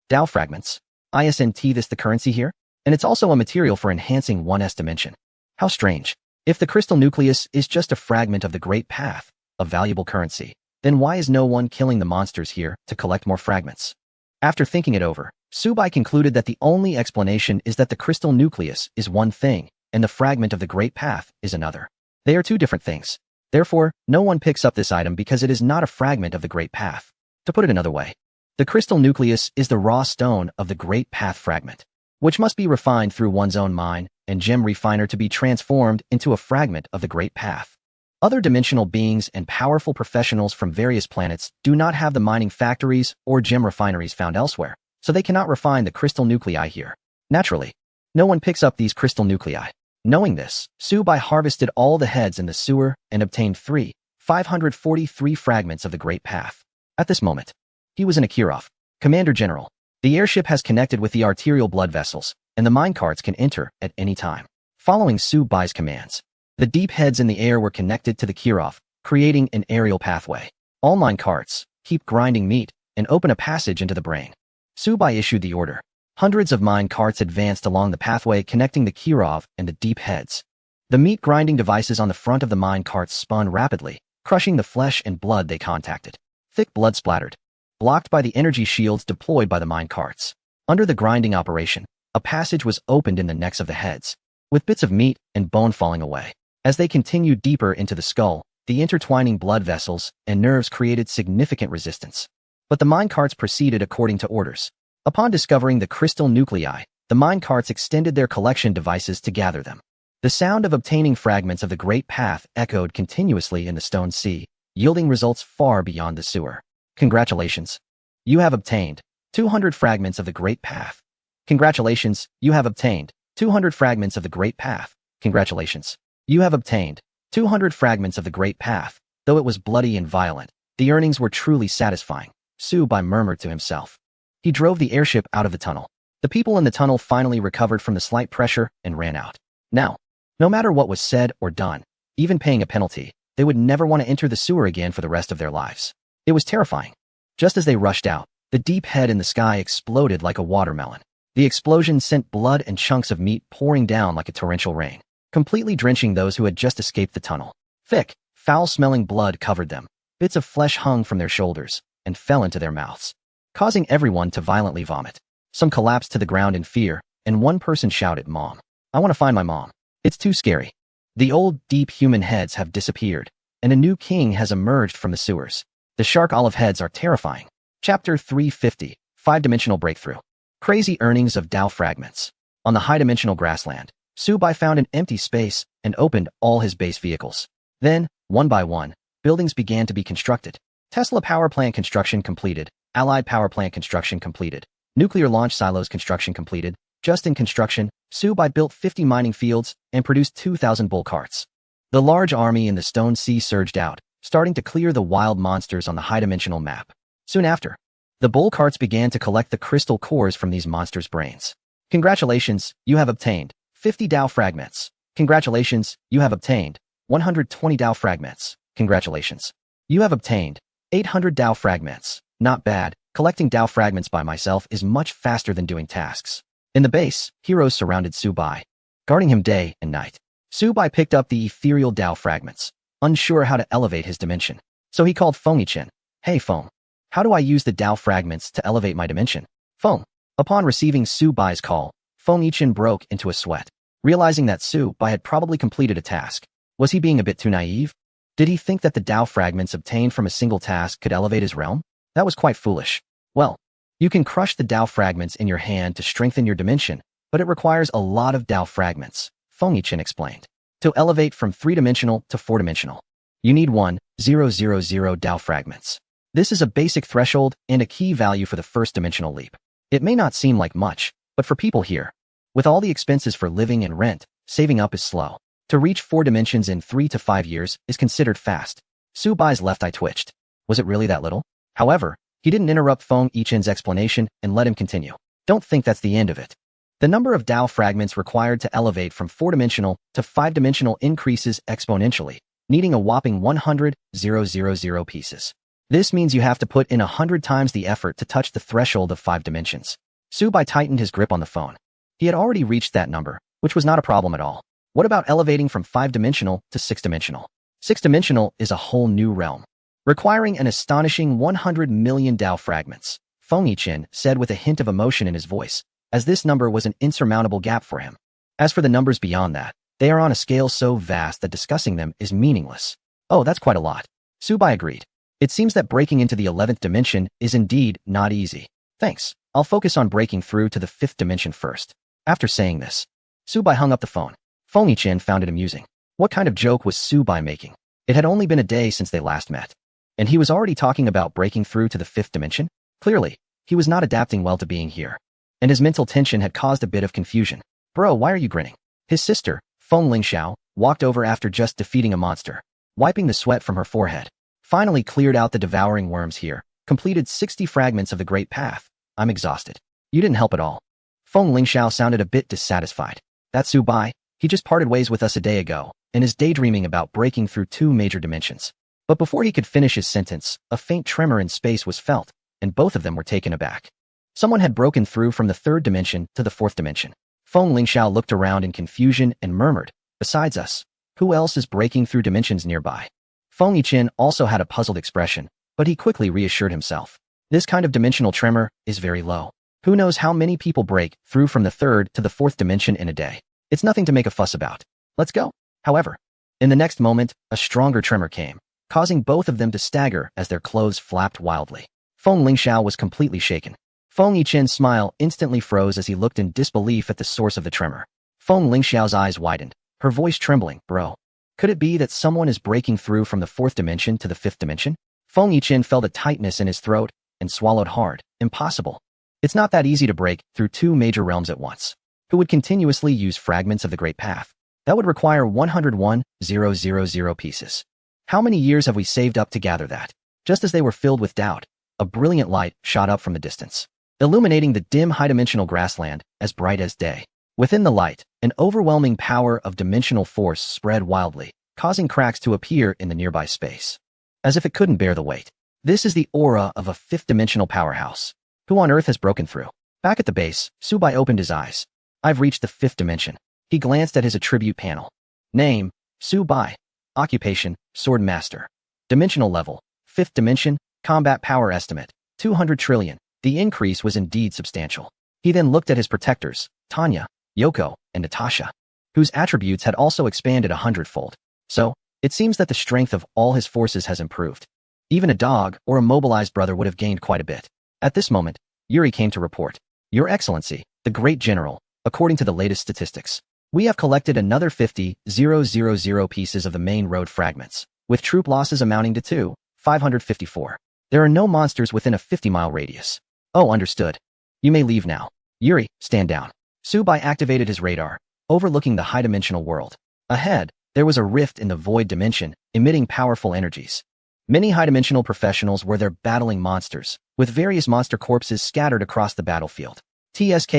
Dao fragments. Isn't this the currency here? And it's also a material for enhancing one's dimension. How strange. If the crystal nucleus is just a fragment of the Great Path, a valuable currency, then why is no one killing the monsters here to collect more fragments? After thinking it over, Subai concluded that the only explanation is that the crystal nucleus is one thing, and the fragment of the Great Path is another. They are two different things. Therefore, no one picks up this item because it is not a fragment of the Great Path. To put it another way, the crystal nucleus is the raw stone of the Great Path fragment, which must be refined through one's own mine and gem refiner to be transformed into a fragment of the Great Path. Other dimensional beings and powerful professionals from various planets do not have the mining factories or gem refineries found elsewhere, so they cannot refine the crystal nuclei here. Naturally, no one picks up these crystal nuclei. Knowing this, Subai harvested all the heads in the sewer and obtained 543 fragments of the Great Path. At this moment, he was in a Kirov. Commander General, the airship has connected with the arterial blood vessels, and the minecarts can enter at any time. Following Subai's commands, the deep heads in the air were connected to the Kirov, creating an aerial pathway. All minecarts, keep grinding meat, and open a passage into the brain. Subai issued the order. Hundreds of mine carts advanced along the pathway connecting the Kirov and the deep heads. The meat grinding devices on the front of the mine carts spun rapidly, crushing the flesh and blood they contacted. Thick blood splattered, blocked by the energy shields deployed by the mine carts. Under the grinding operation, a passage was opened in the necks of the heads, with bits of meat and bone falling away. As they continued deeper into the skull, the intertwining blood vessels and nerves created significant resistance. But the mine carts proceeded according to orders. Upon discovering the crystal nuclei, the mine carts extended their collection devices to gather them. The sound of obtaining fragments of the Great Path echoed continuously in the stone sea, yielding results far beyond the sewer. Congratulations. You have obtained 200 fragments of the Great Path. Congratulations, you have obtained 200 fragments of the Great Path. Congratulations. You have obtained 200 fragments of the Great Path. Though it was bloody and violent, the earnings were truly satisfying, Subai murmured to himself. He drove the airship out of the tunnel. The people in the tunnel finally recovered from the slight pressure and ran out. Now, no matter what was said or done, even paying a penalty, they would never want to enter the sewer again for the rest of their lives. It was terrifying. Just as they rushed out, the deep head in the sky exploded like a watermelon. The explosion sent blood and chunks of meat pouring down like a torrential rain, completely drenching those who had just escaped the tunnel. Thick, foul-smelling blood covered them. Bits of flesh hung from their shoulders and fell into their mouths, causing everyone to violently vomit. Some collapsed to the ground in fear, and one person shouted, "Mom, I want to find my mom. It's too scary." The old, deep human heads have disappeared, and a new king has emerged from the sewers. The shark olive heads are terrifying. Chapter 350, 5-Dimensional Breakthrough. Crazy earnings of Dao fragments. On the high-dimensional grassland, Subai found an empty space and opened all his base vehicles. Then, one by one, buildings began to be constructed. Tesla power plant construction completed. Allied power plant construction completed. Nuclear launch silos construction completed. Just in construction, Subai built 50 mining fields and produced 2,000 bull carts. The large army in the Stone Sea surged out, starting to clear the wild monsters on the high-dimensional map. Soon after, the bull carts began to collect the crystal cores from these monsters' brains. Congratulations, you have obtained 50 Dao fragments. Congratulations, you have obtained 120 Dao fragments. Congratulations. You have obtained 800 Dao fragments. Not bad. Collecting Dao fragments by myself is much faster than doing tasks. In the base, heroes surrounded Su Bai, guarding him day and night. Su Bai picked up the ethereal Dao fragments, unsure how to elevate his dimension. So he called Feng Yichen. Hey Feng, how do I use the Dao fragments to elevate my dimension? Feng. Upon receiving Su Bai's call, Feng Yichen broke into a sweat, realizing that Su Bai had probably completed a task. Was he being a bit too naive? Did he think that the Dao fragments obtained from a single task could elevate his realm? That was quite foolish. Well, you can crush the Dao fragments in your hand to strengthen your dimension, but it requires a lot of Dao fragments, Feng Yichen explained. To elevate from 3-dimensional to 4-dimensional, you need 1,000 Dao fragments. This is a basic threshold and a key value for the first dimensional leap. It may not seem like much, but for people here, with all the expenses for living and rent, saving up is slow. To reach 4 dimensions in 3 to 5 years is considered fast. Su Bai's left eye twitched. Was it really that little? However, he didn't interrupt Feng Yichen's explanation and let him continue. Don't think that's the end of it. The number of Dao fragments required to elevate from 4-dimensional to 5-dimensional increases exponentially, needing a whopping 100,000 pieces. This means you have to put in 100 times the effort to touch the threshold of 5 dimensions. Su Bai tightened his grip on the phone. He had already reached that number, which was not a problem at all. What about elevating from 5-dimensional to 6-dimensional? 6-dimensional is a whole new realm, requiring an astonishing 100 million Dao fragments, Feng Yichen said with a hint of emotion in his voice, as this number was an insurmountable gap for him. As for the numbers beyond that, they are on a scale so vast that discussing them is meaningless. Oh, that's quite a lot. Su Bai agreed. It seems that breaking into the 11th dimension is indeed not easy. Thanks. I'll focus on breaking through to the 5th dimension first. After saying this, Su Bai hung up the phone. Feng Yichen found it amusing. What kind of joke was Su Bai making? It had only been a day since they last met, and he was already talking about breaking through to the 5th dimension? Clearly, he was not adapting well to being here, and his mental tension had caused a bit of confusion. Bro, why are you grinning? His sister, Feng Lingxiao, walked over after just defeating a monster, wiping the sweat from her forehead. Finally cleared out the devouring worms here, completed 60 fragments of the Great Path. I'm exhausted. You didn't help at all. Feng Lingxiao sounded a bit dissatisfied. That's Su Bai. He just parted ways with us a day ago, and is daydreaming about breaking through 2 major dimensions. But before he could finish his sentence, a faint tremor in space was felt, and both of them were taken aback. Someone had broken through from the 3rd dimension to the 4th dimension. Feng Lingxiao looked around in confusion and murmured, besides us, who else is breaking through dimensions nearby? Feng Yichen also had a puzzled expression, but he quickly reassured himself. This kind of dimensional tremor is very low. Who knows how many people break through from the 3rd to the 4th dimension in a day? It's nothing to make a fuss about. Let's go. However, in the next moment, a stronger tremor came, causing both of them to stagger as their clothes flapped wildly. Feng Lingxiao was completely shaken. Feng Yichen's smile instantly froze as he looked in disbelief at the source of the tremor. Feng Lingxiao's eyes widened, her voice trembling. Bro, could it be that someone is breaking through from the 4th dimension to the 5th dimension? Feng Yichen felt a tightness in his throat and swallowed hard. Impossible. It's not that easy to break through 2 major realms at once. Who would continuously use fragments of the Great Path? That would require 101,000 pieces. How many years have we saved up to gather that? Just as they were filled with doubt, a brilliant light shot up from the distance, illuminating the dim high-dimensional grassland as bright as day. Within the light, an overwhelming power of dimensional force spread wildly, causing cracks to appear in the nearby space, as if it couldn't bear the weight. This is the aura of a 5th-dimensional powerhouse. Who on earth has broken through? Back at the base, Su Bai opened his eyes. I've reached the 5th dimension. He glanced at his attribute panel. Name, Su Bai. Occupation, Sword Master. Dimensional level, 5th dimension, combat power estimate, 200 trillion. The increase was indeed substantial. He then looked at his protectors, Tanya, Yoko, and Natasha, whose attributes had also expanded 100-fold. So, it seems that the strength of all his forces has improved. Even a dog or a mobilized brother would have gained quite a bit. At this moment, Yuri came to report. Your Excellency, the Great General, according to the latest statistics, we have collected another 50,000 pieces of the main road fragments, with troop losses amounting to 2,554. There are no monsters within a 50-mile radius. Oh, understood. You may leave now. Yuri, stand down. Su Bai activated his radar, overlooking the high-dimensional world. Ahead, There was a rift in the void dimension, emitting powerful energies. Many high-dimensional professionals were there battling monsters, with various monster corpses scattered across the battlefield. TSK,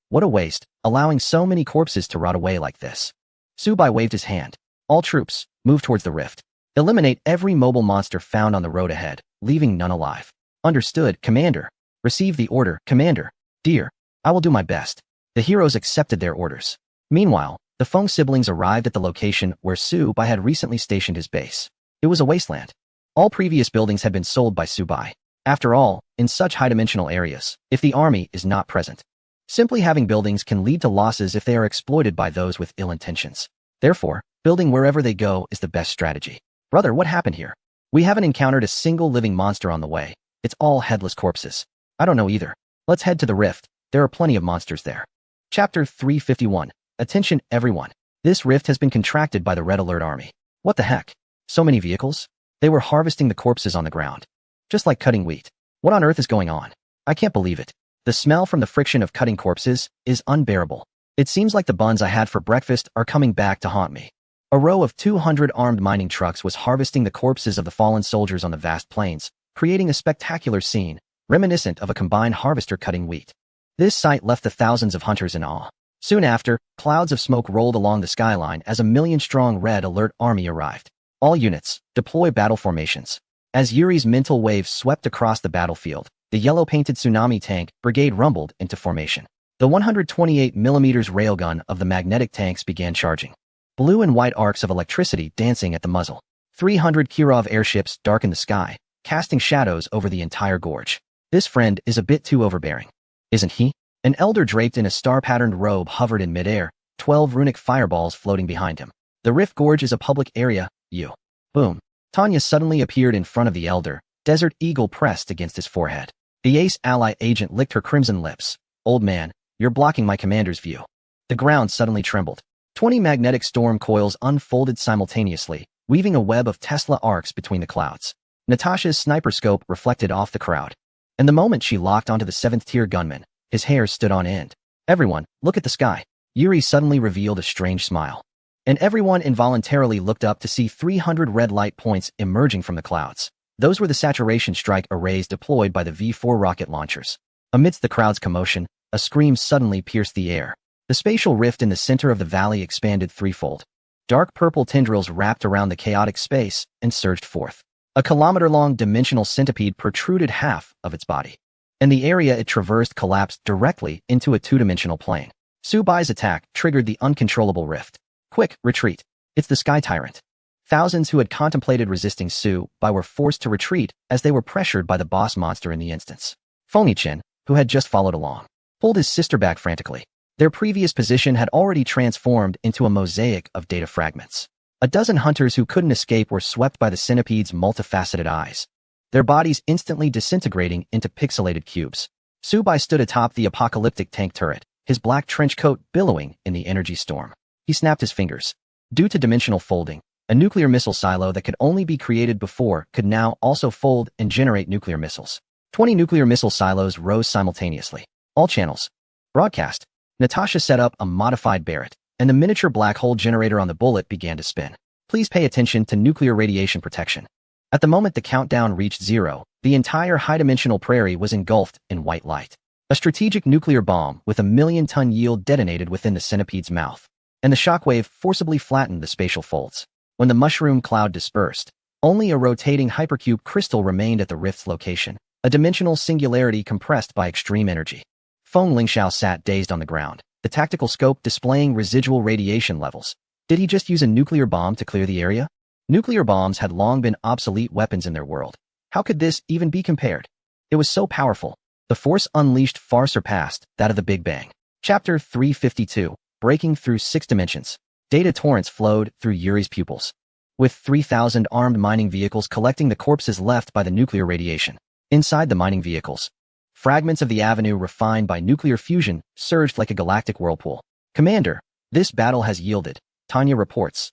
what a waste, allowing so many corpses to rot away like this. Subai waved his hand. All troops, move towards the rift. Eliminate every mobile monster found on the road ahead, leaving none alive. Understood, Commander. Receive the order, Commander. Dear, I will do my best. The heroes accepted their orders. Meanwhile, the Feng siblings arrived at the location where Subai had recently stationed his base. It was a wasteland. All previous buildings had been sold by Subai. After all, in such high-dimensional areas, if the army is not present, simply having buildings can lead to losses if they are exploited by those with ill intentions. Therefore, building wherever they go is the best strategy. Brother, what happened here? We haven't encountered a single living monster on the way. It's all headless corpses. I don't know either. Let's head to the rift. There are plenty of monsters there. Chapter 351. Attention, everyone. This rift has been contracted by the Red Alert Army. What the heck? So many vehicles? They were harvesting the corpses on the ground. Just like cutting wheat. What on earth is going on? I can't believe it. The smell from the friction of cutting corpses is unbearable. It seems like the buns I had for breakfast are coming back to haunt me. A row of 200 armed mining trucks was harvesting the corpses of the fallen soldiers on the vast plains, creating a spectacular scene, reminiscent of a combined harvester cutting wheat. This sight left the thousands of hunters in awe. Soon after, clouds of smoke rolled along the skyline as a million-strong Red Alert Army arrived. All units, deploy battle formations. As Yuri's mental wave swept across the battlefield, the yellow-painted tsunami tank brigade rumbled into formation. The 128mm railgun of the magnetic tanks began charging. Blue and white arcs of electricity dancing at the muzzle. 300 Kirov airships darkened the sky, casting shadows over the entire gorge. This friend is a bit too overbearing. Isn't he? An elder draped in a star-patterned robe hovered in midair, 12 runic fireballs floating behind him. The Rift Gorge is a public area, you. Boom. Tanya suddenly appeared in front of the elder, Desert Eagle pressed against his forehead. The Ace Ally agent licked her crimson lips. Old man, you're blocking my commander's view. The ground suddenly trembled. 20 magnetic storm coils unfolded simultaneously, weaving a web of Tesla arcs between the clouds. Natasha's sniper scope reflected off the crowd. And the moment she locked onto the 7th-tier gunman, his hair stood on end. Everyone, look at the sky. Yuri suddenly revealed a strange smile. And everyone involuntarily looked up to see 300 red light points emerging from the clouds. Those were the saturation strike arrays deployed by the V4 rocket launchers. Amidst the crowd's commotion, a scream suddenly pierced the air. The spatial rift in the center of the valley expanded threefold. Dark purple tendrils wrapped around the chaotic space and surged forth. A kilometer-long dimensional centipede protruded half of its body. And the area it traversed collapsed directly into a two-dimensional plane. Subai's attack triggered the uncontrollable rift. Quick, retreat. It's the Sky Tyrant. Thousands who had contemplated resisting Subai were forced to retreat as they were pressured by the boss monster in the instance. Fengichin, who had just followed along, pulled his sister back frantically. Their previous position had already transformed into a mosaic of data fragments. A dozen hunters who couldn't escape were swept by the centipede's multifaceted eyes, their bodies instantly disintegrating into pixelated cubes. Subai stood atop the apocalyptic tank turret, his black trench coat billowing in the energy storm. He snapped his fingers. Due to dimensional folding, a nuclear missile silo that could only be created before could now also fold and generate nuclear missiles. 20 nuclear missile silos rose simultaneously. All channels. Broadcast. Natasha set up a modified Barrett, and the miniature black hole generator on the bullet began to spin. Please pay attention to nuclear radiation protection. At the moment the countdown reached 0, the entire high-dimensional prairie was engulfed in white light. A strategic nuclear bomb with a million-ton yield detonated within the centipede's mouth, and the shockwave forcibly flattened the spatial folds. When the mushroom cloud dispersed, only a rotating hypercube crystal remained at the rift's location, a dimensional singularity compressed by extreme energy. Feng Lingxiao sat dazed on the ground, the tactical scope displaying residual radiation levels. Did he just use a nuclear bomb to clear the area? Nuclear bombs had long been obsolete weapons in their world. How could this even be compared? It was so powerful. The force unleashed far surpassed that of the Big Bang. Chapter 352. Breaking through 6 dimensions. Data torrents flowed through Yuri's pupils, with 3,000 armed mining vehicles collecting the corpses left by the nuclear radiation. Inside the mining vehicles, fragments of the avenue refined by nuclear fusion surged like a galactic whirlpool. Commander, this battle has yielded, Tanya reports,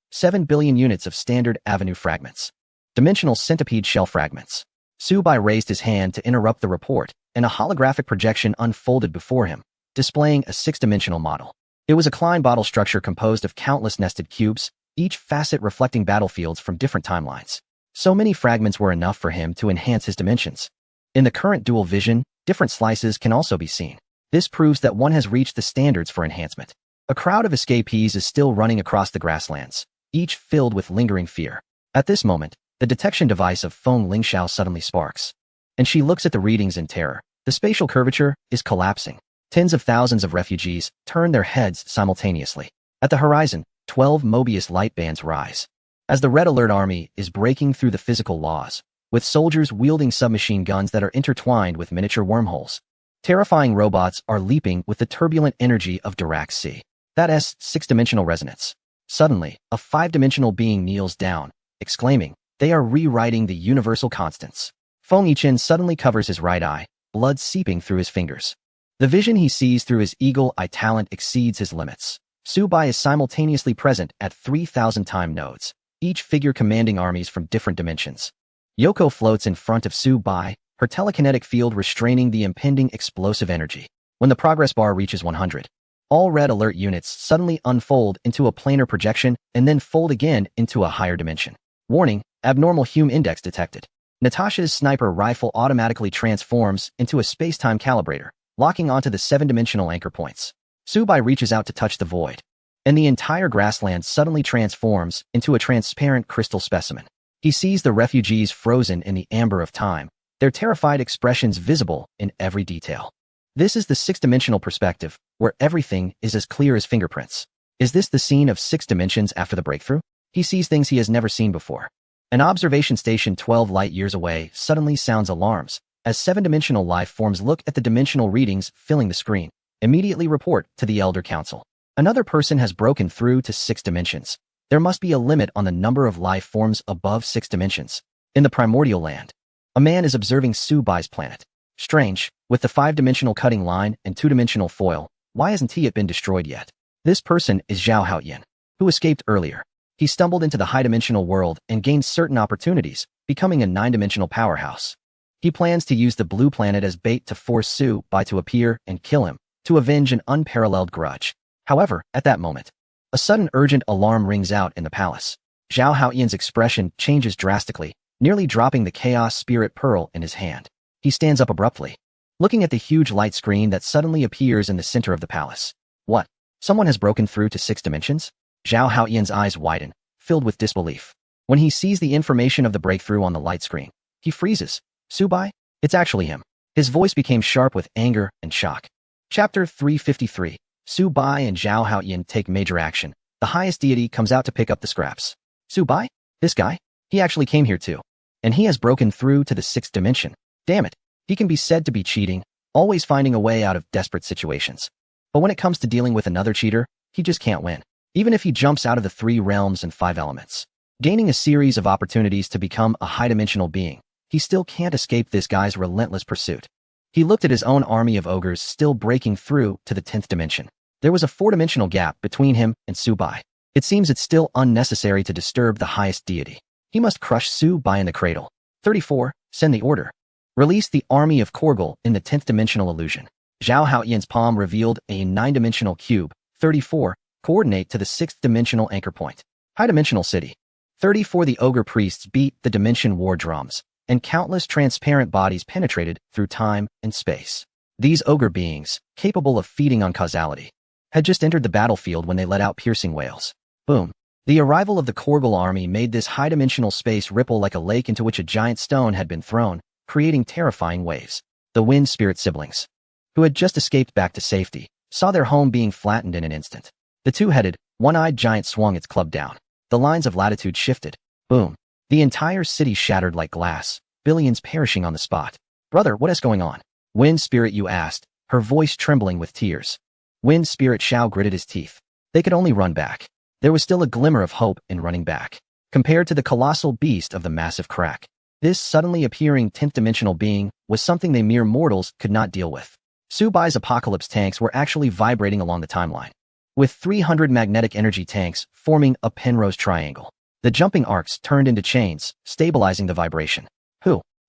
7 billion units of standard avenue fragments. Dimensional centipede shell fragments. Subai raised his hand to interrupt the report, and a holographic projection unfolded before him, displaying a 6-dimensional model. It was a Klein bottle structure composed of countless nested cubes, each facet reflecting battlefields from different timelines. So many fragments were enough for him to enhance his dimensions. In the current dual vision, different slices can also be seen. This proves that one has reached the standards for enhancement. A crowd of escapees is still running across the grasslands, each filled with lingering fear. At this moment, the detection device of Feng Lingxiao suddenly sparks, and she looks at the readings in terror. The spatial curvature is collapsing. Tens of thousands of refugees turn their heads simultaneously. At the horizon, 12 Mobius light bands rise. As the Red Alert Army is breaking through the physical laws, with soldiers wielding submachine guns that are intertwined with miniature wormholes. Terrifying robots are leaping with the turbulent energy of Dirac C. That's six-dimensional resonance. Suddenly, a five-dimensional being kneels down, exclaiming, "They are rewriting the universal constants." Feng Yichen suddenly covers his right eye, blood seeping through his fingers. The vision he sees through his eagle eye talent exceeds his limits. Su Bai is simultaneously present at 3,000 time nodes, each figure commanding armies from different dimensions. Yoko floats in front of Su Bai, her telekinetic field restraining the impending explosive energy. When the progress bar reaches 100, all Red Alert units suddenly unfold into a planar projection and then fold again into a higher dimension. Warning, abnormal Hume index detected. Natasha's sniper rifle automatically transforms into a space-time calibrator, locking onto the 7-dimensional anchor points. Su Bai reaches out to touch the void, and the entire grassland suddenly transforms into a transparent crystal specimen. He sees the refugees frozen in the amber of time, their terrified expressions visible in every detail. This is the six-dimensional perspective, where everything is as clear as fingerprints. Is this the scene of 6 dimensions after the breakthrough? He sees things he has never seen before. An observation station 12 light-years away suddenly sounds alarms, as 7-dimensional life forms look at the dimensional readings filling the screen. Immediately report to the Elder Council. Another person has broken through to 6 dimensions. There must be a limit on the number of life forms above 6 dimensions. In the primordial land, a man is observing Su Bai's planet. Strange, with the 5-dimensional cutting line and 2-dimensional foil, why hasn't he been destroyed yet? This person is Zhao Haoyan, who escaped earlier. He stumbled into the high-dimensional world and gained certain opportunities, becoming a 9-dimensional powerhouse. He plans to use the blue planet as bait to force Su Bai to appear and kill him, to avenge an unparalleled grudge. However, at that moment, a sudden urgent alarm rings out in the palace. Zhao Haoyan's expression changes drastically, nearly dropping the Chaos Spirit Pearl in his hand. He stands up abruptly, looking at the huge light screen that suddenly appears in the center of the palace. What? Someone has broken through to 6 dimensions? Zhao Haoyan's eyes widen, filled with disbelief. When he sees the information of the breakthrough on the light screen, he freezes. Su Bai? It's actually him. His voice became sharp with anger and shock. Chapter 353. Su Bai and Zhao Haoyan take major action. The highest deity comes out to pick up the scraps. Su Bai? This guy? He actually came here too. And he has broken through to the 6th dimension. Damn it. He can be said to be cheating, always finding a way out of desperate situations. But when it comes to dealing with another cheater, he just can't win. Even if he jumps out of the 3 realms and 5 elements, gaining a series of opportunities to become a high-dimensional being, he still can't escape this guy's relentless pursuit. He looked at his own army of ogres still breaking through to the 10th dimension. There was a 4-dimensional gap between him and Su Bai. It seems it's still unnecessary to disturb the highest deity. He must crush Su Bai in the cradle. 34. Send the order. Release the army of Korgal in the 10th dimensional illusion. Zhao Haoyan's palm revealed a 9-dimensional cube. 34. Coordinate to the 6th dimensional anchor point. High-dimensional city. 34. The ogre priests beat the dimension war drums, and countless transparent bodies penetrated through time and space. These ogre beings, capable of feeding on causality, had just entered the battlefield when they let out piercing wails. Boom. The arrival of the Korgal army made this high-dimensional space ripple like a lake into which a giant stone had been thrown, creating terrifying waves. The wind spirit siblings, who had just escaped back to safety, saw their home being flattened in an instant. The two-headed, one-eyed giant swung its club down. The lines of latitude shifted. Boom. The entire city shattered like glass, billions perishing on the spot. Brother, what is going on? Wind spirit, you asked, her voice trembling with tears. Wind spirit Shao gritted his teeth. They could only run back. There was still a glimmer of hope in running back. Compared to the colossal beast of the massive crack, this suddenly appearing 10th-dimensional being was something they mere mortals could not deal with. Su Bai's apocalypse tanks were actually vibrating along the timeline, with 300 magnetic energy tanks forming a Penrose triangle. The jumping arcs turned into chains, stabilizing the vibration.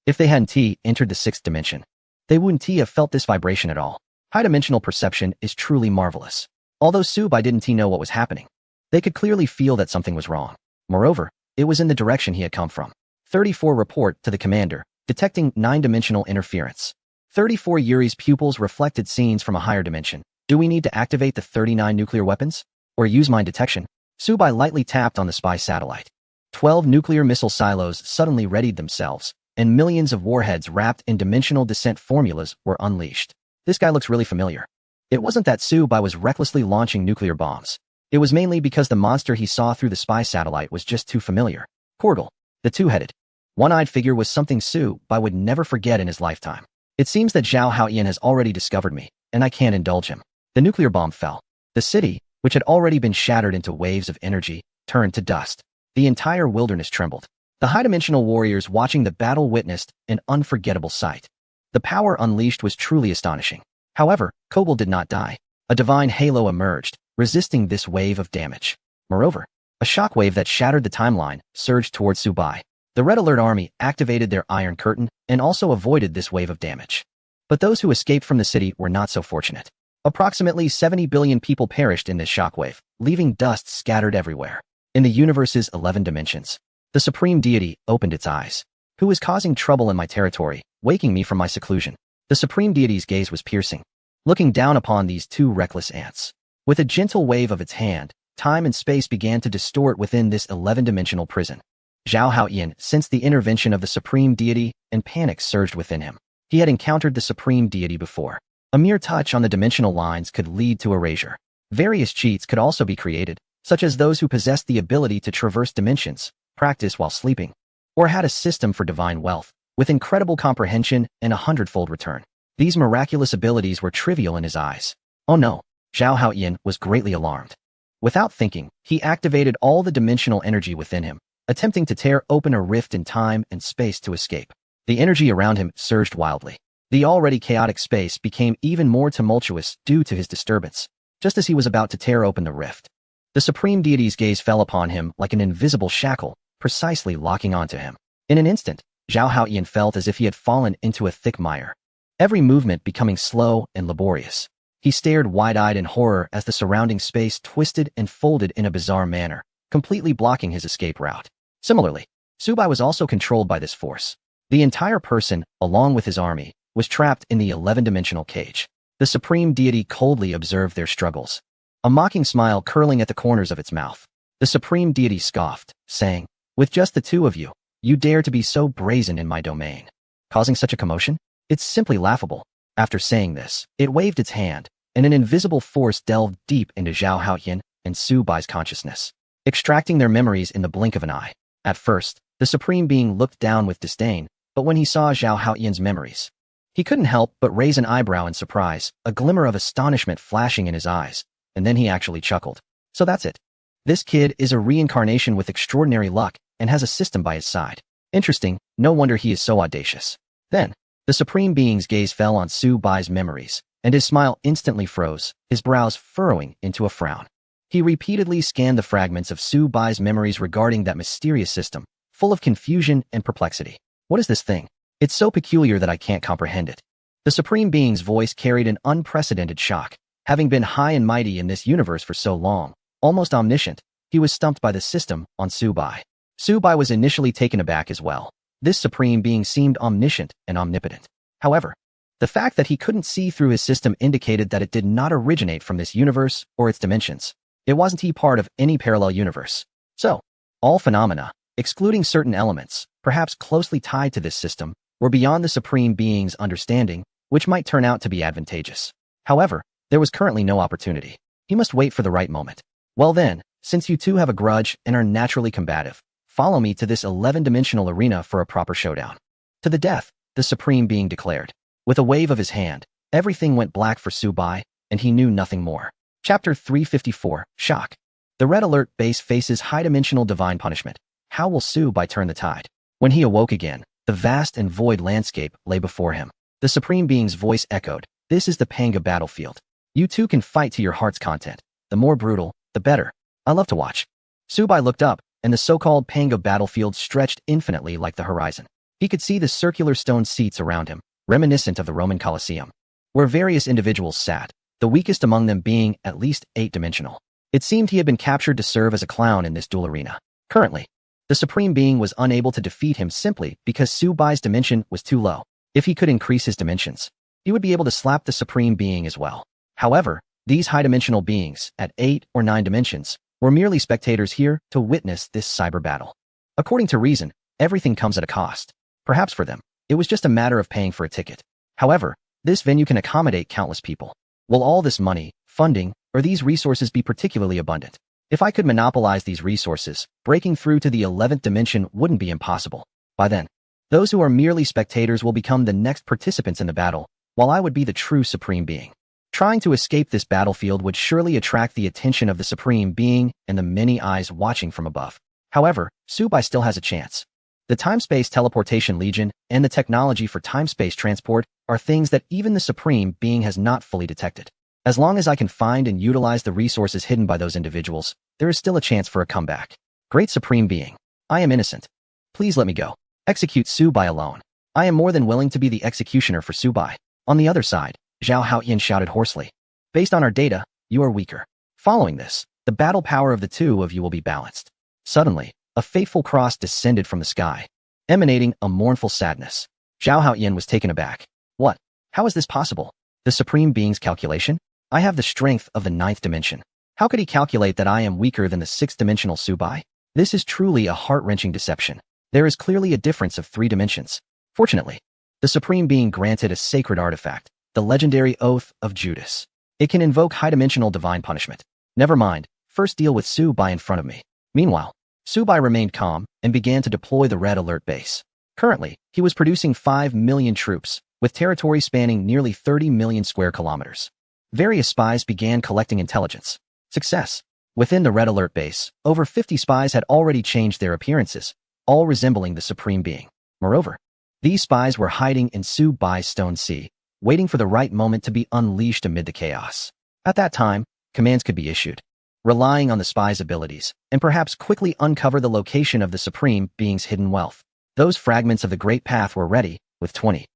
If they hadn't entered the 6th dimension, they wouldn't have felt this vibration at all. High-dimensional perception is truly marvelous. Although Subai didn't know what was happening, they could clearly feel that something was wrong. Moreover, it was in the direction he had come from. 34 report to the commander, detecting 9-dimensional interference. 34 Yuri's pupils reflected scenes from a higher dimension. Do we need to activate the 39 nuclear weapons? Or use mine detection? Subai lightly tapped on the spy satellite. 12 nuclear missile silos suddenly readied themselves, and millions of warheads wrapped in dimensional descent formulas were unleashed. This guy looks really familiar. It wasn't that Subai was recklessly launching nuclear bombs. It was mainly because the monster he saw through the spy satellite was just too familiar. Portal. The two-headed, one-eyed figure was something Subai would never forget in his lifetime. It seems that Zhao Haoyan has already discovered me, and I can't indulge him. The nuclear bomb fell. The city, which had already been shattered into waves of energy, turned to dust. The entire wilderness trembled. The high-dimensional warriors watching the battle witnessed an unforgettable sight. The power unleashed was truly astonishing. However, Kobold did not die. A divine halo emerged, resisting this wave of damage. Moreover, a shockwave that shattered the timeline surged towards Subai. The Red Alert Army activated their Iron Curtain and also avoided this wave of damage. But those who escaped from the city were not so fortunate. Approximately 70 billion people perished in this shockwave, leaving dust scattered everywhere. In the universe's 11 dimensions, the Supreme Deity opened its eyes. Who is causing trouble in my territory, waking me from my seclusion? The Supreme Deity's gaze was piercing, looking down upon these two reckless ants. With a gentle wave of its hand, time and space began to distort within this 11-dimensional prison. Zhao Haoyan sensed the intervention of the Supreme Deity, and panic surged within him. He had encountered the Supreme Deity before. A mere touch on the dimensional lines could lead to erasure. Various cheats could also be created, such as those who possessed the ability to traverse dimensions, practice while sleeping, or had a system for divine wealth, with incredible comprehension and a 100-fold return. These miraculous abilities were trivial in his eyes. Oh no, Zhao Haoyan was greatly alarmed. Without thinking, he activated all the dimensional energy within him, attempting to tear open a rift in time and space to escape. The energy around him surged wildly. The already chaotic space became even more tumultuous due to his disturbance, just as he was about to tear open the rift. The Supreme Deity's gaze fell upon him like an invisible shackle, precisely locking onto him. In an instant, Zhao Haoyan felt as if he had fallen into a thick mire, every movement becoming slow and laborious. He stared wide-eyed in horror as the surrounding space twisted and folded in a bizarre manner, completely blocking his escape route. Similarly, Subai was also controlled by this force. The entire person, along with his army, was trapped in the 11-dimensional cage. The Supreme Deity coldly observed their struggles, a mocking smile curling at the corners of its mouth. The Supreme Deity scoffed, saying, "With just the two of you, you dare to be so brazen in my domain, causing such a commotion? It's simply laughable." After saying this, it waved its hand, and an invisible force delved deep into Zhao Haoyan and Subai's consciousness, extracting their memories in the blink of an eye. At first, the Supreme Being looked down with disdain, but when he saw Zhao Haoyan's memories, he couldn't help but raise an eyebrow in surprise, a glimmer of astonishment flashing in his eyes, and then he actually chuckled. So that's it. This kid is a reincarnation with extraordinary luck and has a system by his side. Interesting, no wonder he is so audacious. Then, the Supreme Being's gaze fell on Subai's memories, and his smile instantly froze, his brows furrowing into a frown. He repeatedly scanned the fragments of Subai's memories regarding that mysterious system, full of confusion and perplexity. What is this thing? It's so peculiar that I can't comprehend it. The Supreme Being's voice carried an unprecedented shock. Having been high and mighty in this universe for so long, almost omniscient, he was stumped by the system on Subai. Subai was initially taken aback as well. This Supreme Being seemed omniscient and omnipotent. However, the fact that he couldn't see through his system indicated that it did not originate from this universe or its dimensions. It wasn't he part of any parallel universe. So, all phenomena, excluding certain elements, perhaps closely tied to this system, were beyond the Supreme Being's understanding, which might turn out to be advantageous. However, there was currently no opportunity. He must wait for the right moment. Well then, since you two have a grudge and are naturally combative, follow me to this 11-dimensional arena for a proper showdown. To the death, the Supreme Being declared. With a wave of his hand, everything went black for Subai, and he knew nothing more. Chapter 354, Shock. The Red Alert base faces high-dimensional divine punishment. How will Subai turn the tide? When he awoke again, the vast and void landscape lay before him. The Supreme Being's voice echoed, "This is the Panga battlefield. You two can fight to your heart's content. The more brutal, the better. I love to watch." Subai looked up, and the so-called Panga battlefield stretched infinitely like the horizon. He could see the circular stone seats around him, reminiscent of the Roman Colosseum, where various individuals sat. the weakest among them being at least 8-dimensional. It seemed he had been captured to serve as a clown in this duel arena. Currently, the Supreme Being was unable to defeat him simply because Subai's dimension was too low. If he could increase his dimensions, he would be able to slap the Supreme Being as well. However, these high-dimensional beings, at 8 or 9 dimensions, were merely spectators here to witness this cyber battle. According to reason, everything comes at a cost. Perhaps for them, it was just a matter of paying for a ticket. However, this venue can accommodate countless people. Will all this money, funding, or these resources be particularly abundant? If I could monopolize these resources, breaking through to the 11th dimension wouldn't be impossible. By then, those who are merely spectators will become the next participants in the battle, while I would be the true Supreme Being. Trying to escape this battlefield would surely attract the attention of the Supreme Being and the many eyes watching from above. However, Subai still has a chance. The Time-Space Teleportation Legion and the technology for time-space transport are things that even the Supreme Being has not fully detected. As long as I can find and utilize the resources hidden by those individuals, there is still a chance for a comeback. Great Supreme Being, I am innocent. Please let me go. Execute Subai alone. I am more than willing to be the executioner for Subai. On the other side, Zhao Haoyin shouted hoarsely. Based on our data, you are weaker. Following this, the battle power of the two of you will be balanced. Suddenly, a fateful cross descended from the sky, emanating a mournful sadness. Zhao Haoyin was taken aback. What? How is this possible? The Supreme Being's calculation? I have the strength of the 9th dimension. How could he calculate that I am weaker than the 6th-dimensional Subai? This is truly a heart-wrenching deception. There is clearly a difference of 3 dimensions. Fortunately, the Supreme Being granted a sacred artifact, the legendary Oath of Judas. It can invoke high-dimensional divine punishment. Never mind, first deal with Subai in front of me. Meanwhile, Subai remained calm and began to deploy the Red Alert base. Currently, he was producing 5 million troops, with territory spanning nearly 30 million square kilometers. Various spies began collecting intelligence. Success. Within the Red Alert base, over 50 spies had already changed their appearances, all resembling the Supreme Being. Moreover, these spies were hiding in Subai's Stone Sea, waiting for the right moment to be unleashed amid the chaos. At that time, commands could be issued, relying on the spies' abilities, and perhaps quickly uncover the location of the Supreme Being's hidden wealth. Those fragments of the Great Path were ready, with 20,000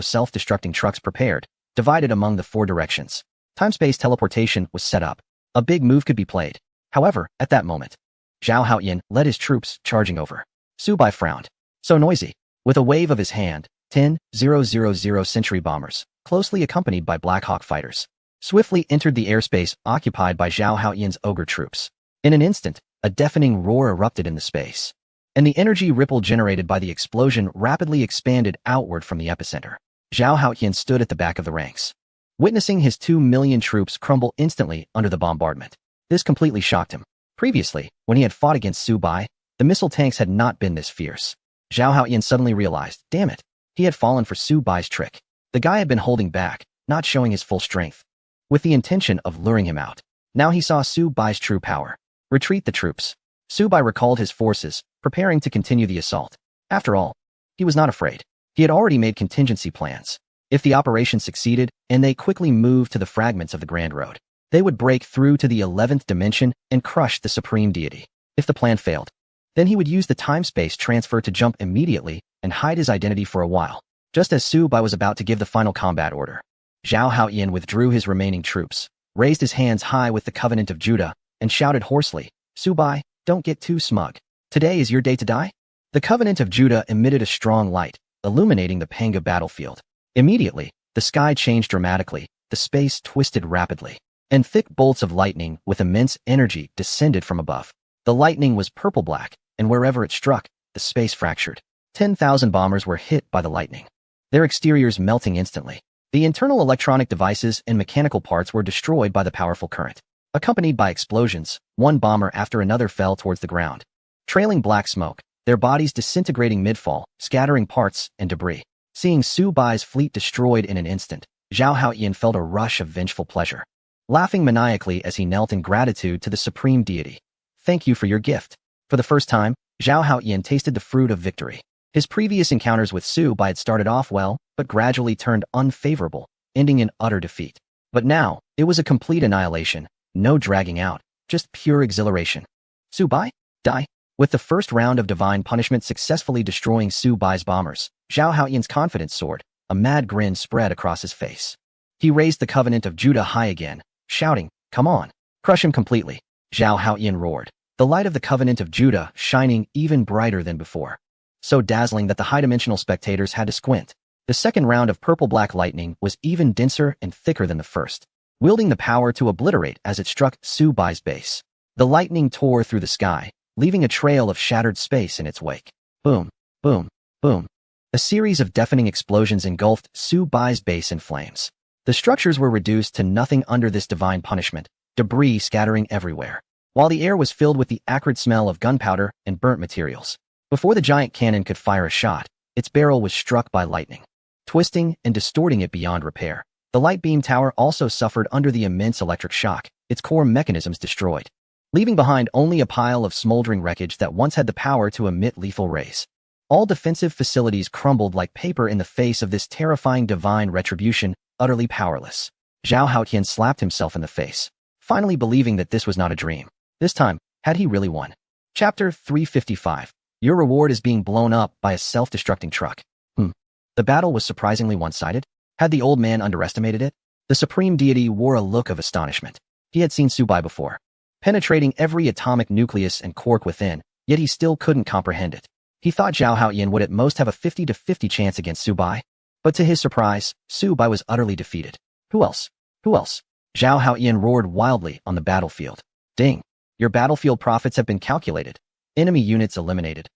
self-destructing trucks prepared, divided among the 4 directions. Time-space teleportation was set up. A big move could be played. However, at that moment, Zhao Haoyin led his troops charging over. Subai frowned. So noisy. With a wave of his hand, 10,000 Century bombers, closely accompanied by Black Hawk fighters, swiftly entered the airspace occupied by Zhao Haoyin's ogre troops. In an instant, a deafening roar erupted in the space, and the energy ripple generated by the explosion rapidly expanded outward from the epicenter. Zhao Haoyin stood at the back of the ranks, witnessing his 2 million troops crumble instantly under the bombardment. This completely shocked him. Previously, when he had fought against Subai, the missile tanks had not been this fierce. Zhao Haoyin suddenly realized, damn it, he had fallen for Subai's trick. The guy had been holding back, not showing his full strength, with the intention of luring him out. Now he saw Subai's true power. Retreat the troops. Subai recalled his forces, preparing to continue the assault. After all, he was not afraid. He had already made contingency plans. If the operation succeeded, and they quickly moved to the fragments of the Grand Road, they would break through to the 11th dimension and crush the Supreme Deity. If the plan failed, then he would use the time-space transfer to jump immediately and hide his identity for a while. Just as Subai was about to give the final combat order, Zhao Haoyin withdrew his remaining troops, raised his hands high with the Covenant of Judah, and shouted hoarsely, Subai, don't get too smug. Today is your day to die? The Covenant of Judah emitted a strong light, illuminating the Panga battlefield. Immediately, the sky changed dramatically, the space twisted rapidly, and thick bolts of lightning with immense energy descended from above. The lightning was purple-black, and wherever it struck, the space fractured. 10,000 bombers were hit by the lightning, their exteriors melting instantly. The internal electronic devices and mechanical parts were destroyed by the powerful current. Accompanied by explosions, one bomber after another fell towards the ground, trailing black smoke, their bodies disintegrating mid-fall, scattering parts and debris. Seeing Subai's fleet destroyed in an instant, Zhao Haoyin felt a rush of vengeful pleasure, laughing maniacally as he knelt in gratitude to the Supreme Deity. Thank you for your gift. For the first time, Zhao Haoyin tasted the fruit of victory. His previous encounters with Subai had started off well, but gradually turned unfavorable, ending in utter defeat. But now, it was a complete annihilation, no dragging out, just pure exhilaration. Subai? Die? With the first round of divine punishment successfully destroying Subai's bombers, Zhao Haoyin's confidence soared. A mad grin spread across his face. He raised the Covenant of Judah high again, shouting, "Come on, crush him completely." Zhao Haoyan roared, the light of the Covenant of Judah shining even brighter than before, so dazzling that the high-dimensional spectators had to squint. The second round of purple-black lightning was even denser and thicker than the first, wielding the power to obliterate as it struck Su Bai's base. The lightning tore through the sky, leaving a trail of shattered space in its wake. Boom, boom, boom. A series of deafening explosions engulfed Su Bai's base in flames. The structures were reduced to nothing under this divine punishment, debris scattering everywhere, while the air was filled with the acrid smell of gunpowder and burnt materials. Before the giant cannon could fire a shot, its barrel was struck by lightning, twisting and distorting it beyond repair. The light beam tower also suffered under the immense electric shock, its core mechanisms destroyed, leaving behind only a pile of smoldering wreckage that once had the power to emit lethal rays. All defensive facilities crumbled like paper in the face of this terrifying divine retribution, utterly powerless. Zhao Haotian slapped himself in the face, finally believing that this was not a dream. This time, had he really won? Chapter 355. Your reward is being blown up by a self-destructing truck. The battle was surprisingly one-sided. Had the old man underestimated it? The supreme deity wore a look of astonishment. He had seen Su Bai before, penetrating every atomic nucleus and quark within, yet he still couldn't comprehend it. He thought Zhao Haoyan would at most have a 50-50 chance against Su Bai, but to his surprise, Su Bai was utterly defeated. Who else? Who else? Zhao Haoyan roared wildly on the battlefield. Ding! Your battlefield profits have been calculated. Enemy units eliminated.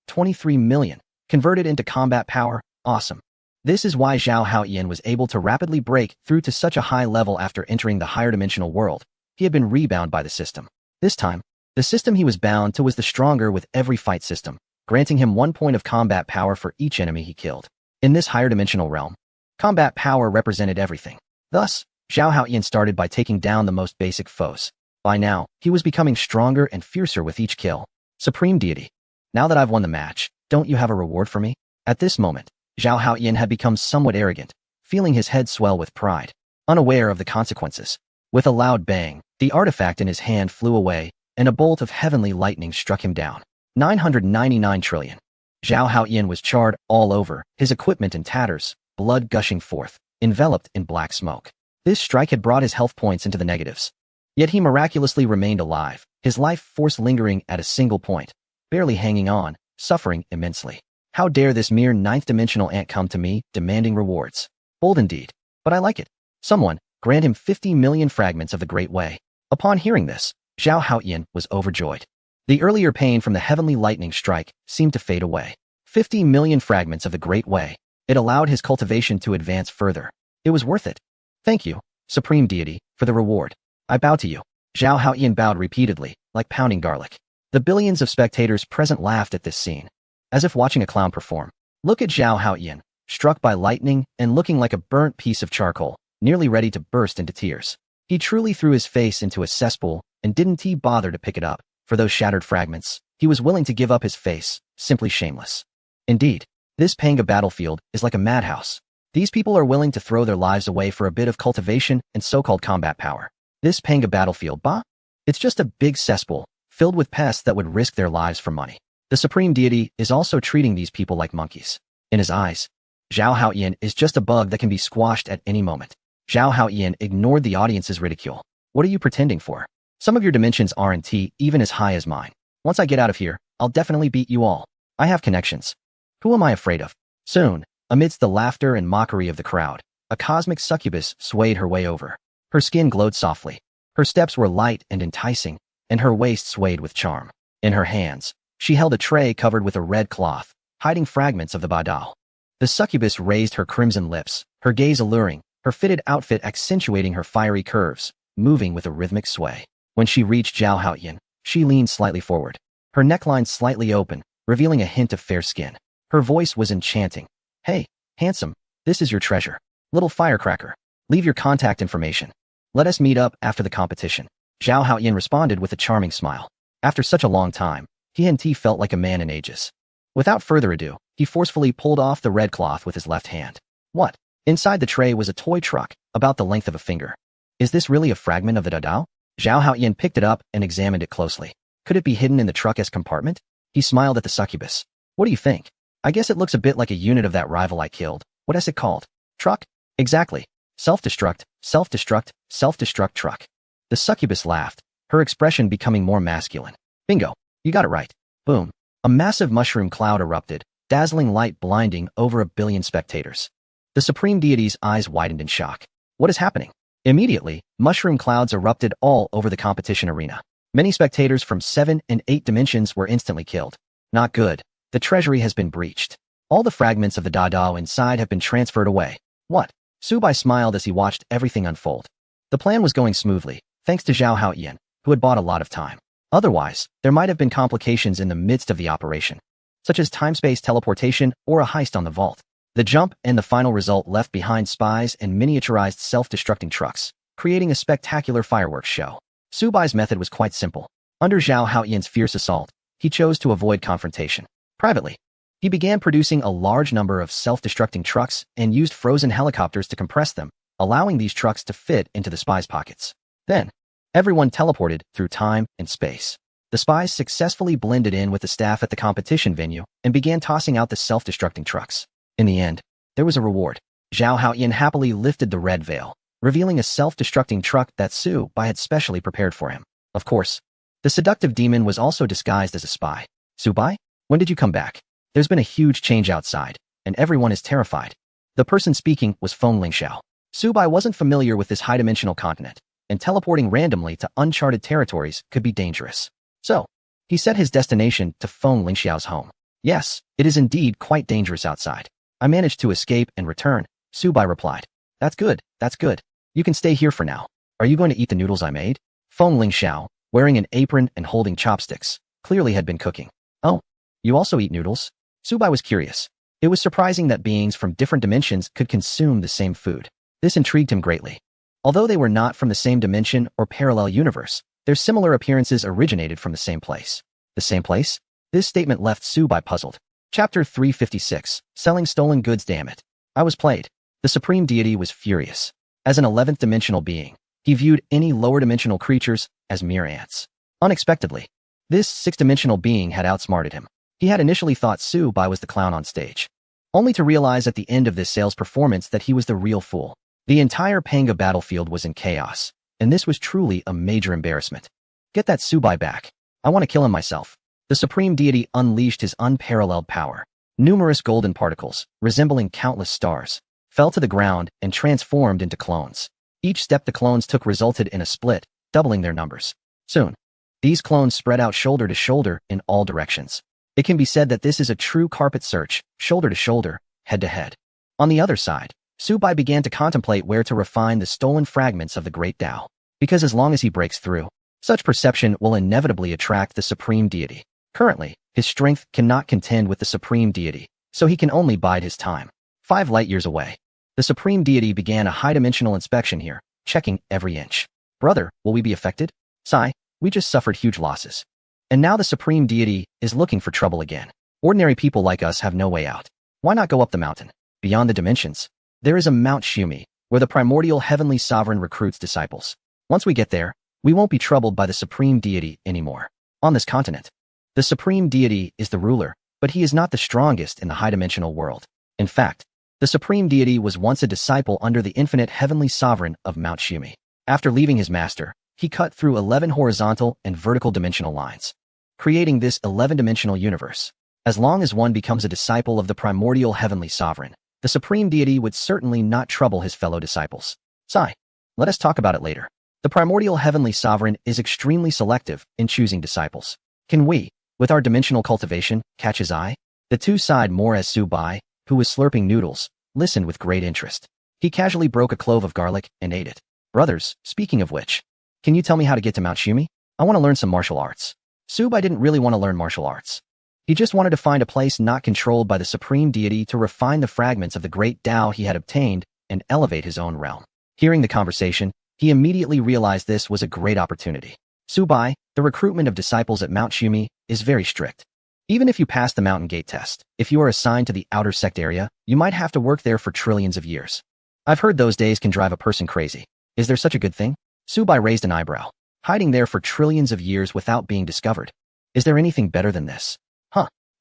23 million. Converted into combat power. Awesome. This is why Zhao Haoyan was able to rapidly break through to such a high level after entering the higher dimensional world. He had been rebound by the system. This time, the system he was bound to was the stronger with every fight system, granting him 1 point of combat power for each enemy he killed. In this higher dimensional realm, combat power represented everything. Thus, Zhao Haoyan started by taking down the most basic foes. By now, he was becoming stronger and fiercer with each kill. Supreme deity, now that I've won the match, don't you have a reward for me? At this moment, Zhao Haoyan had become somewhat arrogant, feeling his head swell with pride, unaware of the consequences. With a loud bang, the artifact in his hand flew away, and a bolt of heavenly lightning struck him down. 999 trillion. Zhao Haoyan was charred all over, his equipment in tatters, blood gushing forth, enveloped in black smoke. This strike had brought his health points into the negatives. Yet he miraculously remained alive, his life force lingering at a single point, barely hanging on, suffering immensely. How dare this mere ninth-dimensional ant come to me, demanding rewards? Bold indeed, but I like it. Someone, grant him 50 million fragments of the Great Way. Upon hearing this, Zhao Haoyan was overjoyed. The earlier pain from the heavenly lightning strike seemed to fade away. 50 million fragments of the Great Way. It allowed his cultivation to advance further. It was worth it. Thank you, Supreme Deity, for the reward. I bow to you. Zhao Haoyan bowed repeatedly, like pounding garlic. The billions of spectators present laughed at this scene, as if watching a clown perform. Look at Zhao Haoyan, struck by lightning and looking like a burnt piece of charcoal, nearly ready to burst into tears. He truly threw his face into a cesspool, and didn't he bother to pick it up. For those shattered fragments, he was willing to give up his face, simply shameless. Indeed, this Panga battlefield is like a madhouse. These people are willing to throw their lives away for a bit of cultivation and so-called combat power. This Panga battlefield, bah? It's just a big cesspool, filled with pests that would risk their lives for money. The Supreme Deity is also treating these people like monkeys. In his eyes, Zhao Haoyan is just a bug that can be squashed at any moment. Zhao Haoyan ignored the audience's ridicule. What are you pretending for? Some of your dimensions aren't even as high as mine. Once I get out of here, I'll definitely beat you all. I have connections. Who am I afraid of? Soon, amidst the laughter and mockery of the crowd, a cosmic succubus swayed her way over. Her skin glowed softly. Her steps were light and enticing, and her waist swayed with charm. In her hands, she held a tray covered with a red cloth, hiding fragments of the badao. The succubus raised her crimson lips, her gaze alluring, her fitted outfit accentuating her fiery curves, moving with a rhythmic sway. When she reached Zhao Haoyan, she leaned slightly forward, her neckline slightly open, revealing a hint of fair skin. Her voice was enchanting. Hey, handsome, this is your treasure. Little firecracker. Leave your contact information. Let us meet up after the competition. Zhao Haoyan responded with a charming smile. After such a long time, he felt like a man in ages. Without further ado, he forcefully pulled off the red cloth with his left hand. What? Inside the tray was a toy truck, about the length of a finger. Is this really a fragment of the Dadao? Zhao Haoyan picked it up and examined it closely. Could it be hidden in the truck's compartment? He smiled at the succubus. What do you think? I guess it looks a bit like a unit of that rival I killed. What is it called? Truck? Exactly. Self-destruct, self-destruct, self-destruct truck. The succubus laughed, her expression becoming more masculine. Bingo, you got it right. Boom. A massive mushroom cloud erupted, dazzling light blinding over 1 billion spectators. The supreme deity's eyes widened in shock. What is happening? Immediately, mushroom clouds erupted all over the competition arena. Many spectators from 7 and 8 dimensions were instantly killed. Not good. The treasury has been breached. All the fragments of the Dao inside have been transferred away. What? Subai smiled as he watched everything unfold. The plan was going smoothly, thanks to Zhao Haoyan, who had bought a lot of time. Otherwise, there might have been complications in the midst of the operation, such as time-space teleportation or a heist on the vault. The jump and the final result left behind spies and miniaturized self-destructing trucks, creating a spectacular fireworks show. Subai's method was quite simple. Under Zhao Haoyan's fierce assault, he chose to avoid confrontation. Privately, he began producing a large number of self-destructing trucks and used frozen helicopters to compress them, allowing these trucks to fit into the spies' pockets. Then, everyone teleported through time and space. The spies successfully blended in with the staff at the competition venue and began tossing out the self-destructing trucks. In the end, there was a reward. Zhao Haoyan happily lifted the red veil, revealing a self-destructing truck that Su Bai had specially prepared for him. Of course, the seductive demon was also disguised as a spy. Su Bai, when did you come back? There's been a huge change outside, and everyone is terrified. The person speaking was Feng Lingxiao. Su Bai wasn't familiar with this high-dimensional continent, and teleporting randomly to uncharted territories could be dangerous. So, he set his destination to Feng Lingxiao's home. Yes, it is indeed quite dangerous outside. I managed to escape and return, Su Bai replied. That's good, that's good. You can stay here for now. Are you going to eat the noodles I made? Feng Lingxiao, wearing an apron and holding chopsticks, clearly had been cooking. Oh, you also eat noodles? Su Bai was curious. It was surprising that beings from different dimensions could consume the same food. This intrigued him greatly. Although they were not from the same dimension or parallel universe, their similar appearances originated from the same place. The same place? This statement left Su Bai puzzled. Chapter 356, Selling Stolen Goods. Damn it. I was played. The supreme deity was furious. As an 11th dimensional being, he viewed any lower dimensional creatures as mere ants. Unexpectedly, this 6th-dimensional being had outsmarted him. He had initially thought Su Bai was the clown on stage, only to realize at the end of this sales performance that he was the real fool. The entire Panga battlefield was in chaos, and this was truly a major embarrassment. Get that Su Bai back. I want to kill him myself. The supreme deity unleashed his unparalleled power. Numerous golden particles, resembling countless stars, fell to the ground and transformed into clones. Each step the clones took resulted in a split, doubling their numbers. Soon, these clones spread out shoulder to shoulder in all directions. It can be said that this is a true carpet search, shoulder to shoulder, head to head. On the other side, Su Bai began to contemplate where to refine the stolen fragments of the great Tao. Because as long as he breaks through, such perception will inevitably attract the supreme deity. Currently, his strength cannot contend with the supreme deity, so he can only bide his time. 5 light years away, the supreme deity began a high-dimensional inspection here, checking every inch. Brother, will we be affected? Sigh, we just suffered huge losses. And now the supreme deity is looking for trouble again. Ordinary people like us have no way out. Why not go up the mountain? Beyond the dimensions, there is a Mount Shumi, where the primordial heavenly sovereign recruits disciples. Once we get there, we won't be troubled by the supreme deity anymore. On this continent, the supreme deity is the ruler, but he is not the strongest in the high-dimensional world. In fact, the supreme deity was once a disciple under the infinite heavenly sovereign of Mount Shumi. After leaving his master, he cut through 11 horizontal and vertical dimensional lines, creating this 11-dimensional universe. As long as one becomes a disciple of the primordial heavenly sovereign, the supreme deity would certainly not trouble his fellow disciples. Sigh. Let us talk about it later. The primordial heavenly sovereign is extremely selective in choosing disciples. Can we, with our dimensional cultivation, catch his eye? The two sighed more as Su Bai, who was slurping noodles, listened with great interest. He casually broke a clove of garlic and ate it. Brothers, speaking of which, can you tell me how to get to Mount Shumi? I want to learn some martial arts. Su Bai didn't really want to learn martial arts. He just wanted to find a place not controlled by the supreme deity to refine the fragments of the great Tao he had obtained and elevate his own realm. Hearing the conversation, he immediately realized this was a great opportunity. Su Bai, the recruitment of disciples at Mount Shumi is very strict. Even if you pass the mountain gate test, if you are assigned to the outer sect area, you might have to work there for trillions of years. I've heard those days can drive a person crazy. Is there such a good thing? Su Bai raised an eyebrow. Hiding there for trillions of years without being discovered. Is there anything better than this?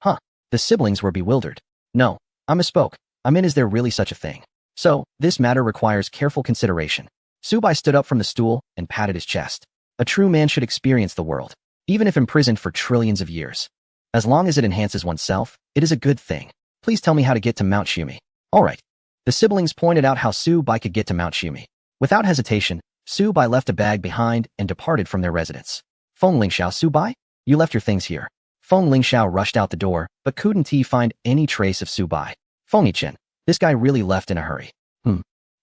Huh. The siblings were bewildered. No, I misspoke. I meant, is there really such a thing? So, this matter requires careful consideration. Subai stood up from the stool and patted his chest. A true man should experience the world, even if imprisoned for trillions of years. As long as it enhances oneself, it is a good thing. Please tell me how to get to Mount Shumi. All right. The siblings pointed out how Subai could get to Mount Shumi. Without hesitation, Subai left a bag behind and departed from their residence. Feng Lingxiao, Subai? You left your things here. Feng Lingxiao rushed out the door, but couldn't he find any trace of Subai. Feng Yichen, this guy really left in a hurry.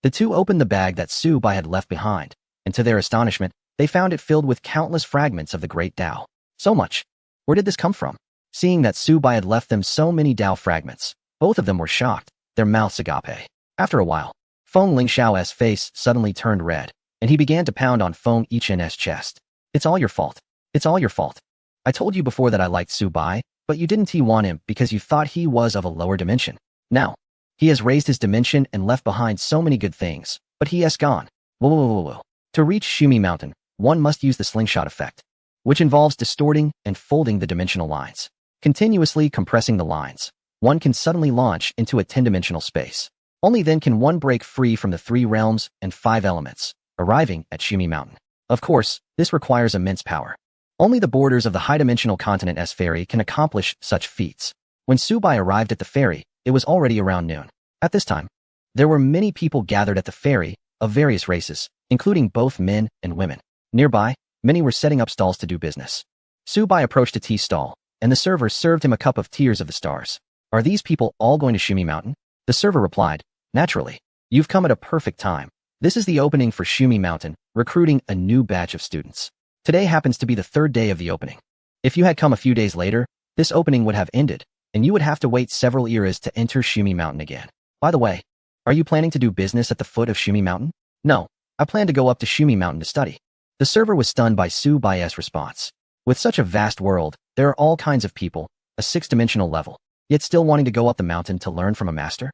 The two opened the bag that Subai had left behind, and to their astonishment, they found it filled with countless fragments of the great Tao. So much. Where did this come from? Seeing that Subai had left them so many Tao fragments, both of them were shocked, their mouths agape. After a while, Feng Lingxiao's face suddenly turned red, and he began to pound on Feng Yichen's chest. It's all your fault. It's all your fault. I told you before that I liked Subai, but you didn't want him because you thought he was of a lower dimension. Now, he has raised his dimension and left behind so many good things, but he has gone. Whoa. To reach Shumi Mountain, one must use the slingshot effect, which involves distorting and folding the dimensional lines. Continuously compressing the lines, one can suddenly launch into a 10-dimensional space. Only then can one break free from the 3 realms and 5 elements, arriving at Shumi Mountain. Of course, this requires immense power. Only the borders of the high-dimensional continent S ferry can accomplish such feats. When Subai arrived at the ferry, it was already around noon. At this time, there were many people gathered at the ferry, of various races, including both men and women. Nearby, many were setting up stalls to do business. Subai approached a tea stall, and the server served him a cup of Tears of the Stars. Are these people all going to Shumi Mountain? The server replied, naturally. You've come at a perfect time. This is the opening for Shumi Mountain, recruiting a new batch of students. Today happens to be the 3rd day of the opening. If you had come a few days later, this opening would have ended, and you would have to wait several eras to enter Shumi Mountain again. By the way, are you planning to do business at the foot of Shumi Mountain? No, I plan to go up to Shumi Mountain to study. The server was stunned by Subai's response. With such a vast world, there are all kinds of people, a 6-dimensional level, yet still wanting to go up the mountain to learn from a master?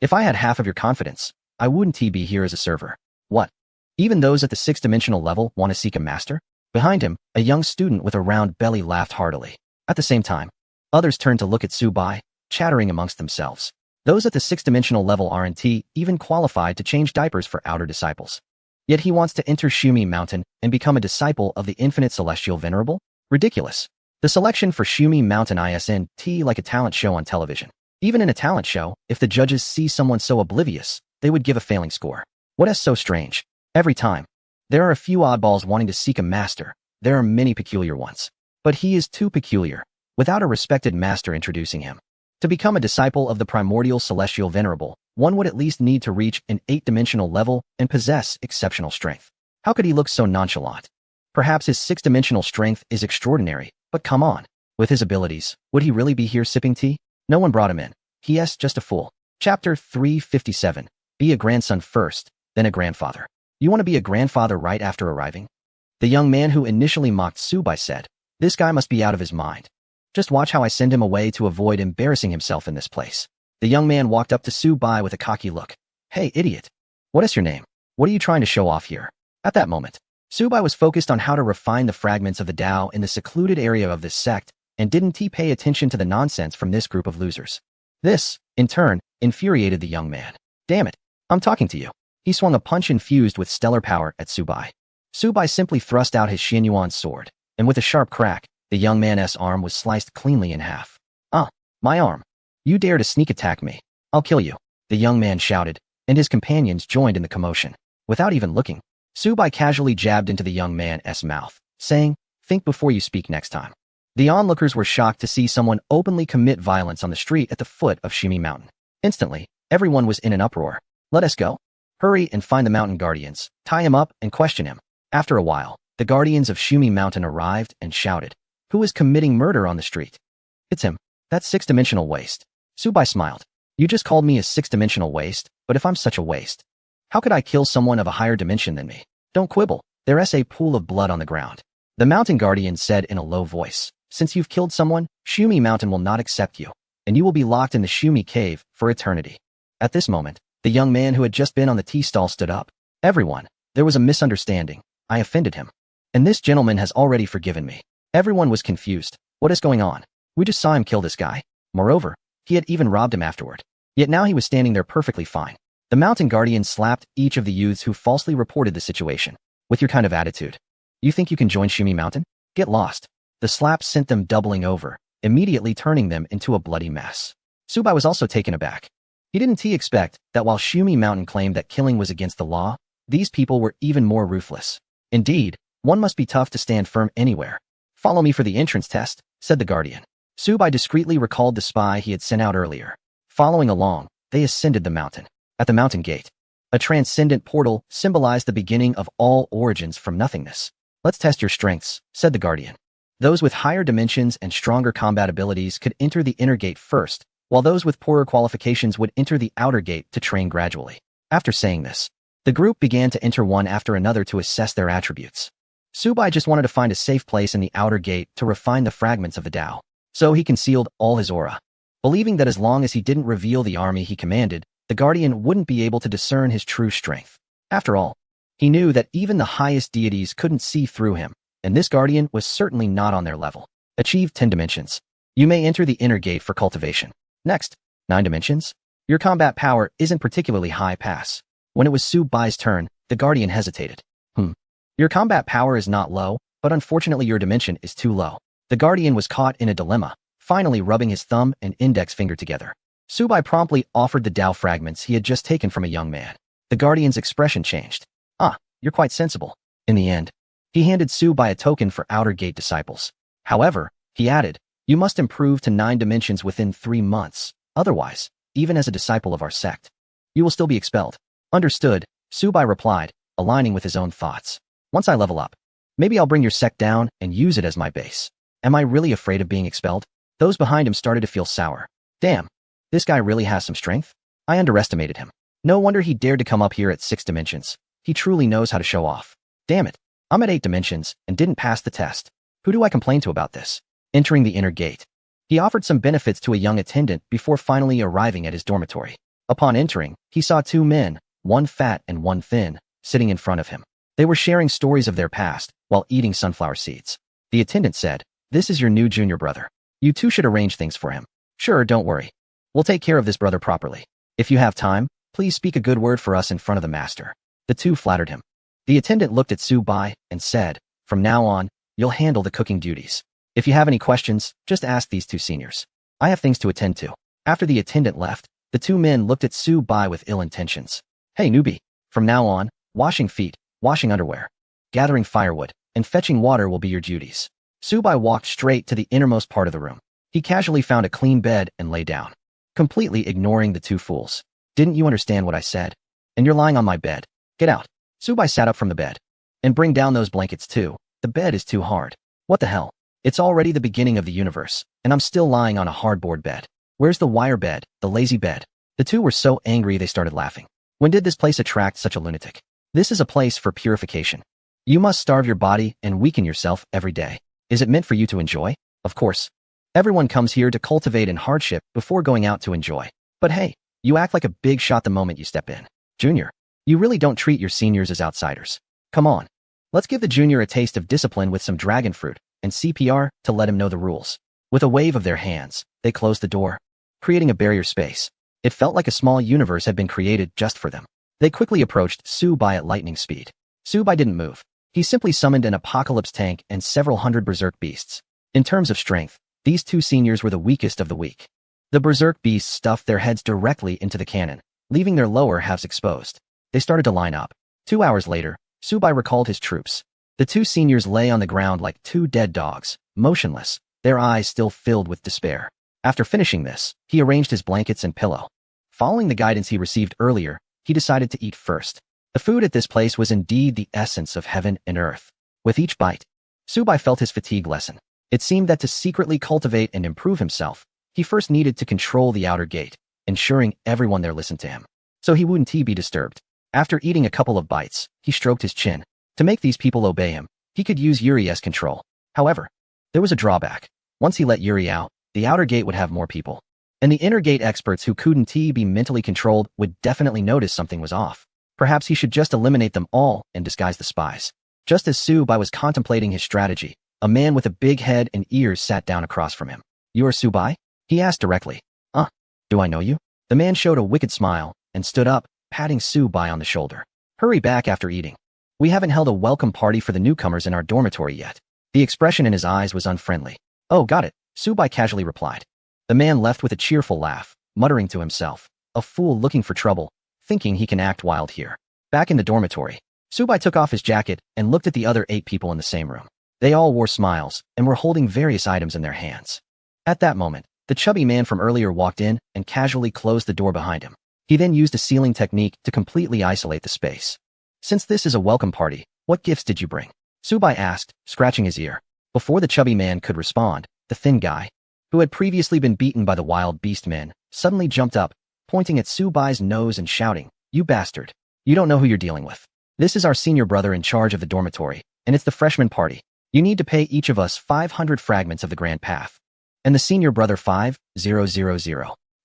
If I had half of your confidence, I wouldn't be here as a server. What? Even those at the 6-dimensional level want to seek a master? Behind him, a young student with a round belly laughed heartily. At the same time, others turned to look at Subai, chattering amongst themselves. Those at the 6-dimensional level aren't even qualified to change diapers for outer disciples. Yet he wants to enter Shumi Mountain and become a disciple of the infinite celestial venerable? Ridiculous. The selection for Shumi Mountain isn't like a talent show on television. Even in a talent show, if the judges see someone so oblivious, they would give a failing score. What is so strange? Every time there are a few oddballs wanting to seek a master, there are many peculiar ones. But he is too peculiar, without a respected master introducing him. To become a disciple of the primordial celestial venerable, one would at least need to reach an 8-dimensional level and possess exceptional strength. How could he look so nonchalant? Perhaps his 6-dimensional strength is extraordinary, but come on. With his abilities, would he really be here sipping tea? No one brought him in. He is just a fool. Chapter 357. Be a grandson first, then a grandfather. You want to be a grandfather right after arriving? The young man who initially mocked Subai said, this guy must be out of his mind. Just watch how I send him away to avoid embarrassing himself in this place. The young man walked up to Subai with a cocky look. Hey, idiot. What is your name? What are you trying to show off here? At that moment, Subai was focused on how to refine the fragments of the Tao in the secluded area of this sect, and didn't pay attention to the nonsense from this group of losers. This, in turn, infuriated the young man. Damn it, I'm talking to you. He swung a punch infused with stellar power at Subai. Subai simply thrust out his Xianyuan sword, and with a sharp crack, the young man's arm was sliced cleanly in half. Ah, my arm. You dare to sneak attack me. I'll kill you, the young man shouted, and his companions joined in the commotion. Without even looking, Subai casually jabbed into the young man's mouth, saying, think before you speak next time. The onlookers were shocked to see someone openly commit violence on the street at the foot of Shumi Mountain. Instantly, everyone was in an uproar. Let us go. Hurry and find the mountain guardians, tie him up and question him. After a while, the guardians of Shumi Mountain arrived and shouted, who is committing murder on the street? It's him. That 6-dimensional waste. Subai smiled. You just called me a 6-dimensional waste, but if I'm such a waste, how could I kill someone of a higher dimension than me? Don't quibble. There's a pool of blood on the ground. The mountain guardian said in a low voice, since you've killed someone, Shumi Mountain will not accept you, and you will be locked in the Shumi cave for eternity. At this moment, the young man who had just been on the tea stall stood up. Everyone, there was a misunderstanding. I offended him. And this gentleman has already forgiven me. Everyone was confused. What is going on? We just saw him kill this guy. Moreover, he had even robbed him afterward. Yet now he was standing there perfectly fine. The mountain guardian slapped each of the youths who falsely reported the situation. With your kind of attitude, you think you can join Shumi Mountain? Get lost. The slap sent them doubling over, immediately turning them into a bloody mess. Subai was also taken aback. He didn't expect that while Shumi Mountain claimed that killing was against the law, these people were even more ruthless. Indeed, one must be tough to stand firm anywhere. Follow me for the entrance test, said the guardian. Subai discreetly recalled the spy he had sent out earlier. Following along, they ascended the mountain. At the mountain gate, a transcendent portal symbolized the beginning of all origins from nothingness. Let's test your strengths, said the guardian. Those with higher dimensions and stronger combat abilities could enter the inner gate first, while those with poorer qualifications would enter the outer gate to train gradually. After saying this, the group began to enter one after another to assess their attributes. Subai just wanted to find a safe place in the outer gate to refine the fragments of the Tao, so he concealed all his aura. Believing that as long as he didn't reveal the army he commanded, the guardian wouldn't be able to discern his true strength. After all, he knew that even the highest deities couldn't see through him, and this guardian was certainly not on their level. Achieve 10 dimensions. You may enter the inner gate for cultivation. Next, 9 dimensions. Your combat power isn't particularly high. Pass. When it was Subai's turn, the guardian hesitated. Your combat power is not low, but unfortunately your dimension is too low. The guardian was caught in a dilemma, finally rubbing his thumb and index finger together. Subai promptly offered the Tao fragments he had just taken from a young man. The guardian's expression changed. You're quite sensible. In the end, he handed Subai a token for outer gate disciples. However, he added, you must improve to 9 dimensions within 3 months. Otherwise, even as a disciple of our sect, you will still be expelled. Understood, Subai replied, aligning with his own thoughts. Once I level up, maybe I'll bring your sect down and use it as my base. Am I really afraid of being expelled? Those behind him started to feel sour. Damn, this guy really has some strength? I underestimated him. No wonder he dared to come up here at 6 dimensions. He truly knows how to show off. Damn it, I'm at 8 dimensions and didn't pass the test. Who do I complain to about this? Entering the inner gate, he offered some benefits to a young attendant before finally arriving at his dormitory. Upon entering, he saw 2 men, one fat and one thin, sitting in front of him. They were sharing stories of their past while eating sunflower seeds. The attendant said, this is your new junior brother. You two should arrange things for him. Sure, don't worry. We'll take care of this brother properly. If you have time, please speak a good word for us in front of the master. The two flattered him. The attendant looked at Subai and said, from now on, you'll handle the cooking duties. If you have any questions, just ask these 2 seniors. I have things to attend to. After the attendant left, the 2 men looked at Subai with ill intentions. Hey newbie, from now on, washing feet, washing underwear, gathering firewood, and fetching water will be your duties. Subai walked straight to the innermost part of the room. He casually found a clean bed and lay down, completely ignoring the 2 fools. Didn't you understand what I said? And you're lying on my bed. Get out. Subai sat up from the bed. And bring down those blankets too. The bed is too hard. What the hell? It's already the beginning of the universe, and I'm still lying on a hardboard bed. Where's the wire bed, the lazy bed? The 2 were so angry they started laughing. When did this place attract such a lunatic? This is a place for purification. You must starve your body and weaken yourself every day. Is it meant for you to enjoy? Of course. Everyone comes here to cultivate in hardship before going out to enjoy. But hey, you act like a big shot the moment you step in. Junior, you really don't treat your seniors as outsiders. Come on. Let's give the junior a taste of discipline with some dragon fruit and CPR to let him know the rules. With a wave of their hands, they closed the door, creating a barrier space. It felt like a small universe had been created just for them. They quickly approached Subai at lightning speed. Subai didn't move. He simply summoned an apocalypse tank and several hundred berserk beasts. In terms of strength, these 2 seniors were the weakest of the weak. The berserk beasts stuffed their heads directly into the cannon, leaving their lower halves exposed. They started to line up. 2 hours later, Subai recalled his troops. The 2 seniors lay on the ground like 2 dead dogs, motionless, their eyes still filled with despair. After finishing this, he arranged his blankets and pillow. Following the guidance he received earlier, he decided to eat first. The food at this place was indeed the essence of heaven and earth. With each bite, Subai felt his fatigue lessen. It seemed that to secretly cultivate and improve himself, he first needed to control the outer gate, ensuring everyone there listened to him, so he wouldn't be disturbed. After eating a couple of bites, he stroked his chin. To make these people obey him, he could use Yuri as control. However, there was a drawback. Once he let Yuri out, the outer gate would have more people. And the inner gate experts who couldn't be mentally controlled would definitely notice something was off. Perhaps he should just eliminate them all and disguise the spies. Just as Subai was contemplating his strategy, a man with a big head and ears sat down across from him. You are Subai? He asked directly. Do I know you? The man showed a wicked smile and stood up, patting Su-bai on the shoulder. Hurry back after eating. We haven't held a welcome party for the newcomers in our dormitory yet. The expression in his eyes was unfriendly. Oh, got it, Su-bai casually replied. The man left with a cheerful laugh, muttering to himself, a fool looking for trouble, thinking he can act wild here. Back in the dormitory, Su-bai took off his jacket and looked at the other 8 people in the same room. They all wore smiles and were holding various items in their hands. At that moment, the chubby man from earlier walked in and casually closed the door behind him. He then used a sealing technique to completely isolate the space. Since this is a welcome party, what gifts did you bring? Su-bai asked, scratching his ear. Before the chubby man could respond, the thin guy, who had previously been beaten by the wild beast men, suddenly jumped up, pointing at Su-bai's nose and shouting, "You bastard! You don't know who you're dealing with. This is our senior brother in charge of the dormitory, and it's the freshman party. You need to pay each of us 500 fragments of the Grand Path." And the senior brother 5,000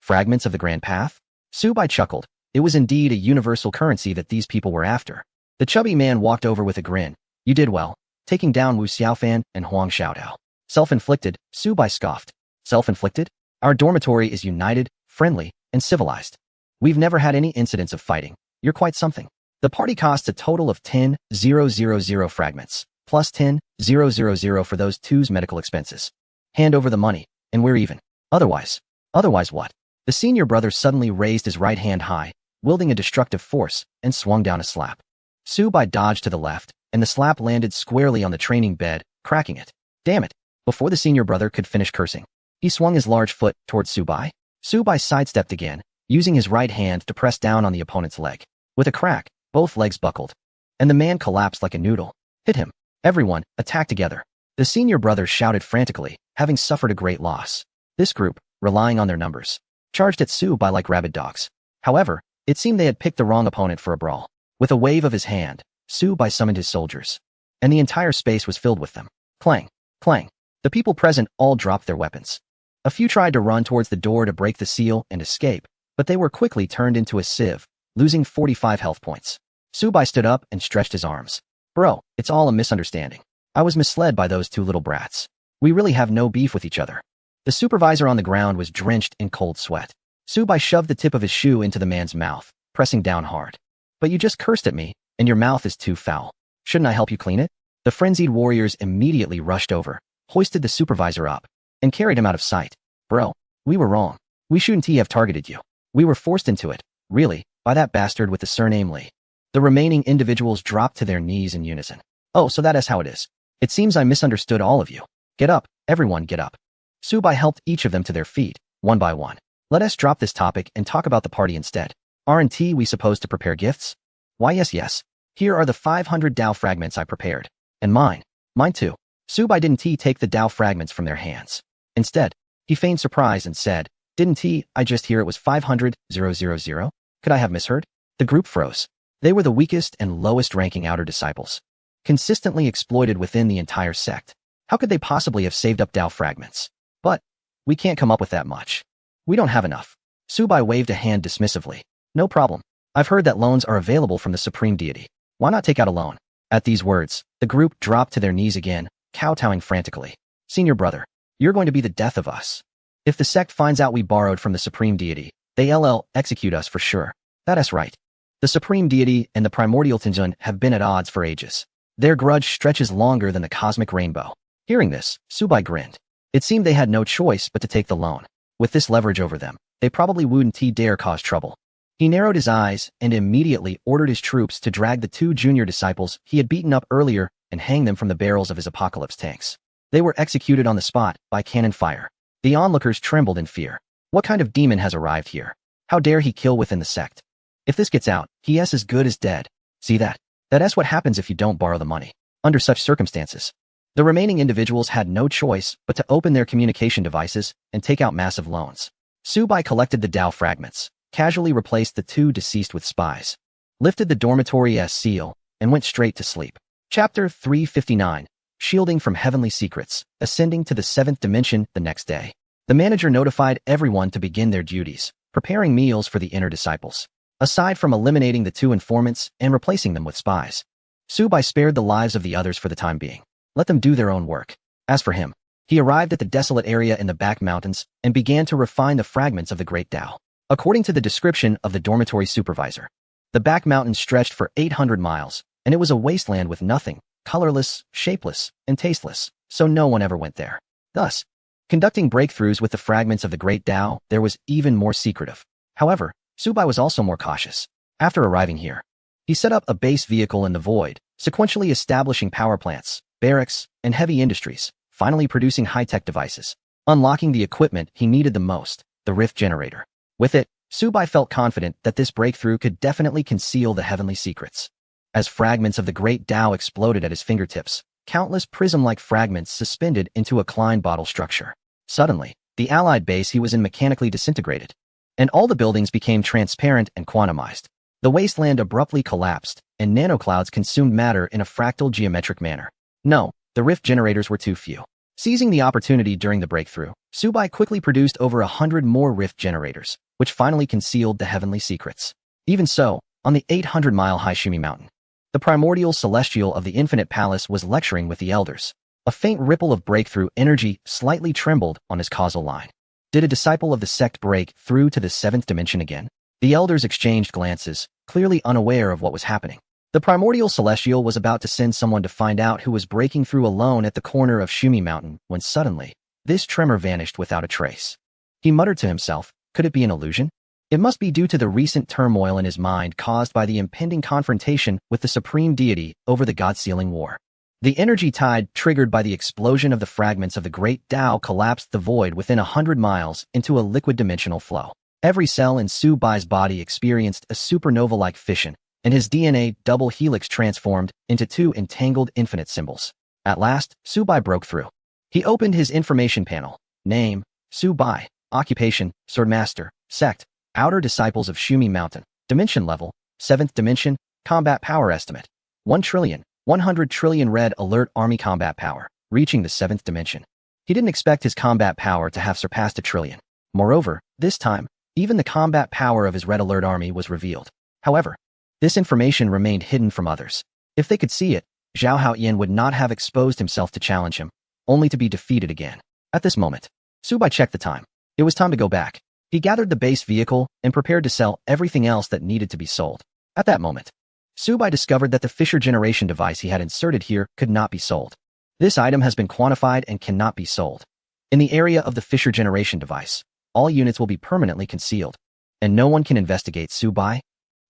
fragments of the Grand Path? Su-bai chuckled. It was indeed a universal currency that these people were after. The chubby man walked over with a grin. You did well, taking down Wu Xiaofan and Huang Xiaodao. Self-inflicted, Su-bai scoffed. Self-inflicted? Our dormitory is united, friendly, and civilized. We've never had any incidents of fighting. You're quite something. The party costs a total of 10,000 fragments, plus 10,000 for those two's medical expenses. Hand over the money, and we're even. Otherwise what? The senior brother suddenly raised his right hand high, wielding a destructive force, and swung down a slap. Su-bai dodged to the left, and the slap landed squarely on the training bed, cracking it. Damn it! Before the senior brother could finish cursing, he swung his large foot towards Su-bai. Su-bai sidestepped again, using his right hand to press down on the opponent's leg. With a crack, both legs buckled, and the man collapsed like a noodle. Hit him. Everyone, attack together. The senior brother shouted frantically, having suffered a great loss. This group, relying on their numbers, charged at Su-bai like rabid dogs. However, it seemed they had picked the wrong opponent for a brawl. With a wave of his hand, Su-bai summoned his soldiers, and the entire space was filled with them. Clang, clang. The people present all dropped their weapons. A few tried to run towards the door to break the seal and escape, but they were quickly turned into a sieve, losing 45 health points. Su-bai stood up and stretched his arms. Bro, it's all a misunderstanding. I was misled by those 2 little brats. We really have no beef with each other. The supervisor on the ground was drenched in cold sweat. Su-bai shoved the tip of his shoe into the man's mouth, pressing down hard. But you just cursed at me, and your mouth is too foul. Shouldn't I help you clean it? The frenzied warriors immediately rushed over, hoisted the supervisor up, and carried him out of sight. Bro, we were wrong. We shouldn't have targeted you. We were forced into it, really, by that bastard with the surname Lee. The remaining individuals dropped to their knees in unison. Oh, so that is how it is. It seems I misunderstood all of you. Get up, everyone get up. Su-bai helped each of them to their feet, one by one. Let us drop this topic and talk about the party instead. Aren't we supposed to prepare gifts? Why yes. Here are the 500 Dao fragments I prepared. And mine. Mine too. Su-bai didn't take the Dao fragments from their hands. Instead, he feigned surprise and said, Didn't I just hear it was 500,000? Could I have misheard? The group froze. They were the weakest and lowest ranking outer disciples, consistently exploited within the entire sect. How could they possibly have saved up Dao fragments? But we can't come up with that much. We don't have enough. Su-bai waved a hand dismissively. No problem. I've heard that loans are available from the supreme deity. Why not take out a loan? At these words, the group dropped to their knees again, kowtowing frantically. Senior brother, you're going to be the death of us. If the sect finds out we borrowed from the supreme deity, they'll execute us for sure. That's right. The supreme deity and the primordial Tinjun have been at odds for ages. Their grudge stretches longer than the cosmic rainbow. Hearing this, Su-bai grinned. It seemed they had no choice but to take the loan. With this leverage over them, they probably wouldn't dare cause trouble. He narrowed his eyes and immediately ordered his troops to drag the 2 junior disciples he had beaten up earlier and hang them from the barrels of his apocalypse tanks. They were executed on the spot by cannon fire. The onlookers trembled in fear. What kind of demon has arrived here? How dare he kill within the sect? If this gets out, he is as good as dead. See that? That's what happens if you don't borrow the money. Under such circumstances, the remaining individuals had no choice but to open their communication devices and take out massive loans. Su-bai collected the Dao fragments, casually replaced the 2 deceased with spies, lifted the dormitory seal, and went straight to sleep. Chapter 359, Shielding from Heavenly Secrets, Ascending to the 7th Dimension the next day. The manager notified everyone to begin their duties, preparing meals for the inner disciples. Aside from eliminating the 2 informants and replacing them with spies, Su-bai spared the lives of the others for the time being. Let them do their own work. As for him, he arrived at the desolate area in the back mountains and began to refine the fragments of the great Tao. According to the description of the dormitory supervisor, The back mountains stretched for 800 miles, and it was a wasteland with nothing, colorless, shapeless, and tasteless, so no one ever went there. Thus, conducting breakthroughs with the fragments of the Great Tao, there was even more secretive. However, Subai was also more cautious. After arriving here, he set up a base vehicle in the void, sequentially establishing power plants, barracks, and heavy industries, finally producing high-tech devices, unlocking the equipment he needed the most, the rift generator. With it, Subai felt confident that this breakthrough could definitely conceal the heavenly secrets. As fragments of the Great Tao exploded at his fingertips, countless prism-like fragments suspended into a Klein bottle structure. Suddenly, the Allied base he was in mechanically disintegrated, and all the buildings became transparent and quantumized. The wasteland abruptly collapsed, and nanoclouds consumed matter in a fractal geometric manner. No, the rift generators were too few. Seizing the opportunity during the breakthrough, Subai quickly produced over 100 more rift generators, which finally concealed the heavenly secrets. Even so, on the 800-mile high Shumi Mountain, the primordial celestial of the Infinite Palace was lecturing with the elders. A faint ripple of breakthrough energy slightly trembled on his causal line. Did a disciple of the sect break through to the seventh dimension again? The elders exchanged glances, clearly unaware of what was happening. The primordial celestial was about to send someone to find out who was breaking through alone at the corner of Shumi Mountain when suddenly, this tremor vanished without a trace. He muttered to himself, could it be an illusion? It must be due to the recent turmoil in his mind caused by the impending confrontation with the supreme deity over the God-sealing war. The energy tide triggered by the explosion of the fragments of the Great Tao collapsed the void within 100 miles into a liquid dimensional flow. Every cell in Subai's body experienced a supernova-like fission, and his DNA double helix transformed into two entangled infinite symbols. At last, Subai broke through. He opened his information panel. Name, Subai. Occupation, Swordmaster. Sect, Outer Disciples of Shumi Mountain. Dimension level, 7th dimension. Combat power estimate, 1 trillion, 100 trillion red alert army combat power, reaching the 7th dimension. He didn't expect his combat power to have surpassed 1 trillion. Moreover, this time, even the combat power of his Red Alert army was revealed. However, this information remained hidden from others. If they could see it, Zhao Haoyan would not have exposed himself to challenge him, only to be defeated again. At this moment, Subai checked the time. It was time to go back. He gathered the base vehicle and prepared to sell everything else that needed to be sold. At that moment, Subai discovered that the Fisher generation device he had inserted here could not be sold. This item has been quantified and cannot be sold. In the area of the Fisher generation device, all units will be permanently concealed, and no one can investigate Subai.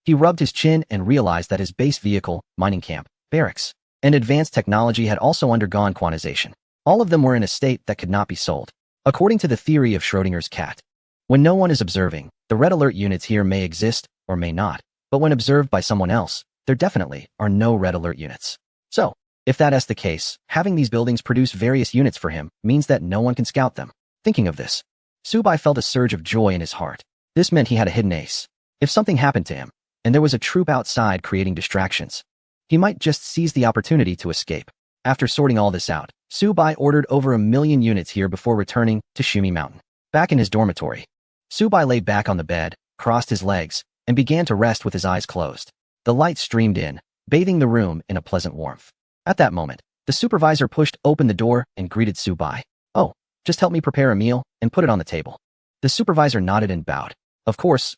He rubbed his chin and realized that his base vehicle, mining camp, barracks, and advanced technology had also undergone quantization. All of them were in a state that could not be sold. According to the theory of Schrodinger's cat, when no one is observing, the red alert units here may exist or may not, but when observed by someone else, there definitely are no red alert units. So, if that is the case, having these buildings produce various units for him means that no one can scout them. Thinking of this, Subai felt a surge of joy in his heart. This meant he had a hidden ace. If something happened to him, and there was a troop outside creating distractions, he might just seize the opportunity to escape. After sorting all this out, Subai ordered over 1 million units here before returning to Shumi Mountain. Back in his dormitory, Subai lay back on the bed, crossed his legs, and began to rest with his eyes closed. The light streamed in, bathing the room in a pleasant warmth. At that moment, the supervisor pushed open the door and greeted Subai. Oh, just help me prepare a meal and put it on the table. The supervisor nodded and bowed. Of course,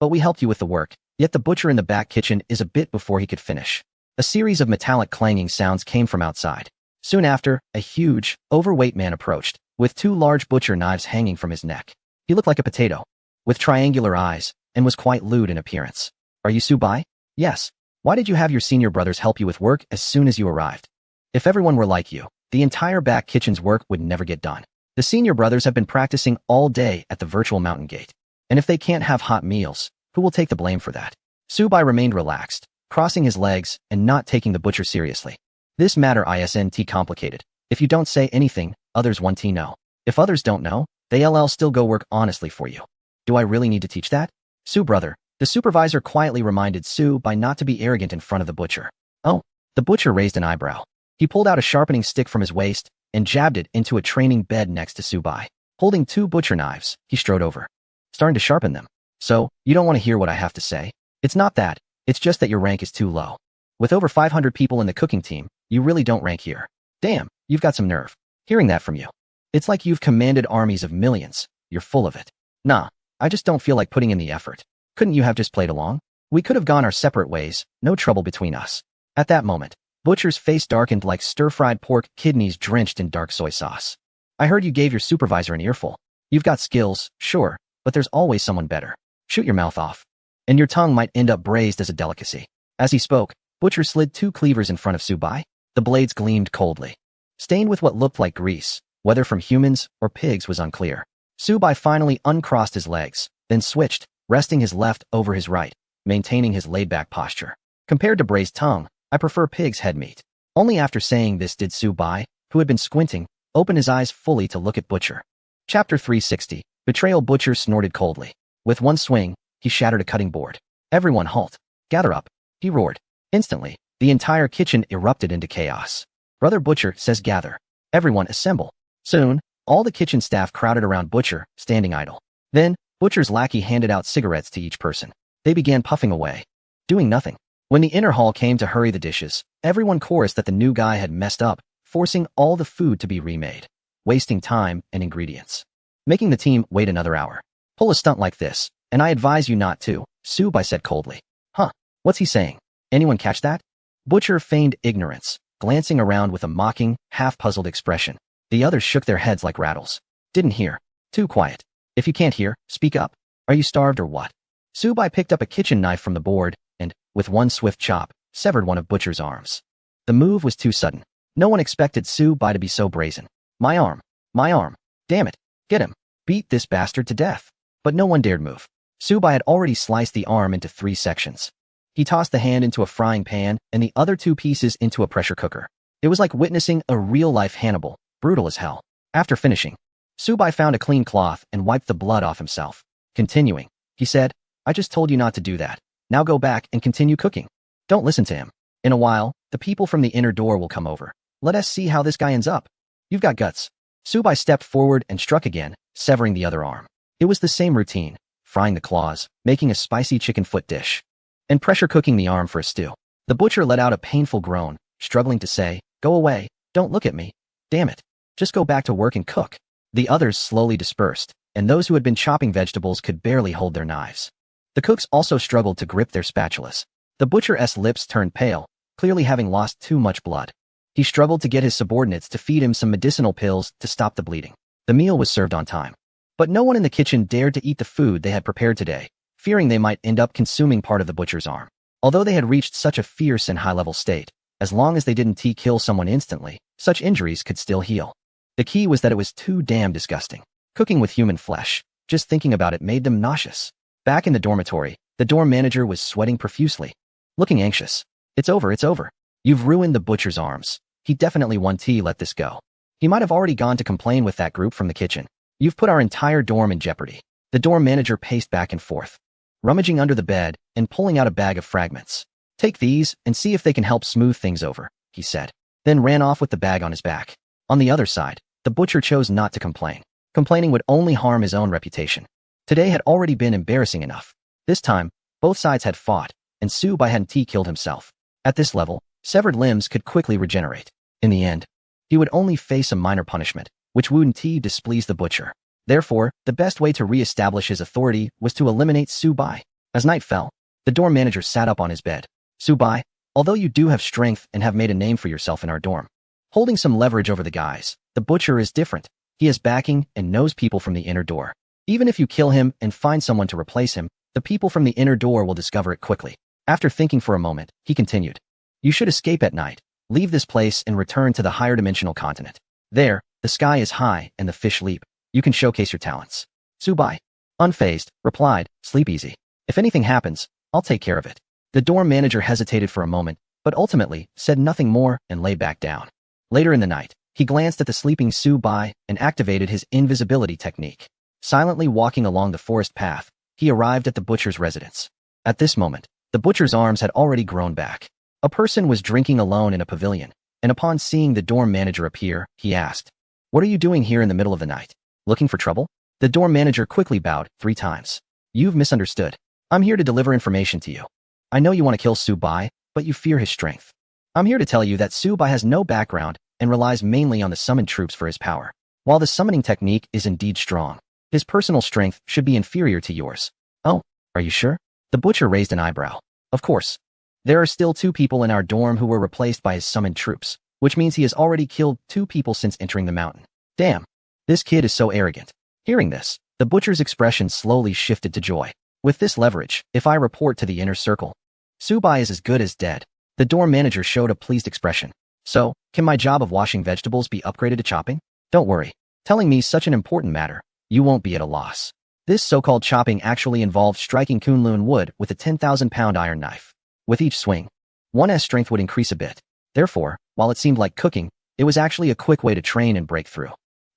but we helped you with the work. Yet the butcher in the back kitchen is a bit before he could finish. A series of metallic clanging sounds came from outside. Soon after, a huge, overweight man approached, with 2 large butcher knives hanging from his neck. He looked like a potato, with triangular eyes, and was quite lewd in appearance. Are you Subai? Yes. Why did you have your senior brothers help you with work as soon as you arrived? If everyone were like you, the entire back kitchen's work would never get done. The senior brothers have been practicing all day at the virtual mountain gate. And if they can't have hot meals, who will take the blame for that? Subai remained relaxed, crossing his legs and not taking the butcher seriously. This matter isn't complicated. If you don't say anything, others won't know. If others don't know, they'll still go work honestly for you. Do I really need to teach that? Su brother, the supervisor quietly reminded Subai not to be arrogant in front of the butcher. Oh, the butcher raised an eyebrow. He pulled out a sharpening stick from his waist and jabbed it into a training bed next to Subai. Holding 2 butcher knives, he strode over, starting to sharpen them. So, you don't want to hear what I have to say? It's not that, it's just that your rank is too low. With over 500 people in the cooking team, you really don't rank here. Damn, you've got some nerve. Hearing that from you. It's like you've commanded armies of millions. You're full of it. Nah, I just don't feel like putting in the effort. Couldn't you have just played along? We could have gone our separate ways, no trouble between us. At that moment, Butcher's face darkened like stir-fried pork kidneys drenched in dark soy sauce. I heard you gave your supervisor an earful. You've got skills, sure, but there's always someone better. Shoot your mouth off. And your tongue might end up braised as a delicacy. As he spoke, Butcher slid 2 cleavers in front of Subai. The blades gleamed coldly, stained with what looked like grease. Whether from humans or pigs was unclear. Subai finally uncrossed his legs, then switched, resting his left over his right, maintaining his laid-back posture. Compared to braised tongue, I prefer pig's head meat. Only after saying this did Subai, who had been squinting, open his eyes fully to look at Butcher. Chapter 360. Betrayal. Butcher snorted coldly. With one swing, he shattered a cutting board. Everyone halt. Gather up, he roared. Instantly, the entire kitchen erupted into chaos. Brother Butcher says gather. Everyone assemble. Soon, all the kitchen staff crowded around Butcher, standing idle. Then, Butcher's lackey handed out cigarettes to each person. They began puffing away, doing nothing. When the inner hall came to hurry the dishes, everyone chorused that the new guy had messed up, forcing all the food to be remade, wasting time and ingredients, making the team wait another hour. Pull a stunt like this, and I advise you not to, Subai said coldly. Huh, what's he saying? Anyone catch that? Butcher feigned ignorance, glancing around with a mocking, half-puzzled expression. The others shook their heads like rattles. Didn't hear. Too quiet. If you can't hear, speak up. Are you starved or what? Subai picked up a kitchen knife from the board and, with one swift chop, severed one of Butcher's arms. The move was too sudden. No one expected Subai to be so brazen. My arm. My arm. Damn it. Get him. Beat this bastard to death. But no one dared move. Subai had already sliced the arm into 3 sections. He tossed the hand into a frying pan and the other 2 pieces into a pressure cooker. It was like witnessing a real-life Hannibal, brutal as hell. After finishing, Subai found a clean cloth and wiped the blood off himself. Continuing, he said, I just told you not to do that. Now go back and continue cooking. Don't listen to him. In a while, the people from the inner door will come over. Let us see how this guy ends up. You've got guts. Subai stepped forward and struck again, severing the other arm. It was the same routine, frying the claws, making a spicy chicken foot dish, and pressure cooking the arm for a stew. The butcher let out a painful groan, struggling to say, Go away, don't look at me. Damn it. Just go back to work and cook. The others slowly dispersed, and those who had been chopping vegetables could barely hold their knives. The cooks also struggled to grip their spatulas. The butcher's lips turned pale, clearly having lost too much blood. He struggled to get his subordinates to feed him some medicinal pills to stop the bleeding. The meal was served on time. But no one in the kitchen dared to eat the food they had prepared today, fearing they might end up consuming part of the butcher's arm. Although they had reached such a fierce and high-level state, as long as they didn't kill someone instantly, such injuries could still heal. The key was that it was too damn disgusting. Cooking with human flesh, just thinking about it made them nauseous. Back in the dormitory, the dorm manager was sweating profusely, looking anxious. It's over, it's over. You've ruined the butcher's arms. He definitely won't let this go. He might have already gone to complain with that group from the kitchen. You've put our entire dorm in jeopardy. The dorm manager paced back and forth, rummaging under the bed and pulling out a bag of fragments. Take these and see if they can help smooth things over, he said, then ran off with the bag on his back. On the other side, the butcher chose not to complain. Complaining would only harm his own reputation. Today had already been embarrassing enough. This time, both sides had fought, and Subai hadn't killed himself. At this level, severed limbs could quickly regenerate. In the end, he would only face a minor punishment, which wouldn't displease the butcher. Therefore, the best way to re-establish his authority was to eliminate Subai. As night fell, the dorm manager sat up on his bed. Subai, although you do have strength and have made a name for yourself in our dorm, holding some leverage over the guys, the butcher is different. He has backing and knows people from the inner door. Even if you kill him and find someone to replace him, the people from the inner door will discover it quickly. After thinking for a moment, he continued. You should escape at night, leave this place and return to the higher dimensional continent. There, the sky is high and the fish leap. You can showcase your talents. Subai, unfazed, replied, sleep easy. If anything happens, I'll take care of it. The dorm manager hesitated for a moment, but ultimately said nothing more and lay back down. Later in the night, he glanced at the sleeping Subai and activated his invisibility technique. Silently walking along the forest path, he arrived at the butcher's residence. At this moment, the butcher's arms had already grown back. A person was drinking alone in a pavilion, and upon seeing the dorm manager appear, he asked, What are you doing here in the middle of the night? Looking for trouble? The dorm manager quickly bowed 3 times. You've misunderstood. I'm here to deliver information to you. I know you want to kill Subai, but you fear his strength. I'm here to tell you that Subai has no background and relies mainly on the summoned troops for his power. While the summoning technique is indeed strong, his personal strength should be inferior to yours. Oh, are you sure? The butcher raised an eyebrow. Of course. There are still 2 people in our dorm who were replaced by his summoned troops, which means he has already killed 2 people since entering the mountain. Damn. This kid is so arrogant. Hearing this, the butcher's expression slowly shifted to joy. With this leverage, if I report to the inner circle, Subai is as good as dead. The dorm manager showed a pleased expression. So, can my job of washing vegetables be upgraded to chopping? Don't worry. Telling me such an important matter, you won't be at a loss. This so-called chopping actually involved striking Kunlun wood with a 10,000-pound iron knife. With each swing, one's strength would increase a bit. Therefore, while it seemed like cooking, it was actually a quick way to train and break through.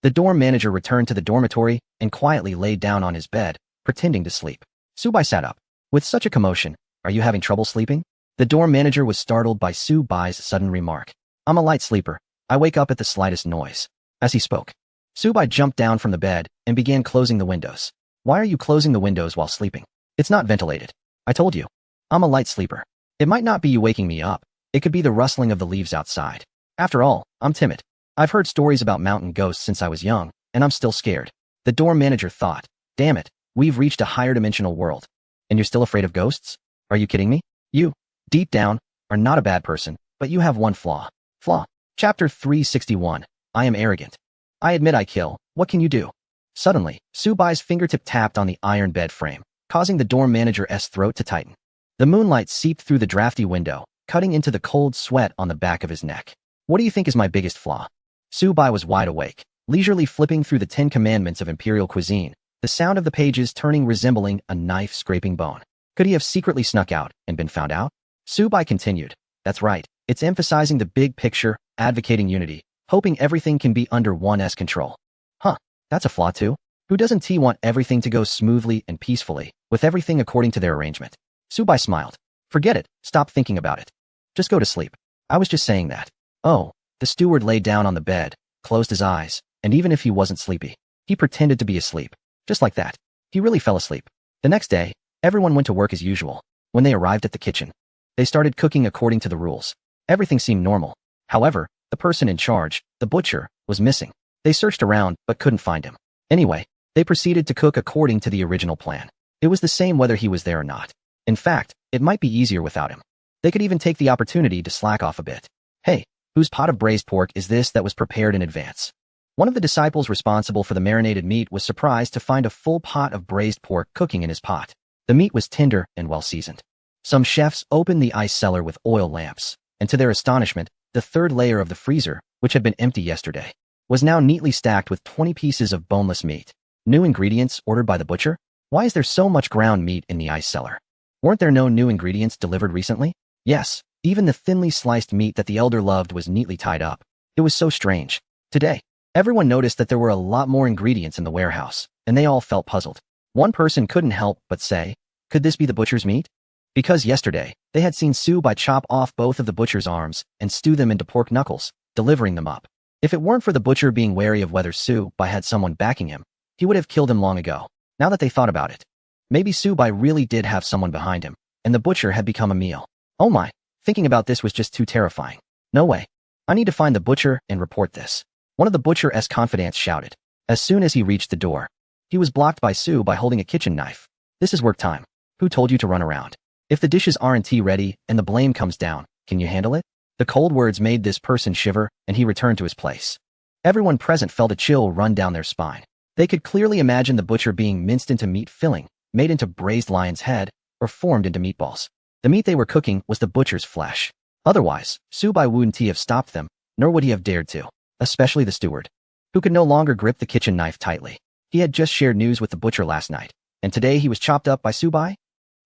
The dorm manager returned to the dormitory and quietly laid down on his bed, pretending to sleep. Subai sat up. With such a commotion, are you having trouble sleeping? The dorm manager was startled by Subai's sudden remark. I'm a light sleeper. I wake up at the slightest noise. As he spoke, Subai jumped down from the bed and began closing the windows. Why are you closing the windows while sleeping? It's not ventilated. I told you. I'm a light sleeper. It might not be you waking me up. It could be the rustling of the leaves outside. After all, I'm timid. I've heard stories about mountain ghosts since I was young, and I'm still scared. The dorm manager thought, damn it, we've reached a higher dimensional world. And you're still afraid of ghosts? Are you kidding me? You, deep down, are not a bad person, but you have one flaw. Flaw. Chapter 361. I am arrogant. I admit I kill. What can you do? Suddenly, Subai's fingertip tapped on the iron bed frame, causing the dorm manager's throat to tighten. The moonlight seeped through the drafty window, cutting into the cold sweat on the back of his neck. What do you think is my biggest flaw? Subai was wide awake, leisurely flipping through the 10 commandments of imperial cuisine, the sound of the pages turning resembling a knife scraping bone. Could he have secretly snuck out and been found out? Subai continued. That's right. It's emphasizing the big picture, advocating unity, hoping everything can be under one's control. Huh, that's a flaw too? Who doesn't want everything to go smoothly and peacefully, with everything according to their arrangement? Subai smiled. Forget it, stop thinking about it. Just go to sleep. I was just saying that. Oh, the steward lay down on the bed, closed his eyes, and even if he wasn't sleepy, he pretended to be asleep. Just like that. He really fell asleep. The next day, everyone went to work as usual. When they arrived at the kitchen, they started cooking according to the rules. Everything seemed normal. However, the person in charge, the butcher, was missing. They searched around, but couldn't find him. Anyway, they proceeded to cook according to the original plan. It was the same whether he was there or not. In fact, it might be easier without him. They could even take the opportunity to slack off a bit. Hey, whose pot of braised pork is this that was prepared in advance? One of the disciples responsible for the marinated meat was surprised to find a full pot of braised pork cooking in his pot. The meat was tender and well seasoned. Some chefs opened the ice cellar with oil lamps, and to their astonishment, the third layer of the freezer, which had been empty yesterday, was now neatly stacked with 20 pieces of boneless meat. New ingredients ordered by the butcher? Why is there so much ground meat in the ice cellar? Weren't there no new ingredients delivered recently? Yes, even the thinly sliced meat that the elder loved was neatly tied up. It was so strange. Today, everyone noticed that there were a lot more ingredients in the warehouse, and they all felt puzzled. One person couldn't help but say, could this be the butcher's meat? Because yesterday, they had seen Subai chop off both of the butcher's arms and stew them into pork knuckles, delivering them up. If it weren't for the butcher being wary of whether Subai had someone backing him, he would have killed him long ago. Now that they thought about it, maybe Subai really did have someone behind him, and the butcher had become a meal. Oh my, thinking about this was just too terrifying. No way. I need to find the butcher and report this. One of the butcher's confidants shouted. As soon as he reached the door, he was blocked by Subai holding a kitchen knife. This is work time. Who told you to run around? If the dishes aren't ready and the blame comes down, can you handle it? The cold words made this person shiver, and he returned to his place. Everyone present felt a chill run down their spine. They could clearly imagine the butcher being minced into meat filling, made into braised lion's head, or formed into meatballs. The meat they were cooking was the butcher's flesh. Otherwise, Subai wouldn't have stopped them, nor would he have dared to, especially the steward, who could no longer grip the kitchen knife tightly. He had just shared news with the butcher last night, and today he was chopped up by Subai?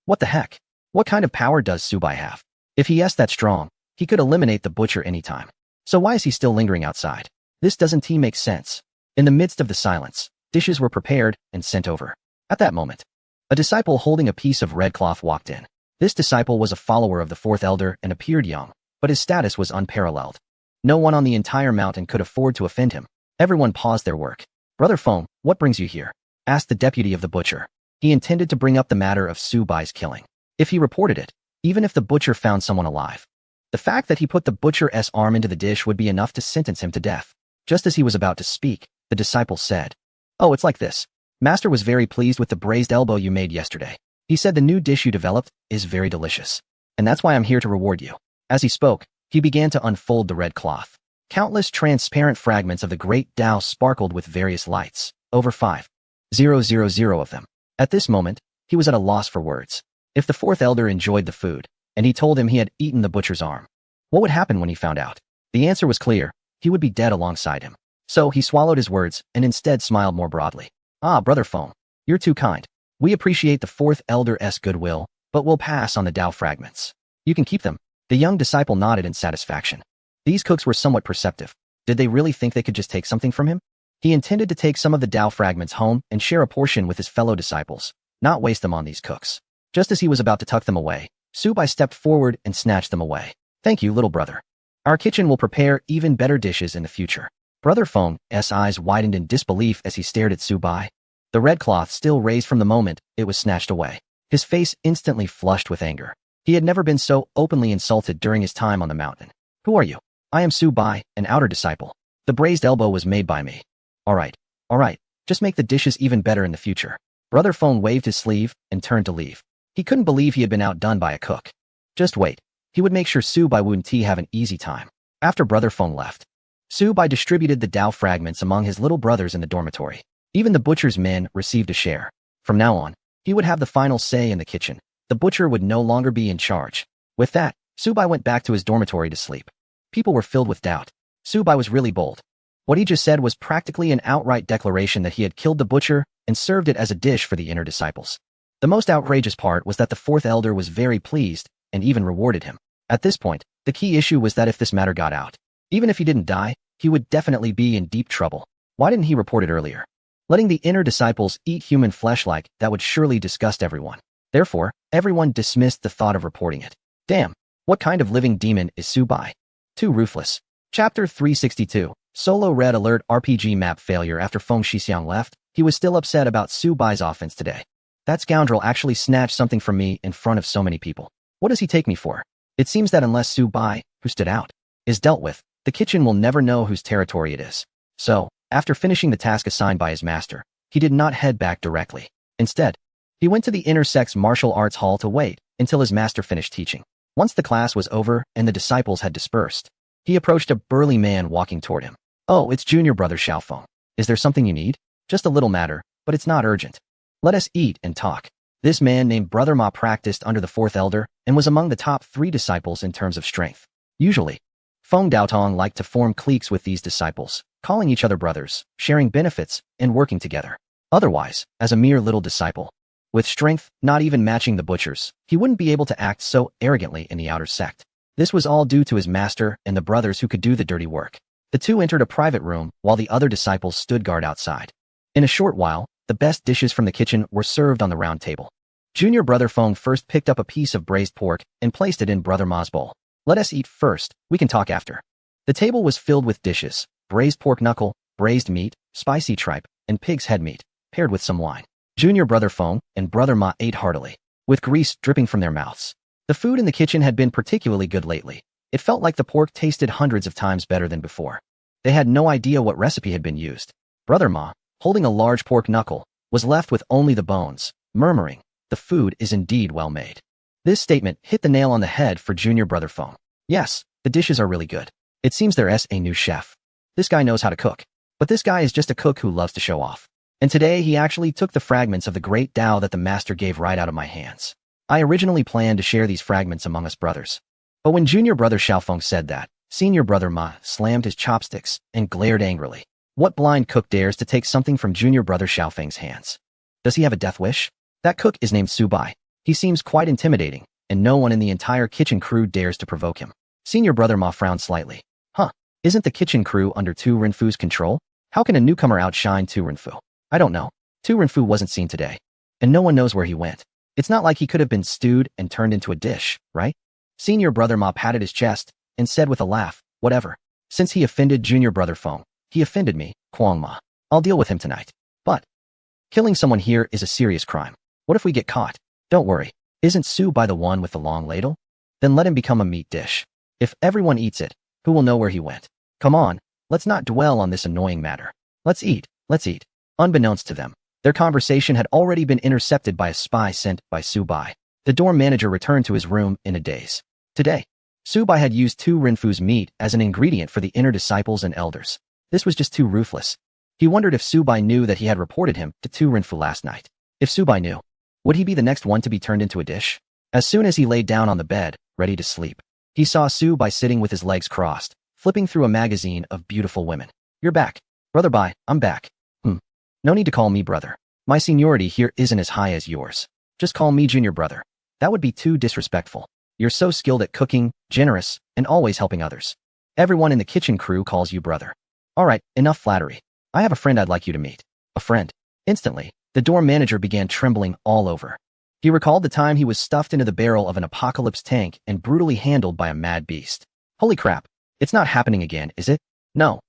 What the heck? What kind of power does Subai have? If he is that strong, he could eliminate the butcher anytime. So why is he still lingering outside? This doesn't make sense. In the midst of the silence, dishes were prepared and sent over. At that moment, a disciple holding a piece of red cloth walked in. This disciple was a follower of the fourth elder and appeared young, but his status was unparalleled. No one on the entire mountain could afford to offend him. Everyone paused their work. Brother Feng, what brings you here? Asked the deputy of the butcher. He intended to bring up the matter of Subai's killing. If he reported it, even if the butcher found someone alive, the fact that he put the butcher's arm into the dish would be enough to sentence him to death. Just as he was about to speak, the disciple said, "Oh, it's like this. Master was very pleased with the braised elbow you made yesterday. He said the new dish you developed is very delicious. And that's why I'm here to reward you. As he spoke, he began to unfold the red cloth. Countless transparent fragments of the great Tao sparkled with various lights, over 5,000 of them. At this moment, he was at a loss for words. If the fourth elder enjoyed the food, and he told him he had eaten the butcher's arm, what would happen when he found out? The answer was clear. He would be dead alongside him. So he swallowed his words and instead smiled more broadly. Ah, Brother Feng, you're too kind. We appreciate the fourth elder's goodwill, but we'll pass on the Tao fragments. You can keep them. The young disciple nodded in satisfaction. These cooks were somewhat perceptive. Did they really think they could just take something from him? He intended to take some of the Tao fragments home and share a portion with his fellow disciples, not waste them on these cooks. Just as he was about to tuck them away, Subai stepped forward and snatched them away. Thank you, little brother. Our kitchen will prepare even better dishes in the future. Brother Feng's eyes widened in disbelief as he stared at Subai. The red cloth still raised from the moment it was snatched away. His face instantly flushed with anger. He had never been so openly insulted during his time on the mountain. Who are you? I am Subai, an outer disciple. The braised elbow was made by me. All right. Just make the dishes even better in the future. Brother Feng waved his sleeve and turned to leave. He couldn't believe he had been outdone by a cook. Just wait. He would make sure Subai wouldn't have an easy time. After Brother Feng left, Subai distributed the Tao fragments among his little brothers in the dormitory. Even the butcher's men received a share. From now on, he would have the final say in the kitchen. The butcher would no longer be in charge. With that, Subai went back to his dormitory to sleep. People were filled with doubt. Subai was really bold. What he just said was practically an outright declaration that he had killed the butcher and served it as a dish for the inner disciples. The most outrageous part was that the fourth elder was very pleased and even rewarded him. At this point, the key issue was that if this matter got out, even if he didn't die, he would definitely be in deep trouble. Why didn't he report it earlier? Letting the inner disciples eat human flesh like that would surely disgust everyone. Therefore, everyone dismissed the thought of reporting it. Damn, what kind of living demon is Subai? Too ruthless. Chapter 362. Solo Red Alert RPG map failure. After Feng Shixiang left, he was still upset about Subai's offense today. That scoundrel actually snatched something from me in front of so many people. What does he take me for? It seems that unless Subai, who stood out, is dealt with, the kitchen will never know whose territory it is. So, after finishing the task assigned by his master, he did not head back directly. Instead, he went to the intersex martial arts hall to wait until his master finished teaching. Once the class was over and the disciples had dispersed, he approached a burly man walking toward him. Oh, it's junior brother Xiaofeng. Is there something you need? Just a little matter, but it's not urgent. Let us eat and talk. This man named Brother Ma practiced under the fourth elder and was among the top 3 disciples in terms of strength. Usually, Feng Daotong liked to form cliques with these disciples, calling each other brothers, sharing benefits, and working together. Otherwise, as a mere little disciple, with strength not even matching the butcher's, he wouldn't be able to act so arrogantly in the outer sect. This was all due to his master and the brothers who could do the dirty work. The two entered a private room while the other disciples stood guard outside. In a short while, the best dishes from the kitchen were served on the round table. Junior Brother Feng first picked up a piece of braised pork and placed it in Brother Ma's bowl. Let us eat first, we can talk after. The table was filled with dishes: braised pork knuckle, braised meat, spicy tripe, and pig's head meat, paired with some wine. Junior Brother Feng and Brother Ma ate heartily, with grease dripping from their mouths. The food in the kitchen had been particularly good lately. It felt like the pork tasted hundreds of times better than before. They had no idea what recipe had been used. Brother Ma, holding a large pork knuckle, was left with only the bones, murmuring, "The food is indeed well made." This statement hit the nail on the head for Junior Brother Feng. Yes, the dishes are really good. It seems there's a new chef. This guy knows how to cook. But this guy is just a cook who loves to show off. And today he actually took the fragments of the great Tao that the master gave right out of my hands. I originally planned to share these fragments among us brothers. But when Junior Brother Xiaofeng said that, Senior Brother Ma slammed his chopsticks and glared angrily. What blind cook dares to take something from Junior Brother Xiaofeng's hands? Does he have a death wish? That cook is named Subai. He seems quite intimidating, and no one in the entire kitchen crew dares to provoke him. Senior Brother Ma frowned slightly. Isn't the kitchen crew under Tu Renfu's control? How can a newcomer outshine Tu Renfu? I don't know. Tu Renfu wasn't seen today, and no one knows where he went. It's not like he could have been stewed and turned into a dish, right? Senior Brother Ma patted his chest and said with a laugh, whatever. Since he offended Junior Brother Feng, he offended me, Kuang Ma. I'll deal with him tonight. But killing someone here is a serious crime. What if we get caught? Don't worry. Isn't Subai the one with the long ladle? Then let him become a meat dish. If everyone eats it, who will know where he went? Come on, let's not dwell on this annoying matter. Let's eat. Unbeknownst to them, Their conversation had already been intercepted by a spy sent by Subai. The dorm manager returned to his room in a daze. Today, Subai had used Tu Rinfu's meat as an ingredient for the inner disciples and elders. This was just too ruthless. He wondered if Subai knew that he had reported him to Tu Rinfu last night. If Subai knew, would he be the next one to be turned into a dish? As soon as he lay down on the bed, ready to sleep, he saw Subai sitting with his legs crossed, flipping through a magazine of beautiful women. You're back. Brother Bai, I'm back. No need to call me brother. My seniority here isn't as high as yours. Just call me junior brother. That would be too disrespectful. You're so skilled at cooking, generous, and always helping others. Everyone in the kitchen crew calls you brother. All right, enough flattery. I have a friend I'd like you to meet. A friend. Instantly, the dorm manager began trembling all over. He recalled the time he was stuffed into the barrel of an apocalypse tank and brutally handled by a mad beast. Holy crap. It's not happening again, is it? No,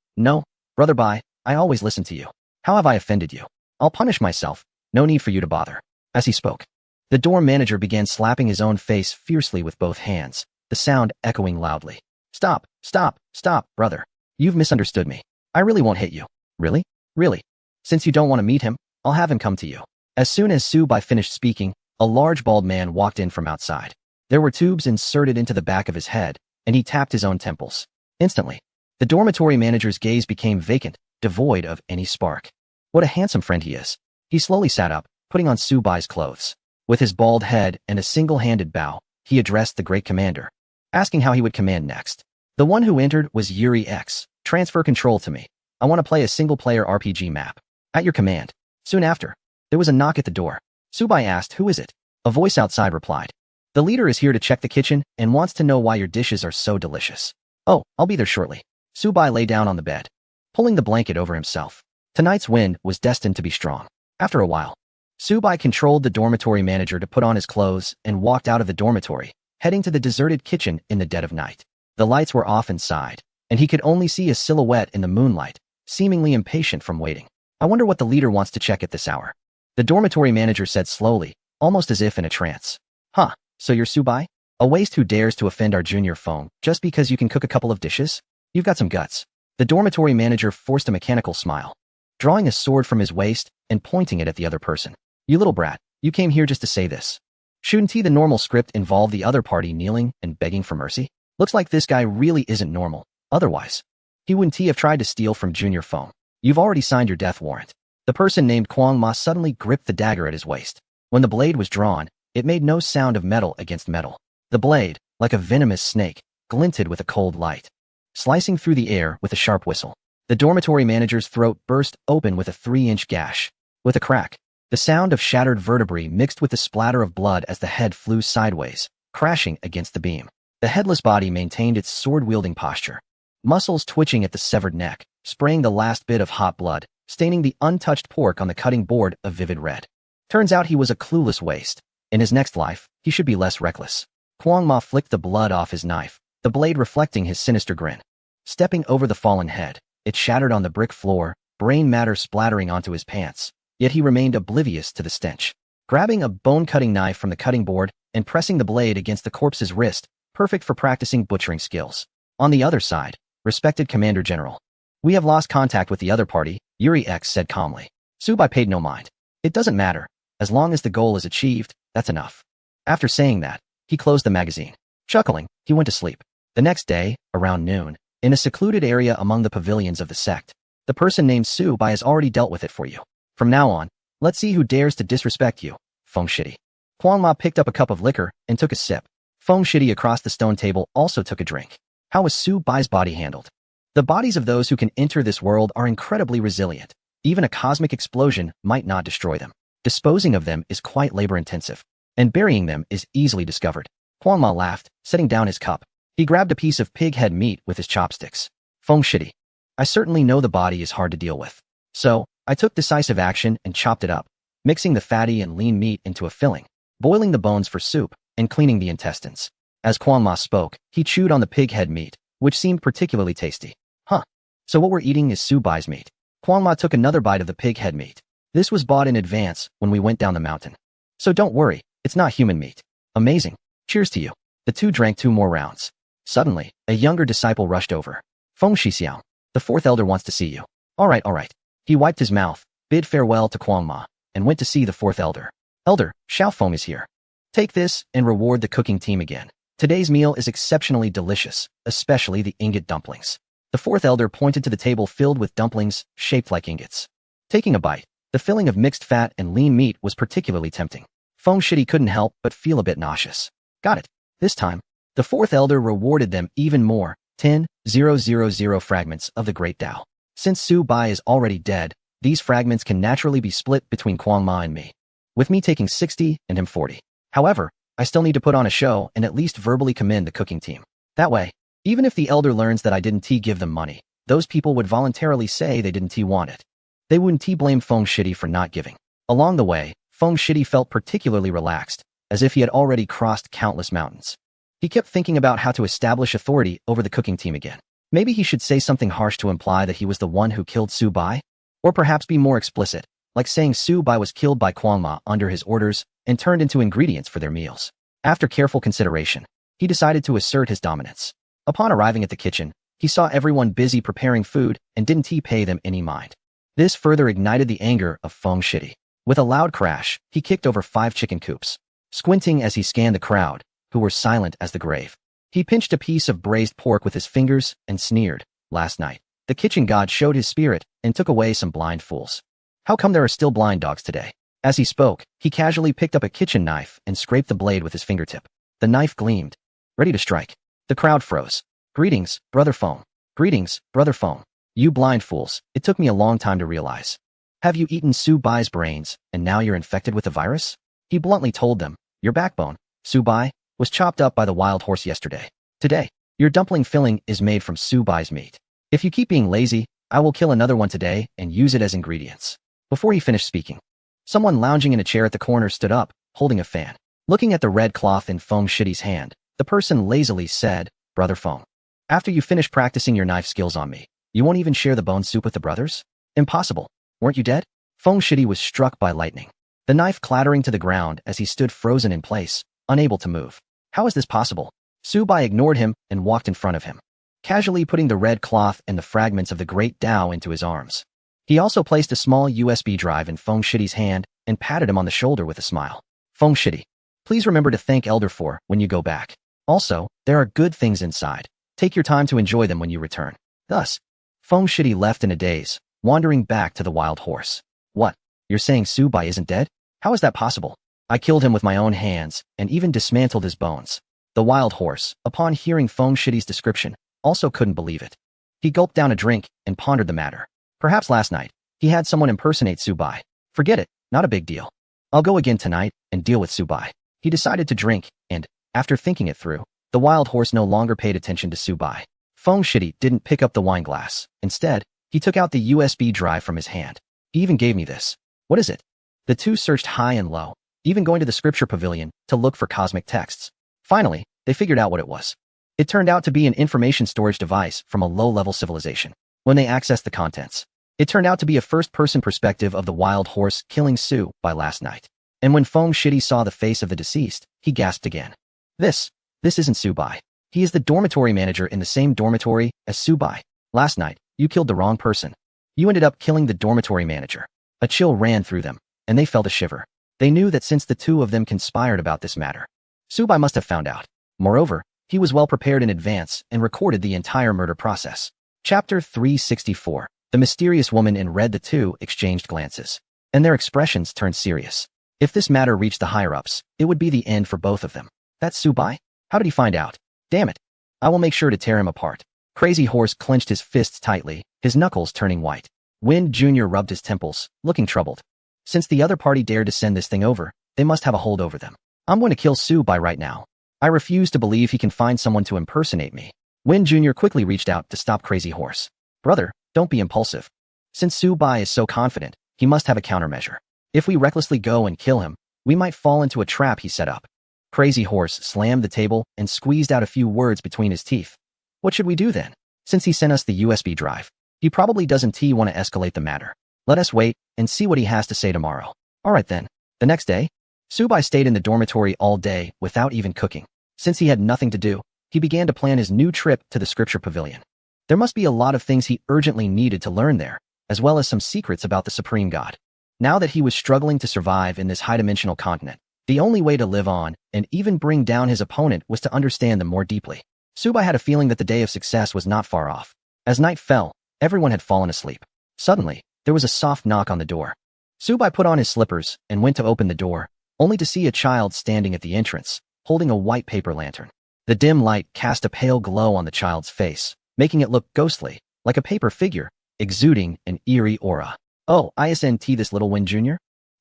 Brother Bai, I always listen to you. How have I offended you? I'll punish myself. No need for you to bother. As he spoke, the dorm manager began slapping his own face fiercely with both hands, the sound echoing loudly. Stop, brother. You've misunderstood me. I really won't hit you. Really? Since you don't want to meet him, I'll have him come to you. As soon as Subai finished speaking, a large bald man walked in from outside. There were tubes inserted into the back of his head, and he tapped his own temples. Instantly, the dormitory manager's gaze became vacant, devoid of any spark. What a handsome friend he is. He slowly sat up, putting on Subai's clothes. With his bald head and a single-handed bow, he addressed the great commander, asking how he would command next. The one who entered was Yuri X. Transfer control to me. I want to play a single-player RPG map. At your command. Soon after, there was a knock at the door. Subai asked, who is it? A voice outside replied. The leader is here to check the kitchen and wants to know why your dishes are so delicious. Oh, I'll be there shortly. Subai lay down on the bed, pulling the blanket over himself. Tonight's wind was destined to be strong. After a while, Subai controlled the dormitory manager to put on his clothes and walked out of the dormitory, heading to the deserted kitchen in the dead of night. The lights were off inside, and he could only see a silhouette in the moonlight, seemingly impatient from waiting. I wonder what the leader wants to check at this hour. The dormitory manager said slowly, almost as if in a trance. Huh, so you're Subai? A waste who dares to offend our junior phone just because you can cook a couple of dishes? You've got some guts. The dormitory manager forced a mechanical smile, drawing a sword from his waist and pointing it at the other person. You little brat, you came here just to say this. Shouldn't the normal script involve the other party kneeling and begging for mercy? Looks like this guy really isn't normal. Otherwise, he wouldn't have tried to steal from junior phone. You've already signed your death warrant. The person named Kwang Ma suddenly gripped the dagger at his waist. When the blade was drawn, it made no sound of metal against metal. The blade, like a venomous snake, glinted with a cold light, slicing through the air with a sharp whistle. The dormitory manager's throat burst open with a 3-inch gash. With a crack, the sound of shattered vertebrae mixed with the splatter of blood as the head flew sideways, crashing against the beam. The headless body maintained its sword-wielding posture, muscles twitching at the severed neck, spraying the last bit of hot blood, staining the untouched pork on the cutting board a vivid red. Turns out he was a clueless waste. In his next life, he should be less reckless. Kwang Ma flicked the blood off his knife, the blade reflecting his sinister grin. Stepping over the fallen head, it shattered on the brick floor, brain matter splattering onto his pants. Yet he remained oblivious to the stench. Grabbing a bone-cutting knife from the cutting board and pressing the blade against the corpse's wrist, perfect for practicing butchering skills. On the other side, respected Commander General. We have lost contact with the other party, Yuri X said calmly. Subai paid no mind. It doesn't matter. As long as the goal is achieved, that's enough. After saying that, he closed the magazine. Chuckling, he went to sleep. The next day, around noon, in a secluded area among the pavilions of the sect, the person named Subai has already dealt with it for you. From now on, let's see who dares to disrespect you. Feng Shitty. Kwang Ma picked up a cup of liquor and took a sip. Feng Shitty across the stone table also took a drink. How was Subai's body handled? The bodies of those who can enter this world are incredibly resilient. Even a cosmic explosion might not destroy them. Disposing of them is quite labor-intensive, and burying them is easily discovered. Kwang Ma laughed, setting down his cup. He grabbed a piece of pig head meat with his chopsticks. Feng Shitty. I certainly know the body is hard to deal with. So, I took decisive action and chopped it up, mixing the fatty and lean meat into a filling, boiling the bones for soup, and cleaning the intestines. As Kwang Ma spoke, he chewed on the pig head meat, which seemed particularly tasty. Huh. So what we're eating is Subai's meat. Kwang Ma took another bite of the pig head meat. This was bought in advance when we went down the mountain. So don't worry, it's not human meat. Amazing. Cheers to you. The two drank 2 more rounds. Suddenly, a younger disciple rushed over. Feng Shixiao, the 4th elder wants to see you. All right. He wiped his mouth, bid farewell to Kwang Ma, and went to see the fourth elder. Elder, Xiaofeng is here. Take this and reward the cooking team again. Today's meal is exceptionally delicious, especially the ingot dumplings. The fourth elder pointed to the table filled with dumplings shaped like ingots. Taking a bite, the filling of mixed fat and lean meat was particularly tempting. Feng Shidi couldn't help but feel a bit nauseous. Got it. This time, the fourth elder rewarded them even more, 10,000 fragments of the Great Tao. Since Su Bai is already dead, these fragments can naturally be split between Kuang Ma and me, with me taking 60 and him 40. However, I still need to put on a show and at least verbally commend the cooking team. That way, even if the elder learns that I didn't give them money, those people would voluntarily say they didn't want it. They wouldn't blame Feng Shidi for not giving. Along the way, Feng Shidi felt particularly relaxed, as if he had already crossed countless mountains. He kept thinking about how to establish authority over the cooking team again. Maybe he should say something harsh to imply that he was the one who killed Su Bai, or perhaps be more explicit, like saying Su Bai was killed by Kuang Ma under his orders and turned into ingredients for their meals. After careful consideration, he decided to assert his dominance. Upon arriving at the kitchen, he saw everyone busy preparing food and didn't pay them any mind. This further ignited the anger of Feng Shidi. With a loud crash, he kicked over 5 chicken coops. Squinting as he scanned the crowd, who were silent as the grave, he pinched a piece of braised pork with his fingers and sneered, "Last night, the kitchen god showed his spirit and took away some blind fools. How come there are still blind dogs today?" As he spoke, he casually picked up a kitchen knife and scraped the blade with his fingertip. The knife gleamed, ready to strike. The crowd froze. "Greetings, Brother Feng. Greetings, Brother Feng. You blind fools, it took me a long time to realize. Have you eaten Su Bai's brains, and now you're infected with the virus?" He bluntly told them, "Your backbone, Su Bai, was chopped up by the wild horse yesterday. Today, your dumpling filling is made from Su Bai's meat. If you keep being lazy, I will kill another one today and use it as ingredients." Before he finished speaking, someone lounging in a chair at the corner stood up, holding a fan. Looking at the red cloth in Feng Shidi's hand, the person lazily said, "Brother Feng, after you finish practicing your knife skills on me, you won't even share the bone soup with the brothers? Impossible. Weren't you dead?" Feng Shidi was struck by lightning, the knife clattering to the ground as he stood frozen in place, unable to move. How is this possible? Su Bai ignored him and walked in front of him, casually putting the red cloth and the fragments of the Great Tao into his arms. He also placed a small USB drive in Feng Shidi's hand and patted him on the shoulder with a smile. "Feng Shidi, please remember to thank Elder for when you go back. Also, there are good things inside. Take your time to enjoy them when you return." Thus, Feng Shidi left in a daze, wandering back to the wild horse. "What? You're saying Su Bai isn't dead? How is that possible? I killed him with my own hands and even dismantled his bones." The wild horse, upon hearing Feng Shidi's description, also couldn't believe it. He gulped down a drink and pondered the matter. Perhaps last night, he had someone impersonate Su Bai. Forget it, not a big deal. I'll go again tonight and deal with Su Bai. He decided to drink, and, after thinking it through, the wild horse no longer paid attention to Su Bai. Feng Shidi didn't pick up the wine glass. Instead, he took out the USB drive from his hand. "He even gave me this. What is it?" The two searched high and low, even going to the scripture pavilion to look for cosmic texts. Finally, they figured out what it was. It turned out to be an information storage device from a low-level civilization. When they accessed the contents, it turned out to be a first-person perspective of the wild horse killing Su Bai last night. And when Feng Shidi saw the face of the deceased, he gasped again. This isn't Su Bai. He is the dormitory manager in the same dormitory as Su Bai. Last night, you killed the wrong person. You ended up killing the dormitory manager." A chill ran through them, and they felt a shiver. They knew that since the two of them conspired about this matter, Su Bai must have found out. Moreover, he was well prepared in advance and recorded the entire murder process. Chapter 364. The mysterious woman in red. The two exchanged glances, and their expressions turned serious. If this matter reached the higher-ups, it would be the end for both of them. That's Su Bai? How did he find out? Damn it. I will make sure to tear him apart. Crazy Horse clenched his fists tightly, his knuckles turning white. Wind Jr. rubbed his temples, looking troubled. Since the other party dared to send this thing over, they must have a hold over them. I'm going to kill Su Bai right now. I refuse to believe he can find someone to impersonate me. Wind Jr. quickly reached out to stop Crazy Horse. "Brother, don't be impulsive. Since Su Bai is so confident, he must have a countermeasure. If we recklessly go and kill him, we might fall into a trap he set up." Crazy Horse slammed the table and squeezed out a few words between his teeth. "What should we do then? Since he sent us the USB drive, he probably doesn't want to escalate the matter. Let us wait and see what he has to say tomorrow." All right then. The next day, Su Bai stayed in the dormitory all day without even cooking. Since he had nothing to do, he began to plan his new trip to the scripture pavilion. There must be a lot of things he urgently needed to learn there, as well as some secrets about the Supreme God. Now that he was struggling to survive in this high-dimensional continent, the only way to live on and even bring down his opponent was to understand them more deeply. Subai had a feeling that the day of success was not far off. As night fell, everyone had fallen asleep. Suddenly, there was a soft knock on the door. Subai put on his slippers and went to open the door, only to see a child standing at the entrance, holding a white paper lantern. The dim light cast a pale glow on the child's face, making it look ghostly, like a paper figure, exuding an eerie aura. "Oh, isn't this Little Wind Jr.?"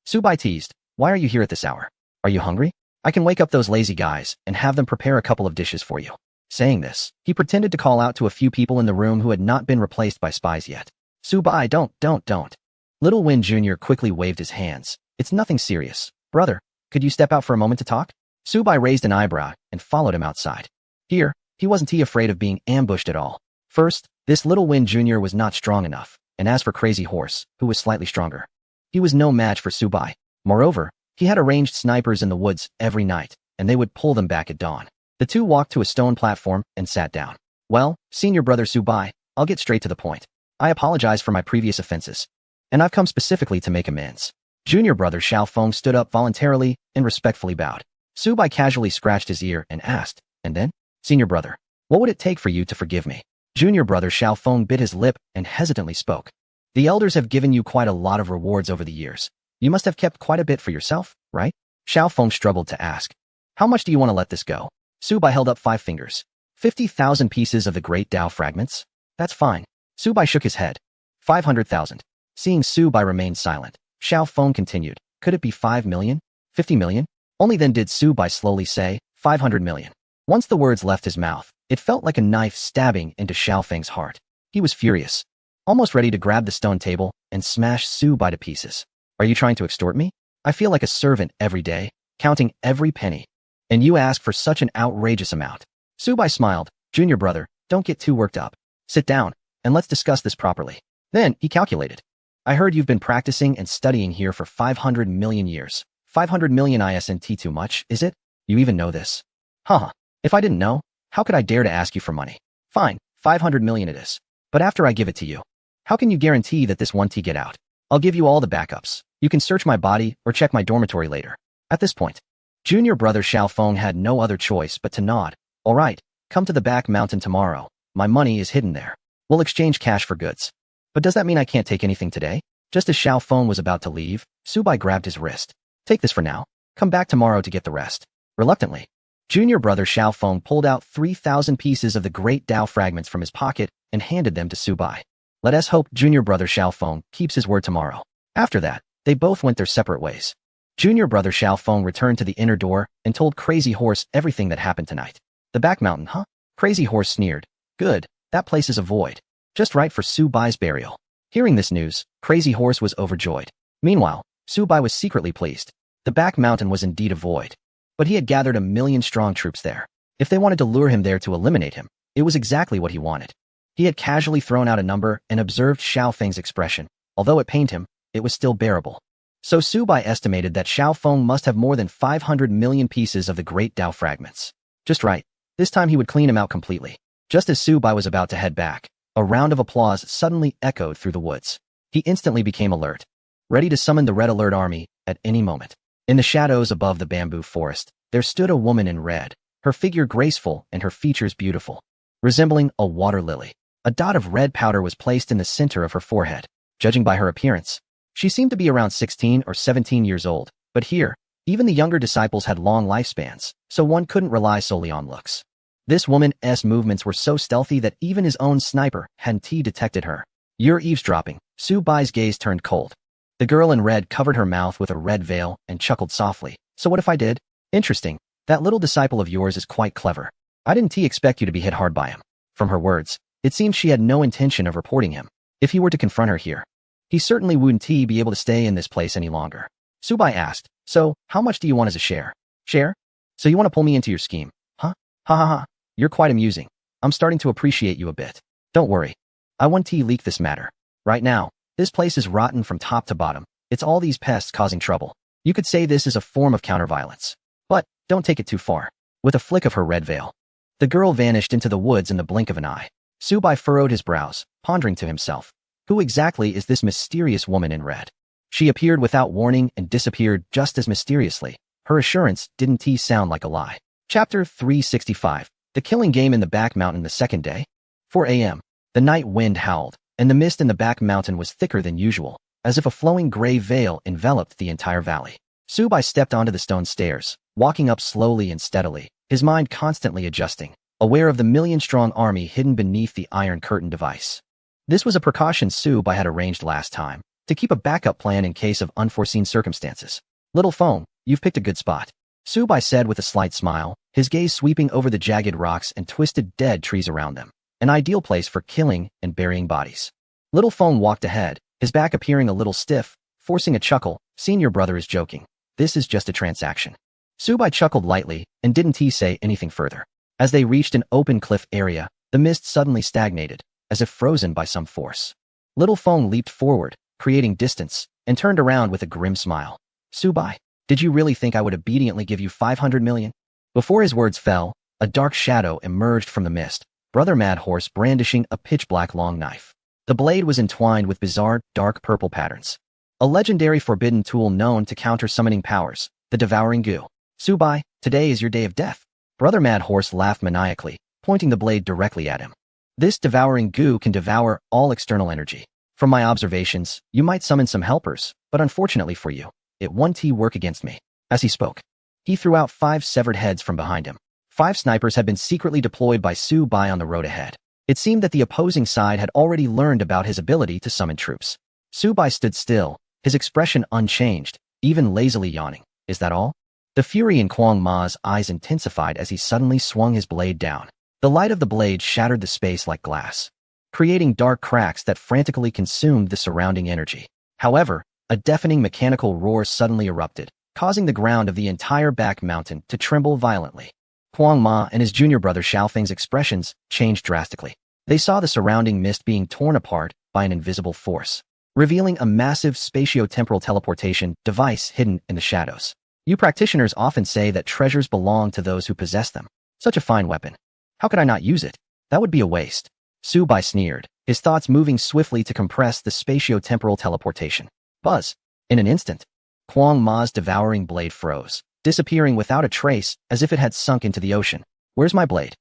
Subai teased. "Why are you here at this hour? Are you hungry? I can wake up those lazy guys and have them prepare a couple of dishes for you." Saying this, he pretended to call out to a few people in the room who had not been replaced by spies yet. "Subai, don't. Little Wind Jr. quickly waved his hands. "It's nothing serious. Brother, could you step out for a moment to talk?" Subai raised an eyebrow and followed him outside. Here, he wasn't afraid of being ambushed at all. First, this Little Wind Jr. was not strong enough, and as for Crazy Horse, who was slightly stronger, he was no match for Subai. Moreover, he had arranged snipers in the woods every night, and they would pull them back at dawn. The two walked to a stone platform and sat down. "Well, senior brother Subai, I'll get straight to the point. I apologize for my previous offenses, and I've come specifically to make amends." Junior brother Xiao Feng stood up voluntarily and respectfully bowed. Subai casually scratched his ear and asked, "And then? Senior brother, what would it take for you to forgive me?" Junior brother Xiao Feng bit his lip and hesitantly spoke. "The elders have given you quite a lot of rewards over the years. You must have kept quite a bit for yourself, right?" Xiao Feng struggled to ask. "How much do you want to let this go?" Subai held up 5 fingers. 50,000 pieces of the great Tao fragments? That's fine. Subai shook his head. 500,000. Seeing Subai remain silent, Xiao Feng continued. "Could it be 5 million? 50 million? Only then did Subai slowly say, 500 million. Once the words left his mouth, it felt like a knife stabbing into Xiao Feng's heart. He was furious, almost ready to grab the stone table and smash Subai to pieces. "Are you trying to extort me? I feel like a servant every day, counting every penny. And you ask for such an outrageous amount." Subai smiled. "Junior brother, don't get too worked up. Sit down, and let's discuss this properly." Then he calculated. "I heard you've been practicing and studying here for 500 million years. 500 million isn't too much, is it? You even know this?" "Haha. If I didn't know, how could I dare to ask you for money? Fine, 500 million it is. But after I give it to you, how can you guarantee that this won't get out? I'll give you all the backups. You can search my body or check my dormitory later." At this point, junior brother Xiao Feng had no other choice but to nod. "All right, come to the back mountain tomorrow. My money is hidden there. We'll exchange cash for goods." "But does that mean I can't take anything today?" Just as Xiao Feng was about to leave, Subai grabbed his wrist. "Take this for now. Come back tomorrow to get the rest." Reluctantly, junior brother Xiao Feng pulled out 3,000 pieces of the great Tao fragments from his pocket and handed them to Subai. Let us hope junior brother Xiao Feng keeps his word tomorrow. After that, they both went their separate ways. Junior brother Xiao Feng returned to the inner door and told Crazy Horse everything that happened tonight. "The back mountain, huh?" Crazy Horse sneered. "Good, that place is a void. Just right for Subai's burial." Hearing this news, Crazy Horse was overjoyed. Meanwhile, Subai was secretly pleased. The back mountain was indeed a void, but he had gathered 1,000,000 strong troops there. If they wanted to lure him there to eliminate him, it was exactly what he wanted. He had casually thrown out a number and observed Xiao Feng's expression. Although it pained him, it was still bearable. So Subai estimated that Xiao Feng must have more than 500 million pieces of the great Tao fragments. Just right. This time he would clean him out completely. Just as Subai was about to head back, a round of applause suddenly echoed through the woods. He instantly became alert, ready to summon the Red Alert army at any moment. In the shadows above the bamboo forest, there stood a woman in red, her figure graceful and her features beautiful, resembling a water lily. A dot of red powder was placed in the center of her forehead. Judging by her appearance, she seemed to be around 16 or 17 years old, but here, even the younger disciples had long lifespans, so one couldn't rely solely on looks. This woman's movements were so stealthy that even his own sniper hadn't detected her. "You're eavesdropping." Subai's gaze turned cold. The girl in red covered her mouth with a red veil and chuckled softly. "So what if I did? Interesting. That little disciple of yours is quite clever. I didn't expect you to be hit hard by him." From her words, it seemed she had no intention of reporting him. If he were to confront her here, he certainly wouldn't be able to stay in this place any longer. Subai asked, "So, how much do you want as a share?" "Share? So you want to pull me into your scheme, huh? Ha ha ha. You're quite amusing. I'm starting to appreciate you a bit. Don't worry. I won't leak this matter. Right now, this place is rotten from top to bottom. It's all these pests causing trouble. You could say this is a form of counterviolence. But, don't take it too far." With a flick of her red veil, the girl vanished into the woods in the blink of an eye. Subai furrowed his brows, pondering to himself, who exactly is this mysterious woman in red? She appeared without warning and disappeared just as mysteriously. Her assurance didn't sound like a lie. Chapter 365. The Killing Game in the Back Mountain. The second day. 4 a.m. The night wind howled, and the mist in the back mountain was thicker than usual, as if a flowing gray veil enveloped the entire valley. Subai stepped onto the stone stairs, walking up slowly and steadily, his mind constantly adjusting, aware of the million-strong army hidden beneath the Iron Curtain device. This was a precaution Subai had arranged last time, to keep a backup plan in case of unforeseen circumstances. Little phone, you've picked a good spot, Subai said with a slight smile, his gaze sweeping over the jagged rocks and twisted dead trees around them. An ideal place for killing and burying bodies. Little phone walked ahead, his back appearing a little stiff, forcing a chuckle. Senior brother is joking. This is just a transaction. Subai chuckled lightly and didn't say anything further. As they reached an open cliff area, the mist suddenly stagnated, as if frozen by some force. Little phone leaped forward, creating distance, and turned around with a grim smile. Subai, did you really think I would obediently give you 500 million? Before his words fell, a dark shadow emerged from the mist, Brother Mad Horse brandishing a pitch-black long knife. The blade was entwined with bizarre, dark purple patterns. A legendary forbidden tool known to counter summoning powers, the Devouring Goo. Subai, today is your day of death. Brother Mad Horse laughed maniacally, pointing the blade directly at him. This Devouring Goo can devour all external energy. From my observations, you might summon some helpers, but unfortunately for you, it won't work against me. As he spoke, he threw out 5 severed heads from behind him. 5 snipers had been secretly deployed by Subai on the road ahead. It seemed that the opposing side had already learned about his ability to summon troops. Subai stood still, his expression unchanged, even lazily yawning. Is that all? The fury in Quang Ma's eyes intensified as he suddenly swung his blade down. The light of the blade shattered the space like glass, creating dark cracks that frantically consumed the surrounding energy. However, a deafening mechanical roar suddenly erupted, causing the ground of the entire back mountain to tremble violently. Quang Ma and his junior brother Xiaofeng's expressions changed drastically. They saw the surrounding mist being torn apart by an invisible force, revealing a massive spatio-temporal teleportation device hidden in the shadows. You practitioners often say that treasures belong to those who possess them. Such a fine weapon. How could I not use it? That would be a waste. Subai sneered, his thoughts moving swiftly to compress the spatio-temporal teleportation. Buzz. In an instant, Quang Ma's devouring blade froze, disappearing without a trace as if it had sunk into the ocean. Where's my blade?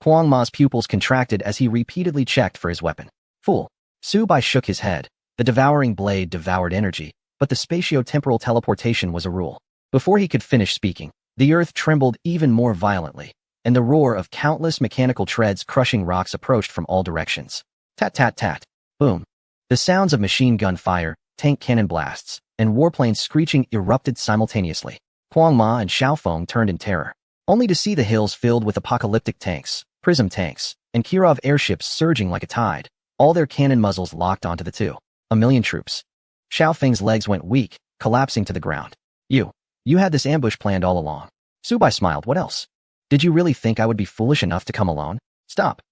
Quang Ma's pupils contracted as he repeatedly checked for his weapon. Fool. Subai shook his head. The devouring blade devoured energy, but the spatio-temporal teleportation was a rule. Before he could finish speaking, the earth trembled even more violently, and the roar of countless mechanical treads crushing rocks approached from all directions. Tat-tat-tat. Boom. The sounds of machine gun fire, tank cannon blasts, and warplanes screeching erupted simultaneously. Quang Ma and Xiaofeng turned in terror, only to see the hills filled with apocalyptic tanks, prism tanks, and Kirov airships surging like a tide, all their cannon muzzles locked onto the 2,000,000 troops. Xiaofeng's legs went weak, collapsing to the ground. You had this ambush planned all along. Subai smiled. What else? Did you really think I would be foolish enough to come alone? Stop.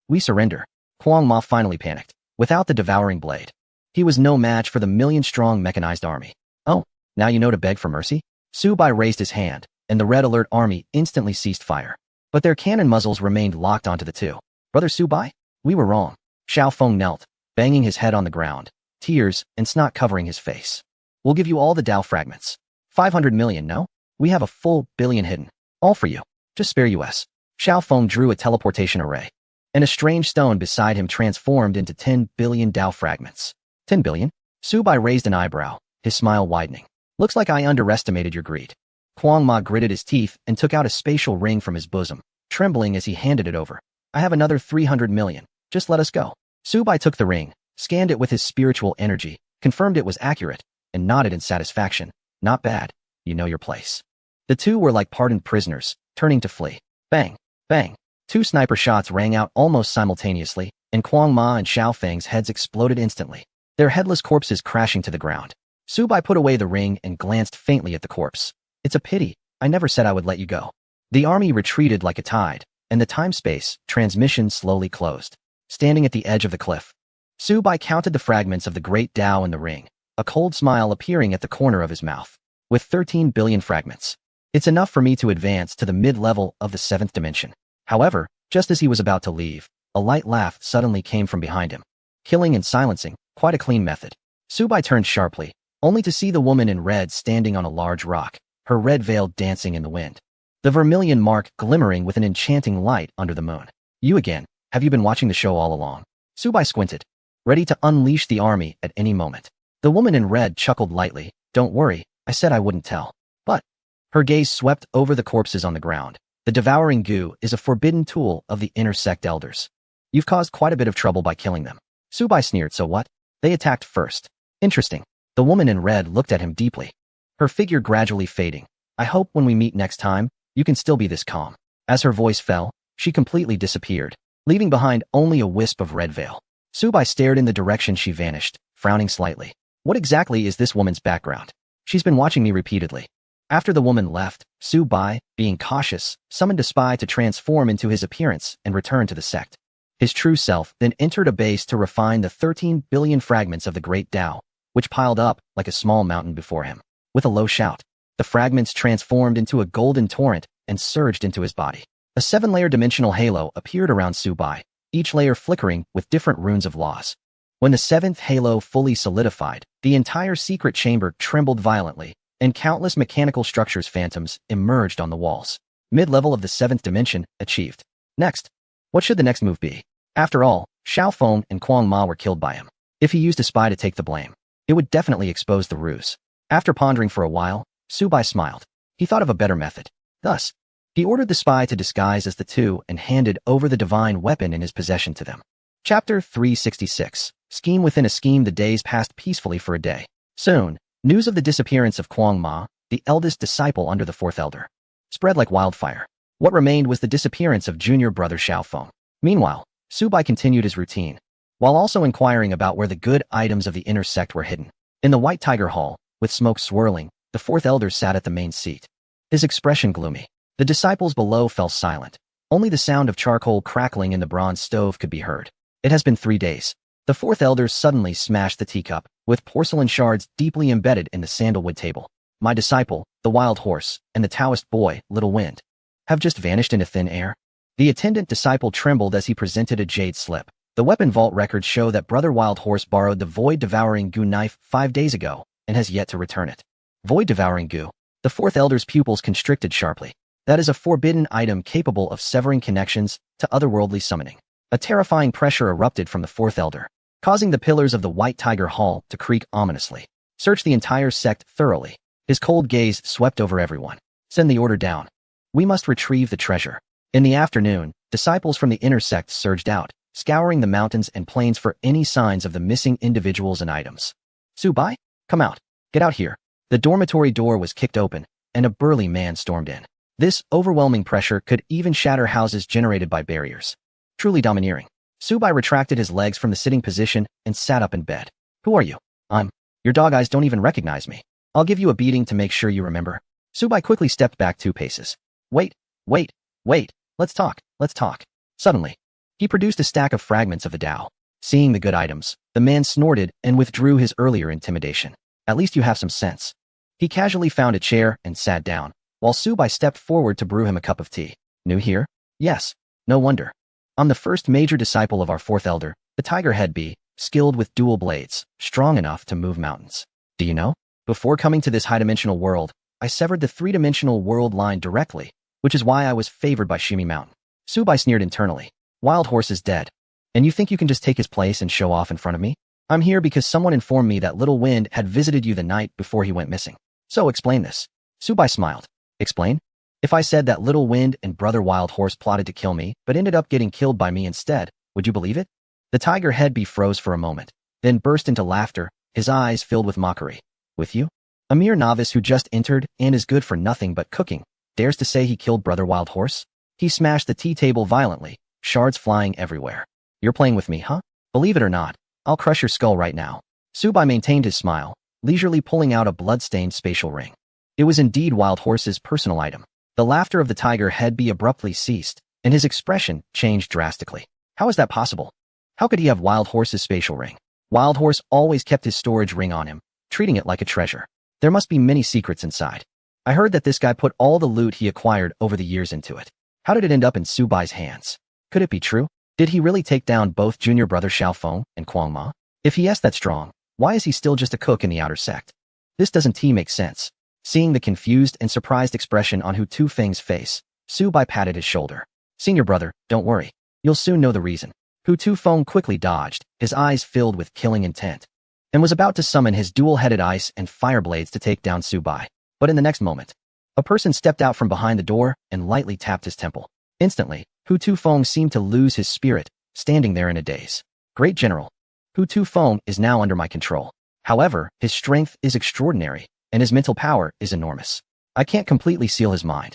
We surrender. Quang Ma finally panicked. Without the devouring blade, he was no match for the million-strong mechanized army. Oh, now you know to beg for mercy? Subai raised his hand, and the Red Alert army instantly ceased fire. But their cannon muzzles remained locked onto the 2. Brother Subai? We were wrong. Xiaofeng knelt, banging his head on the ground, tears and snot covering his face. We'll give you all the Dao fragments. 500 million, no? We have a full billion hidden. All for you. Just spare us. Xiaofeng drew a teleportation array, and a strange stone beside him transformed into 10 billion Dao fragments. 10 billion? Subai raised an eyebrow, his smile widening. Looks like I underestimated your greed. Quang Ma gritted his teeth and took out a spatial ring from his bosom, trembling as he handed it over. I have another 300 million. Just let us go. Subai took the ring, scanned it with his spiritual energy, confirmed it was accurate, and nodded in satisfaction. Not bad. You know your place. The 2 were like pardoned prisoners, turning to flee. Bang, bang. 2 sniper shots rang out almost simultaneously, and Quang Ma and Xiaofeng's heads exploded instantly, their headless corpses crashing to the ground. Subai put away the ring and glanced faintly at the corpse. It's a pity. I never said I would let you go. The army retreated like a tide, and the time-space transmission slowly closed. Standing at the edge of the cliff, Subai counted the fragments of the great Dao in the ring, a cold smile appearing at the corner of his mouth. With 13 billion fragments, it's enough for me to advance to the mid-level of the 7th dimension. However, just as he was about to leave, a light laugh suddenly came from behind him. Killing and silencing, quite a clean method. Subai turned sharply, only to see the woman in red standing on a large rock, her red veil dancing in the wind. The vermilion mark glimmering with an enchanting light under the moon. You again. Have you been watching the show all along? Subai squinted, ready to unleash the army at any moment. The woman in red chuckled lightly. Don't worry, I said I wouldn't tell. But her gaze swept over the corpses on the ground. The devouring goo is a forbidden tool of the inner sect elders. You've caused quite a bit of trouble by killing them. Subai sneered. So what? They attacked first. Interesting. The woman in red looked at him deeply, her figure gradually fading. I hope when we meet next time, you can still be this calm. As her voice fell, she completely disappeared, leaving behind only a wisp of red veil. Subai stared in the direction she vanished, frowning slightly. What exactly is this woman's background? She's been watching me repeatedly. After the woman left, Subai, being cautious, summoned a spy to transform into his appearance and return to the sect. His true self then entered a base to refine the 13 billion fragments of the Great Tao, which piled up like a small mountain before him. With a low shout, the fragments transformed into a golden torrent and surged into his body. A 7-layer dimensional halo appeared around Subai, each layer flickering with different runes of laws. When the 7th halo fully solidified, the entire secret chamber trembled violently, and countless mechanical structures phantoms emerged on the walls. Mid-level of the 7th dimension achieved. Next. What should the next move be? After all, Xiaofeng and Quang Ma were killed by him. If he used a spy to take the blame, it would definitely expose the ruse. After pondering for a while, Subai smiled. He thought of a better method. Thus, he ordered the spy to disguise as the two and handed over the divine weapon in his possession to them. Chapter 366. Scheme within a scheme. The days passed peacefully for a day. Soon, news of the disappearance of Quang Ma, the eldest disciple under the 4th elder, spread like wildfire. What remained was the disappearance of junior brother Xiaofeng. Meanwhile, Subai continued his routine, while also inquiring about where the good items of the inner sect were hidden. In the White Tiger Hall, with smoke swirling, the 4th elder sat at the main seat, his expression gloomy. The disciples below fell silent. Only the sound of charcoal crackling in the bronze stove could be heard. It has been 3 days. The 4th elder suddenly smashed the teacup, with porcelain shards deeply embedded in the sandalwood table. My disciple, the wild horse, and the Taoist boy, Little Wind, have just vanished into thin air. The attendant disciple trembled as he presented a jade slip. The weapon vault records show that Brother Wild Horse borrowed the void-devouring goo knife 5 days ago and has yet to return it. Void-devouring goo. The 4th elder's pupils constricted sharply. That is a forbidden item capable of severing connections to otherworldly summoning. A terrifying pressure erupted from the 4th elder, causing the pillars of the White Tiger Hall to creak ominously. Search the entire sect thoroughly. His cold gaze swept over everyone. Send the order down. We must retrieve the treasure. In the afternoon, disciples from the inner sect surged out, scouring the mountains and plains for any signs of the missing individuals and items. Subai, come out. Get out here. The dormitory door was kicked open, and a burly man stormed in. This overwhelming pressure could even shatter houses generated by barriers. Truly domineering. Subai retracted his legs from the sitting position and sat up in bed. Who are you? Your dog eyes don't even recognize me. I'll give you a beating to make sure you remember. Subai quickly stepped back 2 paces. Wait. Let's talk. Suddenly, he produced a stack of fragments of the Tao. Seeing the good items, the man snorted and withdrew his earlier intimidation. At least you have some sense. He casually found a chair and sat down, while Subai stepped forward to brew him a cup of tea. New here? Yes. No wonder. I'm the first major disciple of our 4th elder, the Tiger Head Bee, skilled with dual blades, strong enough to move mountains. Do you know? Before coming to this high-dimensional world, I severed the 3-dimensional world line directly, which is why I was favored by Shimi Mountain. Subai sneered internally. Wild Horse is dead. And you think you can just take his place and show off in front of me? I'm here because someone informed me that Little Wind had visited you the night before he went missing. So explain this. Subai smiled. Explain? If I said that Little Wind and Brother Wild Horse plotted to kill me, but ended up getting killed by me instead, would you believe it? The Tiger Head Bee froze for a moment, then burst into laughter, his eyes filled with mockery. With you? A mere novice who just entered and is good for nothing but cooking, dares to say he killed Brother Wild Horse? He smashed the tea table violently, shards flying everywhere. You're playing with me, huh? Believe it or not, I'll crush your skull right now. Subai maintained his smile, leisurely pulling out a blood-stained spatial ring. It was indeed Wild Horse's personal item. The laughter of the Tiger Head Bee abruptly ceased, and his expression changed drastically. How is that possible? How could he have Wild Horse's spatial ring? Wild Horse always kept his storage ring on him, treating it like a treasure. There must be many secrets inside. I heard that this guy put all the loot he acquired over the years into it. How did it end up in Subai's hands? Could it be true? Did he really take down both junior brother Xiaofeng and Quang Ma? If he yes that's strong, why is he still just a cook in the outer sect? This doesn't make sense. Seeing the confused and surprised expression on Hu Tufeng's face, Su Bai patted his shoulder. Senior brother, don't worry. You'll soon know the reason. Hu Tufeng quickly dodged, his eyes filled with killing intent, and was about to summon his dual-headed ice and fire blades to take down Su Bai. But in the next moment, a person stepped out from behind the door and lightly tapped his temple. Instantly, Hu Tufeng seemed to lose his spirit, standing there in a daze. Great General, Hu Tufeng is now under my control. However, his strength is extraordinary, and his mental power is enormous. I can't completely seal his mind.